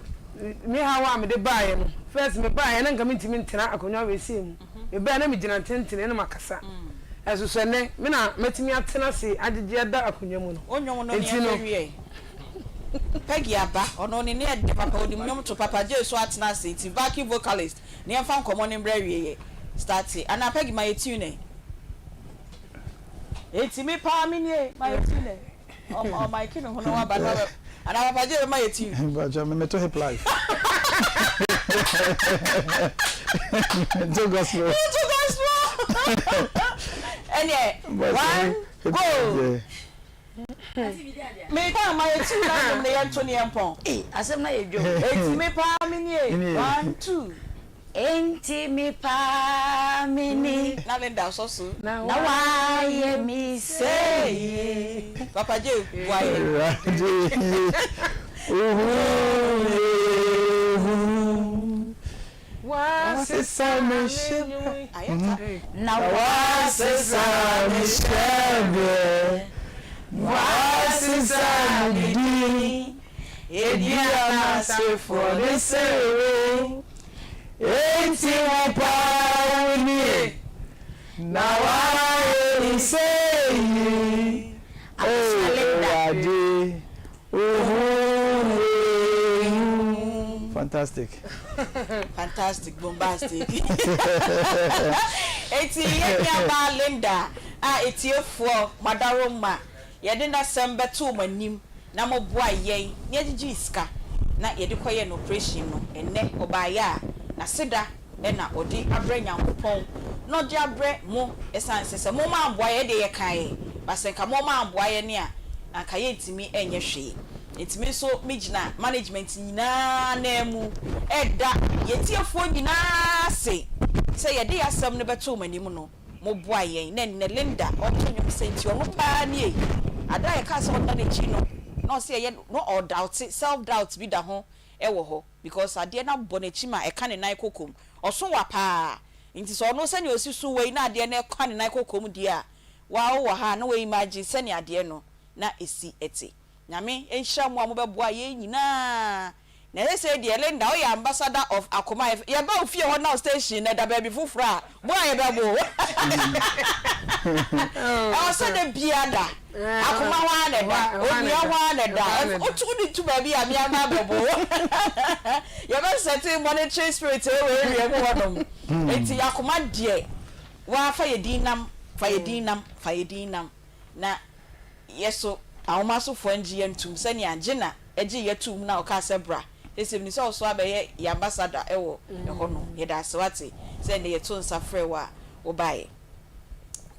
me hawa me de ba ye no first me ba ye na nka me ntimi ntena akonwa we se mu me ba na me gina tentene na makasa eso so ne me na metimi atena se agege da akonwa mu no onyo no ne wie Peggy aba ono ni ne de papa odi nyom to papa je so atena se ti backing vocalist ne fa nkomo ne mbra wie start ana Peggy my tune eti me pa me ne my tune o my kinu hono wa ba na ana papa je my tune ba ja me to hip life to gospel ene one go me pa ma eti na me yan to ne empon asem na ye dwo eti me pa me ni 1 2 enti me pa me ni na lenda so so na why me say papa je why wa se sama she na wa se sama she was inside Ediana say for the same Enti wa me now I say fantastic fantastic bombastic eti yenya ba Linda a etiefo madaroma yede na sembeto manim na mo boa yen ne agigi iska na yede koye no operation no enne obaya na seda na odi abre nyankopon no di abre mo esanse se mo ma boa ye de ye kan basenka mo ma boa ye ne a aka ye ntimi enye hwe ntimi so migina management nyina na mu eda yetiefo nyina se yede yasem ne beto manim no mo boa yen na ne Linda o tonyo senti o no pa ni e ada ye ka so na chi no no se ye no all doubt self doubt bi da ho e wo ho because ade na bo na chi ma e ka ne nan kokom oso wa pa nti so no se ne osisu we na ade na e ka ne nan kokom di a wa wo ha na we imagine se ne ade no na esi eti nyame enhia mo amobeboa ye nyina na say the Linda o ya ambassador of Akoma ye ba ofie ho now station na da baby fufura bo ye ba bo o so de biada Akoma wa na da o mi wa na da o tu ni tu baby a mi ama bebo ye ba set monetary spirit e we mo hodom enti Akoma de wa fa ye dinam na yeso awoma so fo angie ntum se ne agena agi yetum na o ka sebra esim ni so so abaye ya ambassador ewo eho no ye da aswate se ne yeto nsafre wa wo bae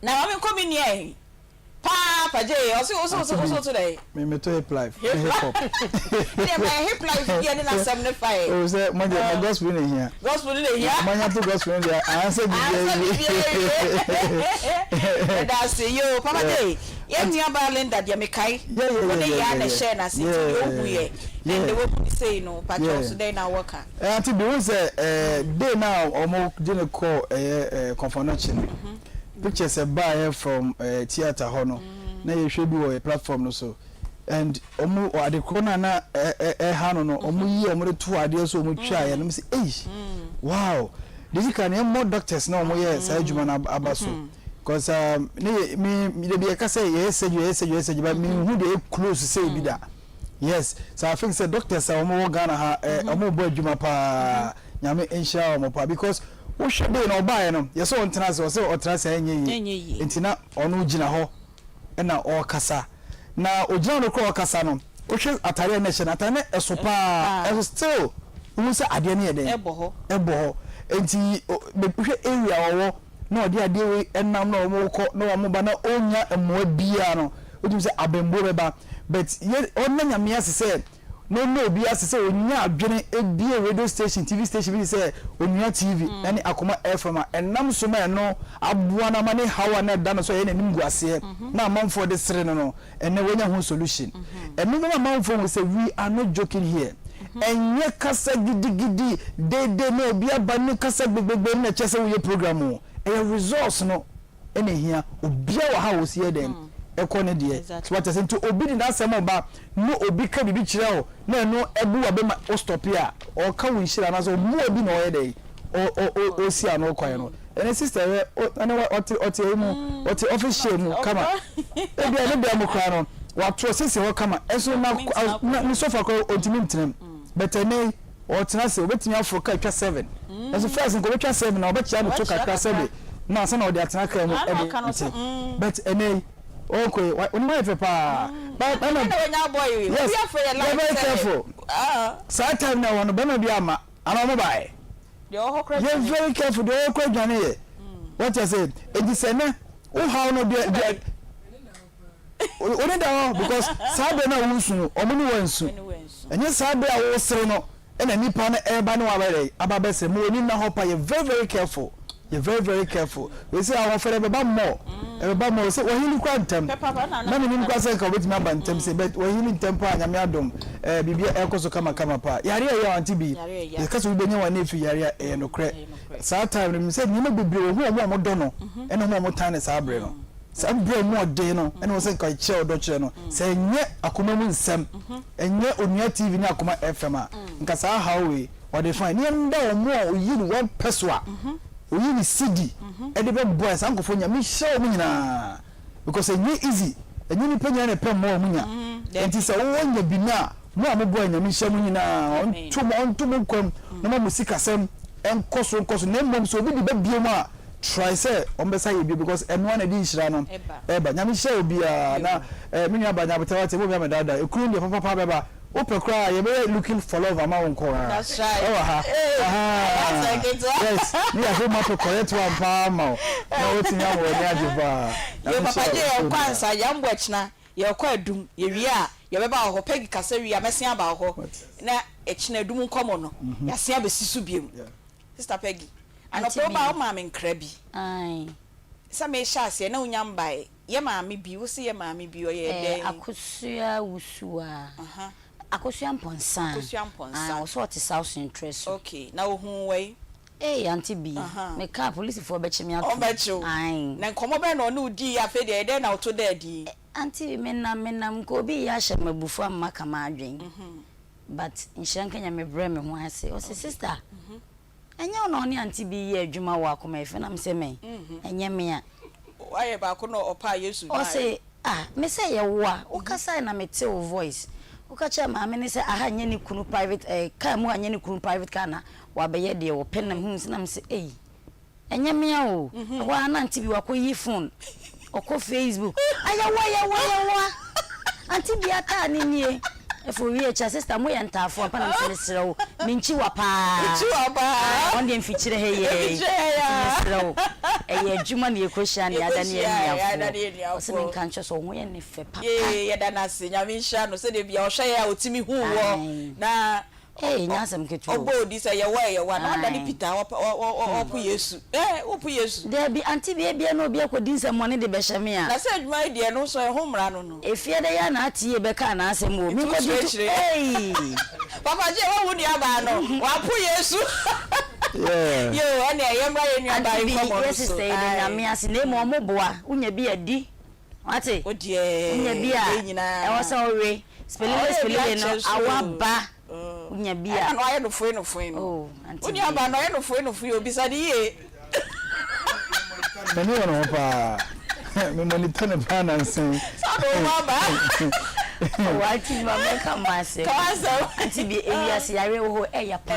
na ma me komi ni e pa je o so today me to hip life hip hop yeah my hip life here na 75 o say my gospel in here my to gospel in here answer that's yo papa je ye tia ba Linda dia me kai ya na share na sit yo huye and the way say no patcho so dey na worker Aunty be say day now omo dey call confirmation pictures buy from theater hono na ye hwe bi wo platform no so and omo ade corona na hano no omo yi omo to ade so omo twa ya no say wow this can more doctors na omo ye say adwuma na abaso because me dey be ka say yes but me who dey close say bi da yes so I think say doctors omo Ghana ha omo bo adwuma pa nyame ensha omo pa because wo hwe dey na obae no yeso ontena se otena se enye entina ono gina ho na o kasa na ogina no ko kasa no wo hwe atare na hye na atane esopa still wo se ade ne yede ebo ho enti be hwe area wo na odi ade we enam na omo ko na omo ba na onya emoa bia no odim se abembo beba but ye onnanya me asese no bi asese onya adwene ebie radio station TV station bi se onya TV na Akoma FM enam so ma no aboa na mane hawa na da no so ye nanim guase na amanfo de sere no enne wonya ho solution enne no amanfo we say we are not joking here enye kasa gidigidi de no bi aba ne kasa gbegbe na chese wo ye program o resource no ene hia obia wa ha wo sie den ekone de so what say to obi ni asem ba no obi ka bibi kire o na no ebu wa be ma o stop here o ka wo nhira na so mo obi na o ye dey o si ano kwaye no ene sister ene oti mu oti official mu kama ebi ene dem kra no wa tro sisi ho kama enso na sofa ko ontimi ntinem but ene o tena se obetimi afro ka twa 7 enso first ko twa 7 na obetia no to kakra 7 na se na o de atena ka mu but ene okay when my papa but I'm not boy we are for your life very careful so time now one be no be ama ana buy you're very careful the whole question here what I said it is na o how no be only that because sabe na wunsu omuni wansu enye sabe a wo sere no na nipa na eba na wa bare ababese mo ni na hopa you very careful. You're very careful. We say I want for everybody more. Everybody say we healing quantum. Na me nim kwa say ka wet me abantem say but we healing tempo anyame adom. Bibia ekoso kama pa. Yare ya Aunty bi. Because we benya wan efi yare e no kre. Sa time me say nyima bebre wo mo do no. E no mo tan sa abre no. Sa abre mo de no. E no say ka che odo kire no. Say nye Akoma mu Nsem. Enye Onua TV ni Akoma FM a. Nka sa how we or dey fine. Ni nda o mo oyi ni one person a. Oyi ni CD e de be boys ankofo nya me show me nyina because e nye easy enye ni penya na pem mo munya enti se wo nya bi na mo amobo nya me show me nyina onto mo kwam na mo musika sem enkoso na mmom so obi di be bie mo a try say on be say bi because eno na di nhira no eba nya me show bi na me nya ba nya betawate mo bi me dada ekuru ndi papa beba open cry you be looking for love ama wonko that's right yes me I go map correct one pa ma na wetin ya wo ni ajiba ye papa je ye kwansa ya mbwechna ye kwa adum ye wi a ye be ba ho pegi kasa wi a mesia ba ho na echna adum nkomo no ya sia be sisu biem sister Peggy anopo ba o ma me nkra bi ai sa me sha ase na unyam bai ye maami bi wo se ye maami bi o ye den akosua wusua akosua mponsan o so ot south interest okay na wo hu wei Aunty B me ka police for be chimi ato ai na nkomo be no no di afa de den na auto da di Aunty me nam ko bi ya hye mabufu amma kama adwen but inshanka nya me bre me ho ase o se sister enya no ne Aunty B ye adwuma wa akoma efe na me se me enya me a waye ba ko no opa Yesu o se me se ye wo a o kasa na me te o voice o ka che ma me ne se aha nya ni kunu private ka mu anya ni kunu private kana wa be ye de wo pen na hu se na me se enya me a o wa na Aunty B wa ko yi phone o ko Facebook ayawa Aunty B ata ni nie efo wi echa sister mo yentafo apa na mse srew minchi wa pa on dem fichire he ye srew eye adwuma na ekohia na ada na eniafo so min kan so ho ye ne fe papa ye da na se nya mi hia no se de bia o hwe ya otimi hu wo na nyasem ketu obo di say ye wa na da ni Peter opu Yesu opu Yesu de bi Aunty B bia na obi akodi nsem mo de be hyeme a na se adwuma de no so ho mra no efie de ya na atie be ka na asem o mi ko di papa je wo wudi aba no wa pu Yesu yo ane ye mra ye nua ba ifo mo so sister de na me ase na mo boa unya bi adi wate unya bi a e wo so we spelling no awaba unya bi a no aye no foi no uni aba no aye no foi obi sadi ye mani no pa me monitor ne pa na nsen sado baba wati mama kama se Aunty B elias yare wo eya pa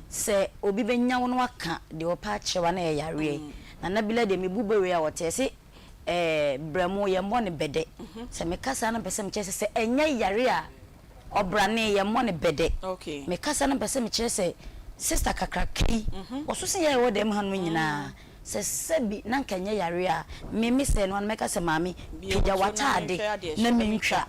se obi benya wo no aka de opa chewa na yare na bila de mebubewe a wote se bramo ye mo ne bede se me kasa na pese me chese se enya yare a obrane ye mo ne bede okay me kasa na pese me chese sister kakraki oso se ye wo dem hanu nyina se sebi na nkanya yare a me se no me kasa mami pija watade na me ntwa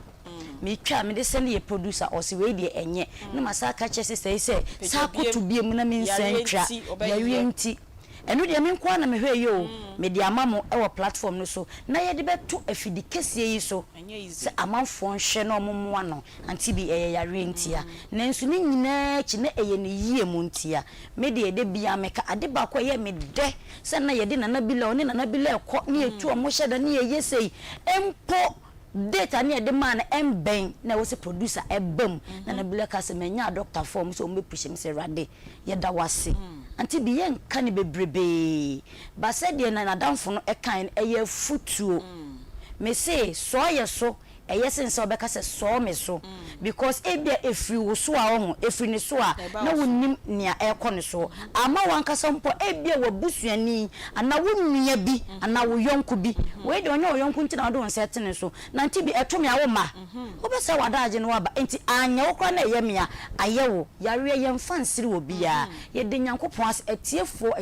me twa me de se ne producer o se we de enye na masaka chese se sa kotu biem na me nsan twa yare nti enu de me nko na me hwe yo me de amamo e wo platform no so na ye de beto afidi kesie yi so se amanfo nhwe na omomo ano Aunty B yare ntia na nsu ni nyina chi na eye ne yie mu ntia me de bia me ka ade ba ko ye me de se na ye de na bila oni na bila ko ne etu omo hyeda ne ye sei empo data ne de man emben na wo se producer ebam na bila ka se menya doctor form so me push me se rade ye da wase Aunty B yen kan bebrebe ba se de na damfo no ekan eye futuo me say so ye so eye sense obeka se so me so because ebia efri wo so a ho efri ne so a na wonnim nia ekɔ ne so ama wankasa mpo ebia wabusuani ana wonnua bi ana wo yonko bi we de onye wo yonko nti na do nse tene so na Aunty B etome awo ma obesa wadaje no aba enti anya wo kra na eye mia ayewo yare ye mfansiri wo bia ye de nyankopon as etiefo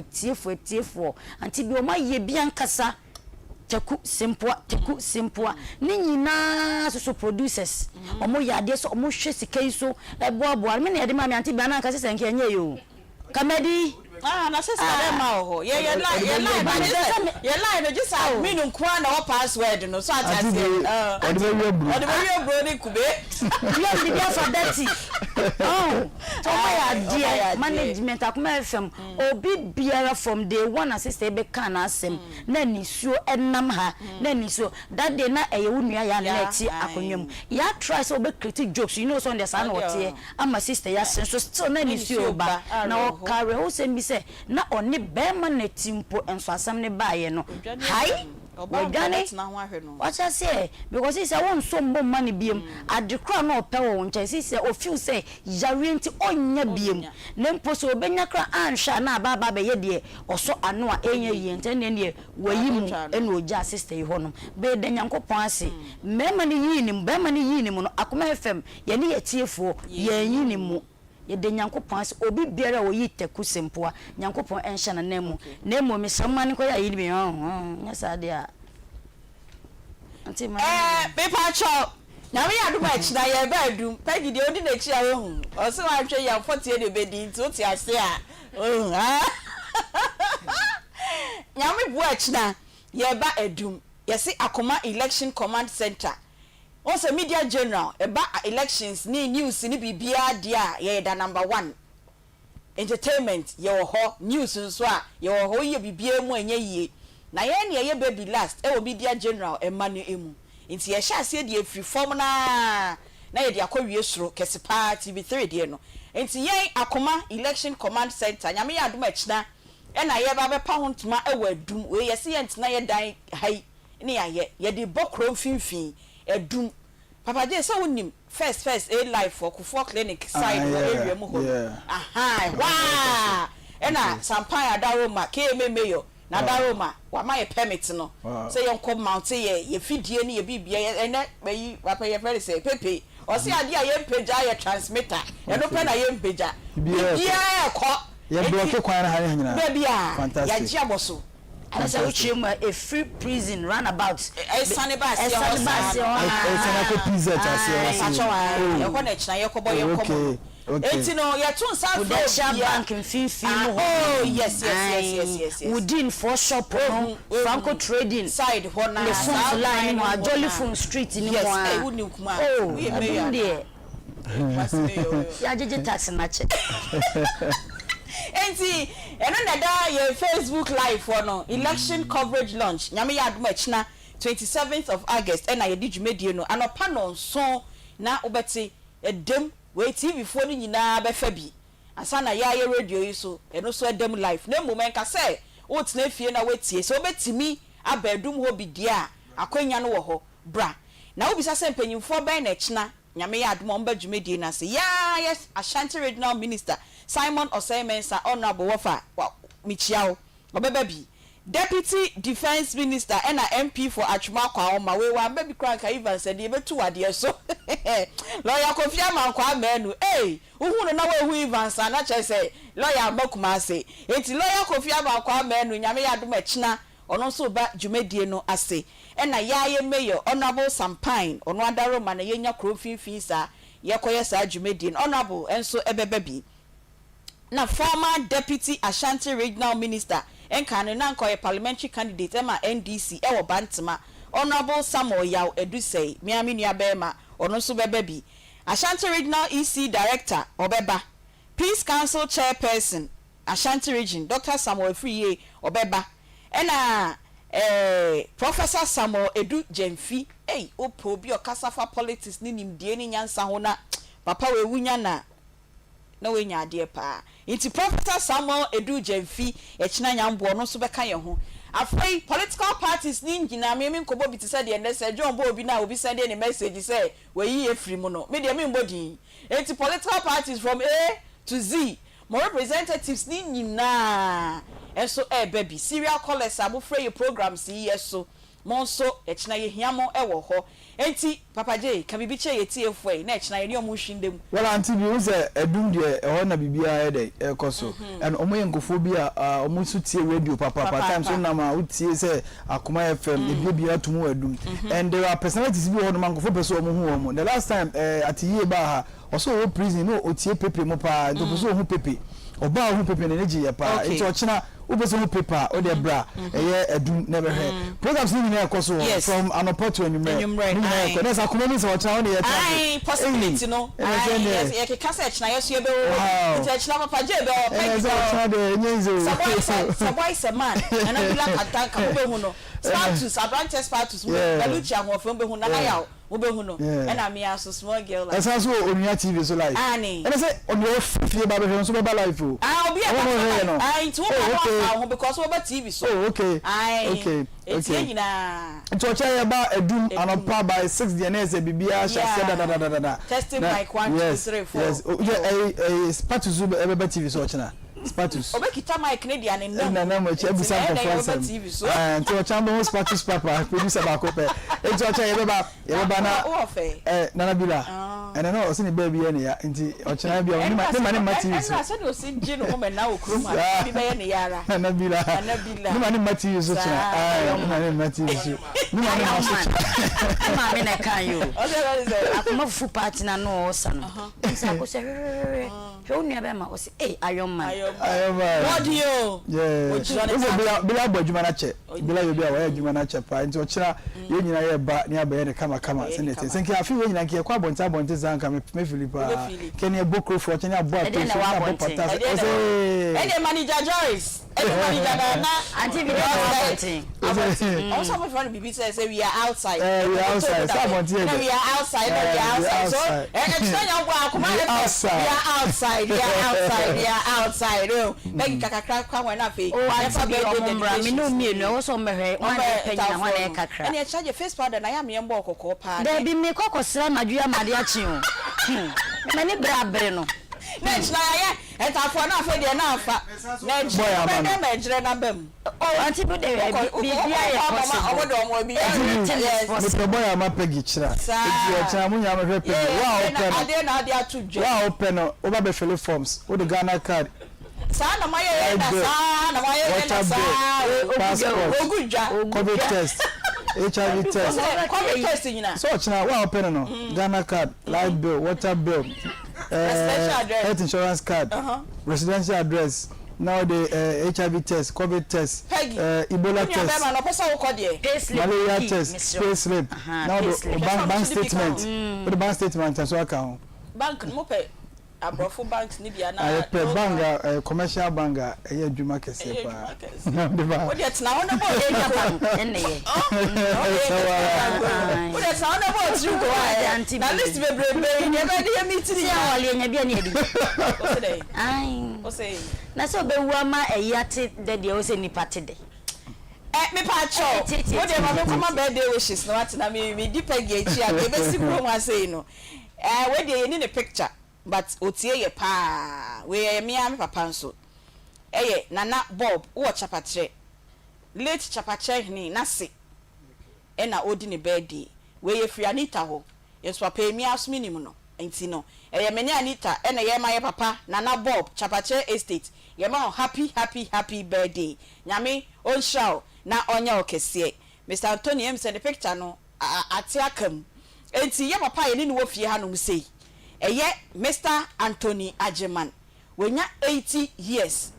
Aunty B o ma ye bia nkasa teku simpoa ni nyina so producers omo yade so omo hwe sikai so eboaboa me na yade ma me Aunty B na nka sese nke enye yo kamedi na sister dem ma ho ye lie no just me no kwa na password no so atase odebe bro ni kube you be for dirty so my idea management Akoma FM obi biara from day one sister be kan asem na ni suo enam ha na ni so that day na eye wunua ya na ti akonwam ya try so be critic jokes you know so the san wote ama sister ya sen so still na ni suo ba na o carry o se mi se na oni be ma na timpo enso asam ne baaye no hai Ogane what I say because he say won so mbom ma ne biem adekra na opɛ wo nkyɛ say o feel say yare nti onya biem na mpo so obenya kra anhwa na aba be ye de oso ano a enya yi nte ne ne wayi mu ena ogya sister yi honom be de nyankopɔn ase mema ne yi nim be ma ne yi nim no Akoma FM ye ne yetiefo ye yi nim mu ye de nyankopɔn ase obi biara wo yi teku sempoa nyankopɔn enhya na nemu nemu me samane ko ya yi bi nya sade a Aunty ma be pa cho na we adu ma chi na ye ba adu pagi de odi na chi a wo hu o se wa hwe ya 40 de be di nti o ti ase a nya me bu a chi na yeba edum yesi Akoma election command center also media general eba elections ni news ni bibia dia ye da number 1 entertainment ye ho news nso a ye ho ye bibia mu anya yie na ye ne ye baby last e wo media general emanu emu nti ye sha ase de free form na ye de akɔwie soro kesepa TV3 de no nti ye Akoma election command center nyame ya adom akina e na ye ba be pa hontuma e wa adum we ye se ye ntina ye dan hai ne ye de bokro mfimfin edum papa je so wonim first a life for Kufo clinic side area mu ho aha wa ena sampan adaroma KMMyo na adaroma wa ma ye permit no say yon come mount ye fidie ne ye bibia ene bayi papa ye very say pepe o se ade a ye mpagya ye transmitter e no pe na ye mpagya bibia e ko ye block kwan ha nyina bibia ya ji aboso As I watch a free prison runabout. Sanibas, Within for shop, Franco trading side, the line, Jolly from street in Enti enonada your Facebook live for no election coverage launch nyame ya adom achina 27th of August and I did medie no anopa no so na obeti edem we TV fo no nyina be fa bi asa na ya radio yi so eno so edem live na moment ka say wo tena fie na wetie so obetimi abadum ho bi dia akwanya no wo ho bra na wo bisa se mpanyimfo ben na achina nyame ya adom omba dwumedie na se yes Ashanti Regional Minister Simon Osemensa honorable wafa michiao obebabi Deputy Defense Minister and MP for Achuma ma we wa baby crank even said e betu wade so lawyer Kofi Amankwa menu uhunu na we hu even sa na che say lawyer Makuma say enti lawyer Kofi Amankwa menu nyame ya adom achina ono so ba dwumedie no ase na yaye mayor honorable Sampine ono adaro ma na yenya krofifin sa yekoye sa dwumedie honorable enso ebebabi na former Deputy Ashanti Regional Minister enkane na nkoye parliamentary candidate ema NDC ewo Bantama honorable Samuel Yaw Edusei miami nuabema ono so bebabi Ashanti Regional EC Director obeba Peace Council Chairperson Ashanti Region Dr. Samuel Friye obeba ena Professor Samuel Edu Jemfi opo bi okasafa politics ni nimdie ni nyansa ho na papa we wunya na we nya ade pa inti Professor Samuel Edu Jemfi echina nyambo no so beka ye ho afei political parties ni ngina me nkobo bi tse de ndese John Bo obi na obi send any message say we yi efiri mu no me de me mbodi inti political parties from A to Z more representatives ni nyina enso baby serial callers abofre ye programs yi yeso monso echina ye hiamo ewo ho enti papa J ka bibi che ye tiefo na echina ye ne omo hwindem well Aunty bi wo se edum de ho na bibia de ekoso and omo ye nkofo bi a omo su tie radio papa time so na ma utie se Akoma FM e bibia tumu edum and there are personalities bi ho no nkofo person omo hu omo the last time at ye ba ha oso wo prison no otie pepe mo pa do so hu pepe oba hu pepe na neji ye pa enti ochina ubeso hu paper o de bra edum never heard programs ni na ekoso from anopo to anwumre ni na so Akoma ni so ochina won ye possibility no ye ke kasa echina ye so ye be wo enti echina papa Je be o so boy is a man and I like attack ka be hu no status advantage status Beluchi ahofo be hu na ya wo be hu no and am ya so small girl like esa so Onuya TV so live and say on your fie ba be so be live o obi e to ho because we TV so okay it's nyina to ocha ye ba edum anopa by 6 the na say bibia sha da testing mic 1 2 3 4 yes status be TV so ochina status obekita mic ne dia ne na mo che busa ko TV so to ocha bo status papa producer ba ko pe to ocha ye ba na na Nana Bila and I know I seen baby any ya nti ochina bia oni ma ne Matthews I said o sin je no moment na okrom ha bi be ne yara Nabila ni ma ne Matthews so china ni ma ne Matthews ni ma ne ma me na kan yo akoma fu party na no osa no nsa ko se hwe onu aba ma o se ayoma what you yeah bila bodjuma na che bila yo bia wa adwuma na che pa nti ochina ye nyina ye ba ni aba ye ne kama senete senke afi we nyina nke kwa bonte zanka me Philippa keni e bokro for ochina abo apo so abo pata ede manager Joyce ede manager na Aunty video also my friend bibi say we are outside we are outside we are outside so and it's not your work we are outside oh make kakakra kwa wana fe never be ombra me no mienu so mehwe wana penya wana kakra and you charge face powder na ya me mbo okoko pa there be me kokosra madua made achi o mani brabre no next na ya etafo na afa de na afa next boy na ejire na bam Aunty be there be ya possible obodo omo bi Mr. Boy ama pegi chira e chira munya ma hwe pegi wa open ade na ade atudwe wa open oba be fill forms o the Ghana card sa na maye na sa na maye na sa ogudwa COVID test HIV test COVID test nyina so china wa open no Ghana card light bill water bill health insurance card residential address now the HIV test COVID test Ebola test malaria test pay slip now the bank statement the bank statement and so account bank mo pay abrofo banks ni bia na pe banga commercial banga eye adwuma kese pa o de tna ho na bo e japa enne ye o de tna ho na bo tru go a na list bebrebe ni e be de meeting ya wale enya bia na edi o se dey ai o se na so be wu ama eyate de o se nipa te de me pa cho o de ma me come birthday wishes na what na me deeper gechi a be si kro ma say no we de ni ne picture but otie ye pa we me am papa nso nana Bob wo chapatre late chapatre ni na se na odi ne birthday we ye free Anita ho yeso papa mi asumi ni mu no enti no me ne Anita na ye ma ye papa nana Bob chapatre estate ye ma happy birthday nyame on show na onya okese Mr. Anthony em send the picture no ate akam enti ye papa ye ni wo fie ha no mu sei Mr. Anthony Ajiman wenya 80 years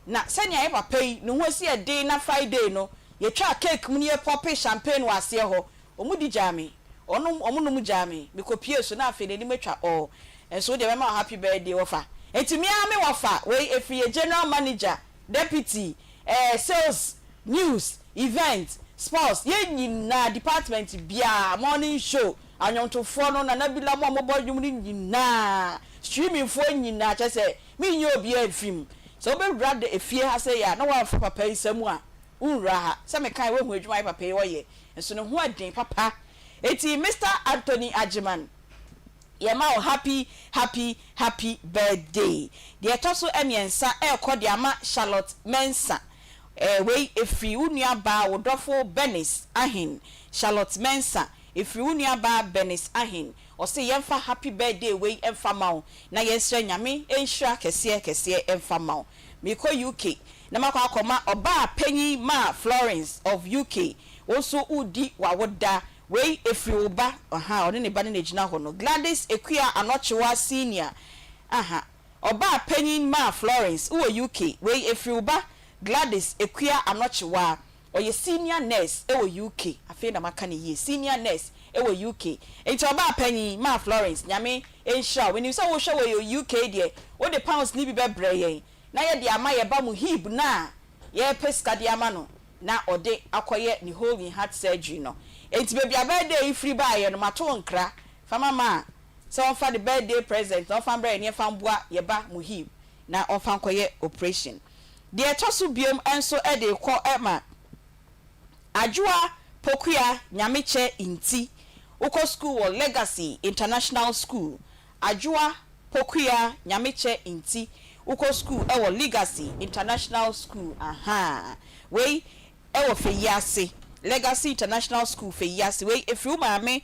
na senya ye papa yi no ho si e na Friday no ye twa cake mu ne ye pop champagne wase ho omudi jame omunum jame me kopie so na afi ni metwa enso de mema happy birthday ofa etimi ame wofa we efi general manager deputy sales news event sports ye nyina department bia morning show anyonto no na nabila mo mobodwum ni nyina streaming fo nyina che se mi nyo obi afim so be brother efie ha se ya na wa fa papa isamu a unra ha se me kan we hu adwuma papa ye woye enso no ho adin papa eti Mr. Anthony Ajiman ye ma happy birthday de etoso emiensa ekodi ama Charlotte Mensa we efi unua ba wodofo Benis ahin Charlotte Mensa if you near ba Benis ahin or say yemfa happy birthday we emfa maw na yensra nyame enhra kese emfa maw me ko UK na makwa akoma oba penyi ma Florence of UK also udi wawoda we if you ba oni ne ba ne gina ho no Gladys Equia Anochewa senior oba penyi ma Florence wo UK we if you ba Gladys Equia Anochewa oye senior nurse ewo UK afi na maka ne ye senior nurse ewo UK enti oba panyi ma Florence nyame enhia when you say wo hwe wo UK de wo de pounds ni bi bebre yen na ye de ama ye ba mu hib na ye peska de ama no na ode akoye ni whole in heart surgery no enti be bia birthday free ba ye no mato nkra fama ma so on for the birthday present on fan bra ne fan boa ye ba mu hib na on fan koye operation de etoso biom enso e de ko ema Ajua Pokuya Nyamiche Inti Uko School or Legacy International School Ajua Pokuya Nyamiche Inti Uko School or Legacy International School we ewo fe yase Legacy International School fe yase we if you mama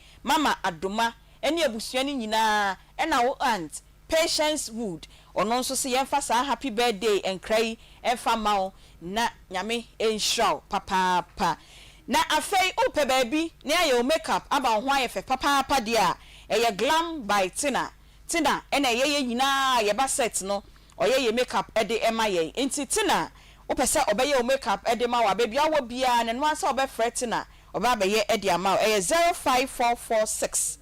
Adoma ene abusua ni nyina ena wo aunt Patience Wood ono nso se yemfa sa happy birthday enkrai emfa mawo na nyame enhraw papa na afei ope baby na ayo makeup aba ho ayefe papa dia eye glam by Tina ena ye nyina ye ba set no oye makeup ede ema ye enti Tina opese obeye makeup ede ma wa baby awo bia ne no ansa obefre Tina oba beye ede ama eye 05446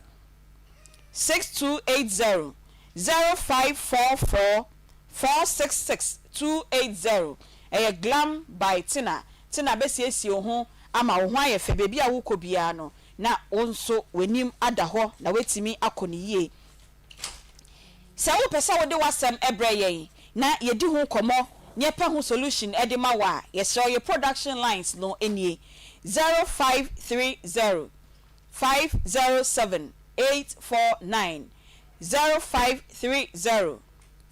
6280 0544 466 280 eye glam by Tina besiesie ho ama wo ho ayefe baby a wo kobia no na onso wenim ada ho na wetimi akoniye se wo pesa wo de wasem ebreye na yedi ho komo nyepa ho solution ede ma wa yesro your production lines no enie 0530 507 849 0530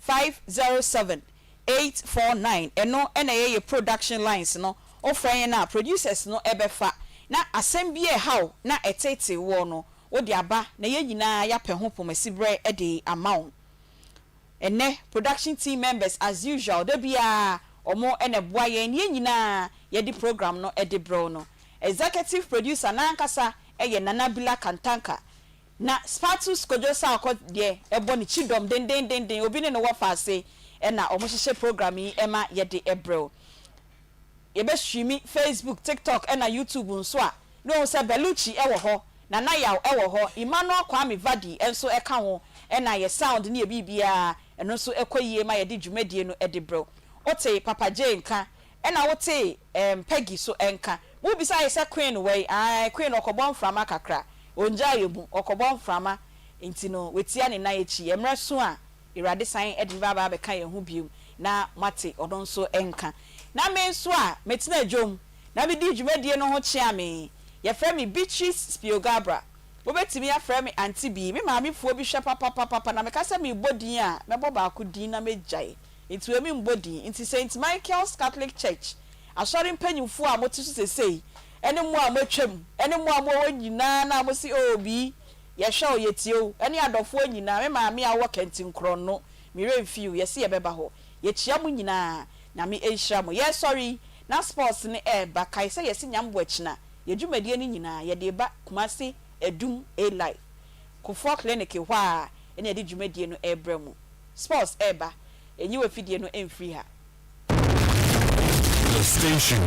507 849 eno ena ye production lines no ofren na producers no ebefa na asembie how na etete wo no wo de aba na ye nyina ya pɛ ho pomasibre ede amount ene production team members as usual de bia omo ene boa ye nyina ye di program no ede bro no executive producer na nkasa eye Nana Bila Kantanka na Spatus Kojosa akọ de ebo ni chidom den obi ne no wafa ase ena omo hyehyɛ program yi ema ye de ebro ye be streami Facebook TikTok ena YouTube nso a no se Beluchi ewo ho na Nayaw ewo ho Emmanuel Kwame Vadi enso eka ho ena ye sound ne ye bibia eno nso ekoyie ma ye de dwumadie no ede bro ote Papa J nka ena wote Peggy so enka wo bisa ye se Queen wey Queen okobon frama kakra onja yebu okobon frama enti no wetia ne na echi emre so a irade san ede baba be kan ye ho biom na mate odon so enka na me so a metina dwom na bi di dwumadie no ho chia me ye frɛ me Beatrice Spiogabra wo betimi ya frɛ me Aunty B me maami fuo bi hwe papa na me ka se me bodin a me bo ba ko din na me gyae enti we me mbodin enti St Michael's Catholic Church asori mpanyimfo a motisu sesei ene mo a matwam ene mo a mo nyina na mo si obi ye hwe o yetio ene adofo nyina me maami a wo kentin kron no me remfiu ye se ye beba ho ye chia mo nyina na me ehira mo ye sorry na sports ne ba kai se ye si nyambo akina ye dwumadie ni nyina ye de ba Kumasi Edum A Life Kufo clinic hwa ene de dwumadie no ebrɛ mu sports eba enyi we fidie no emfiri ha the station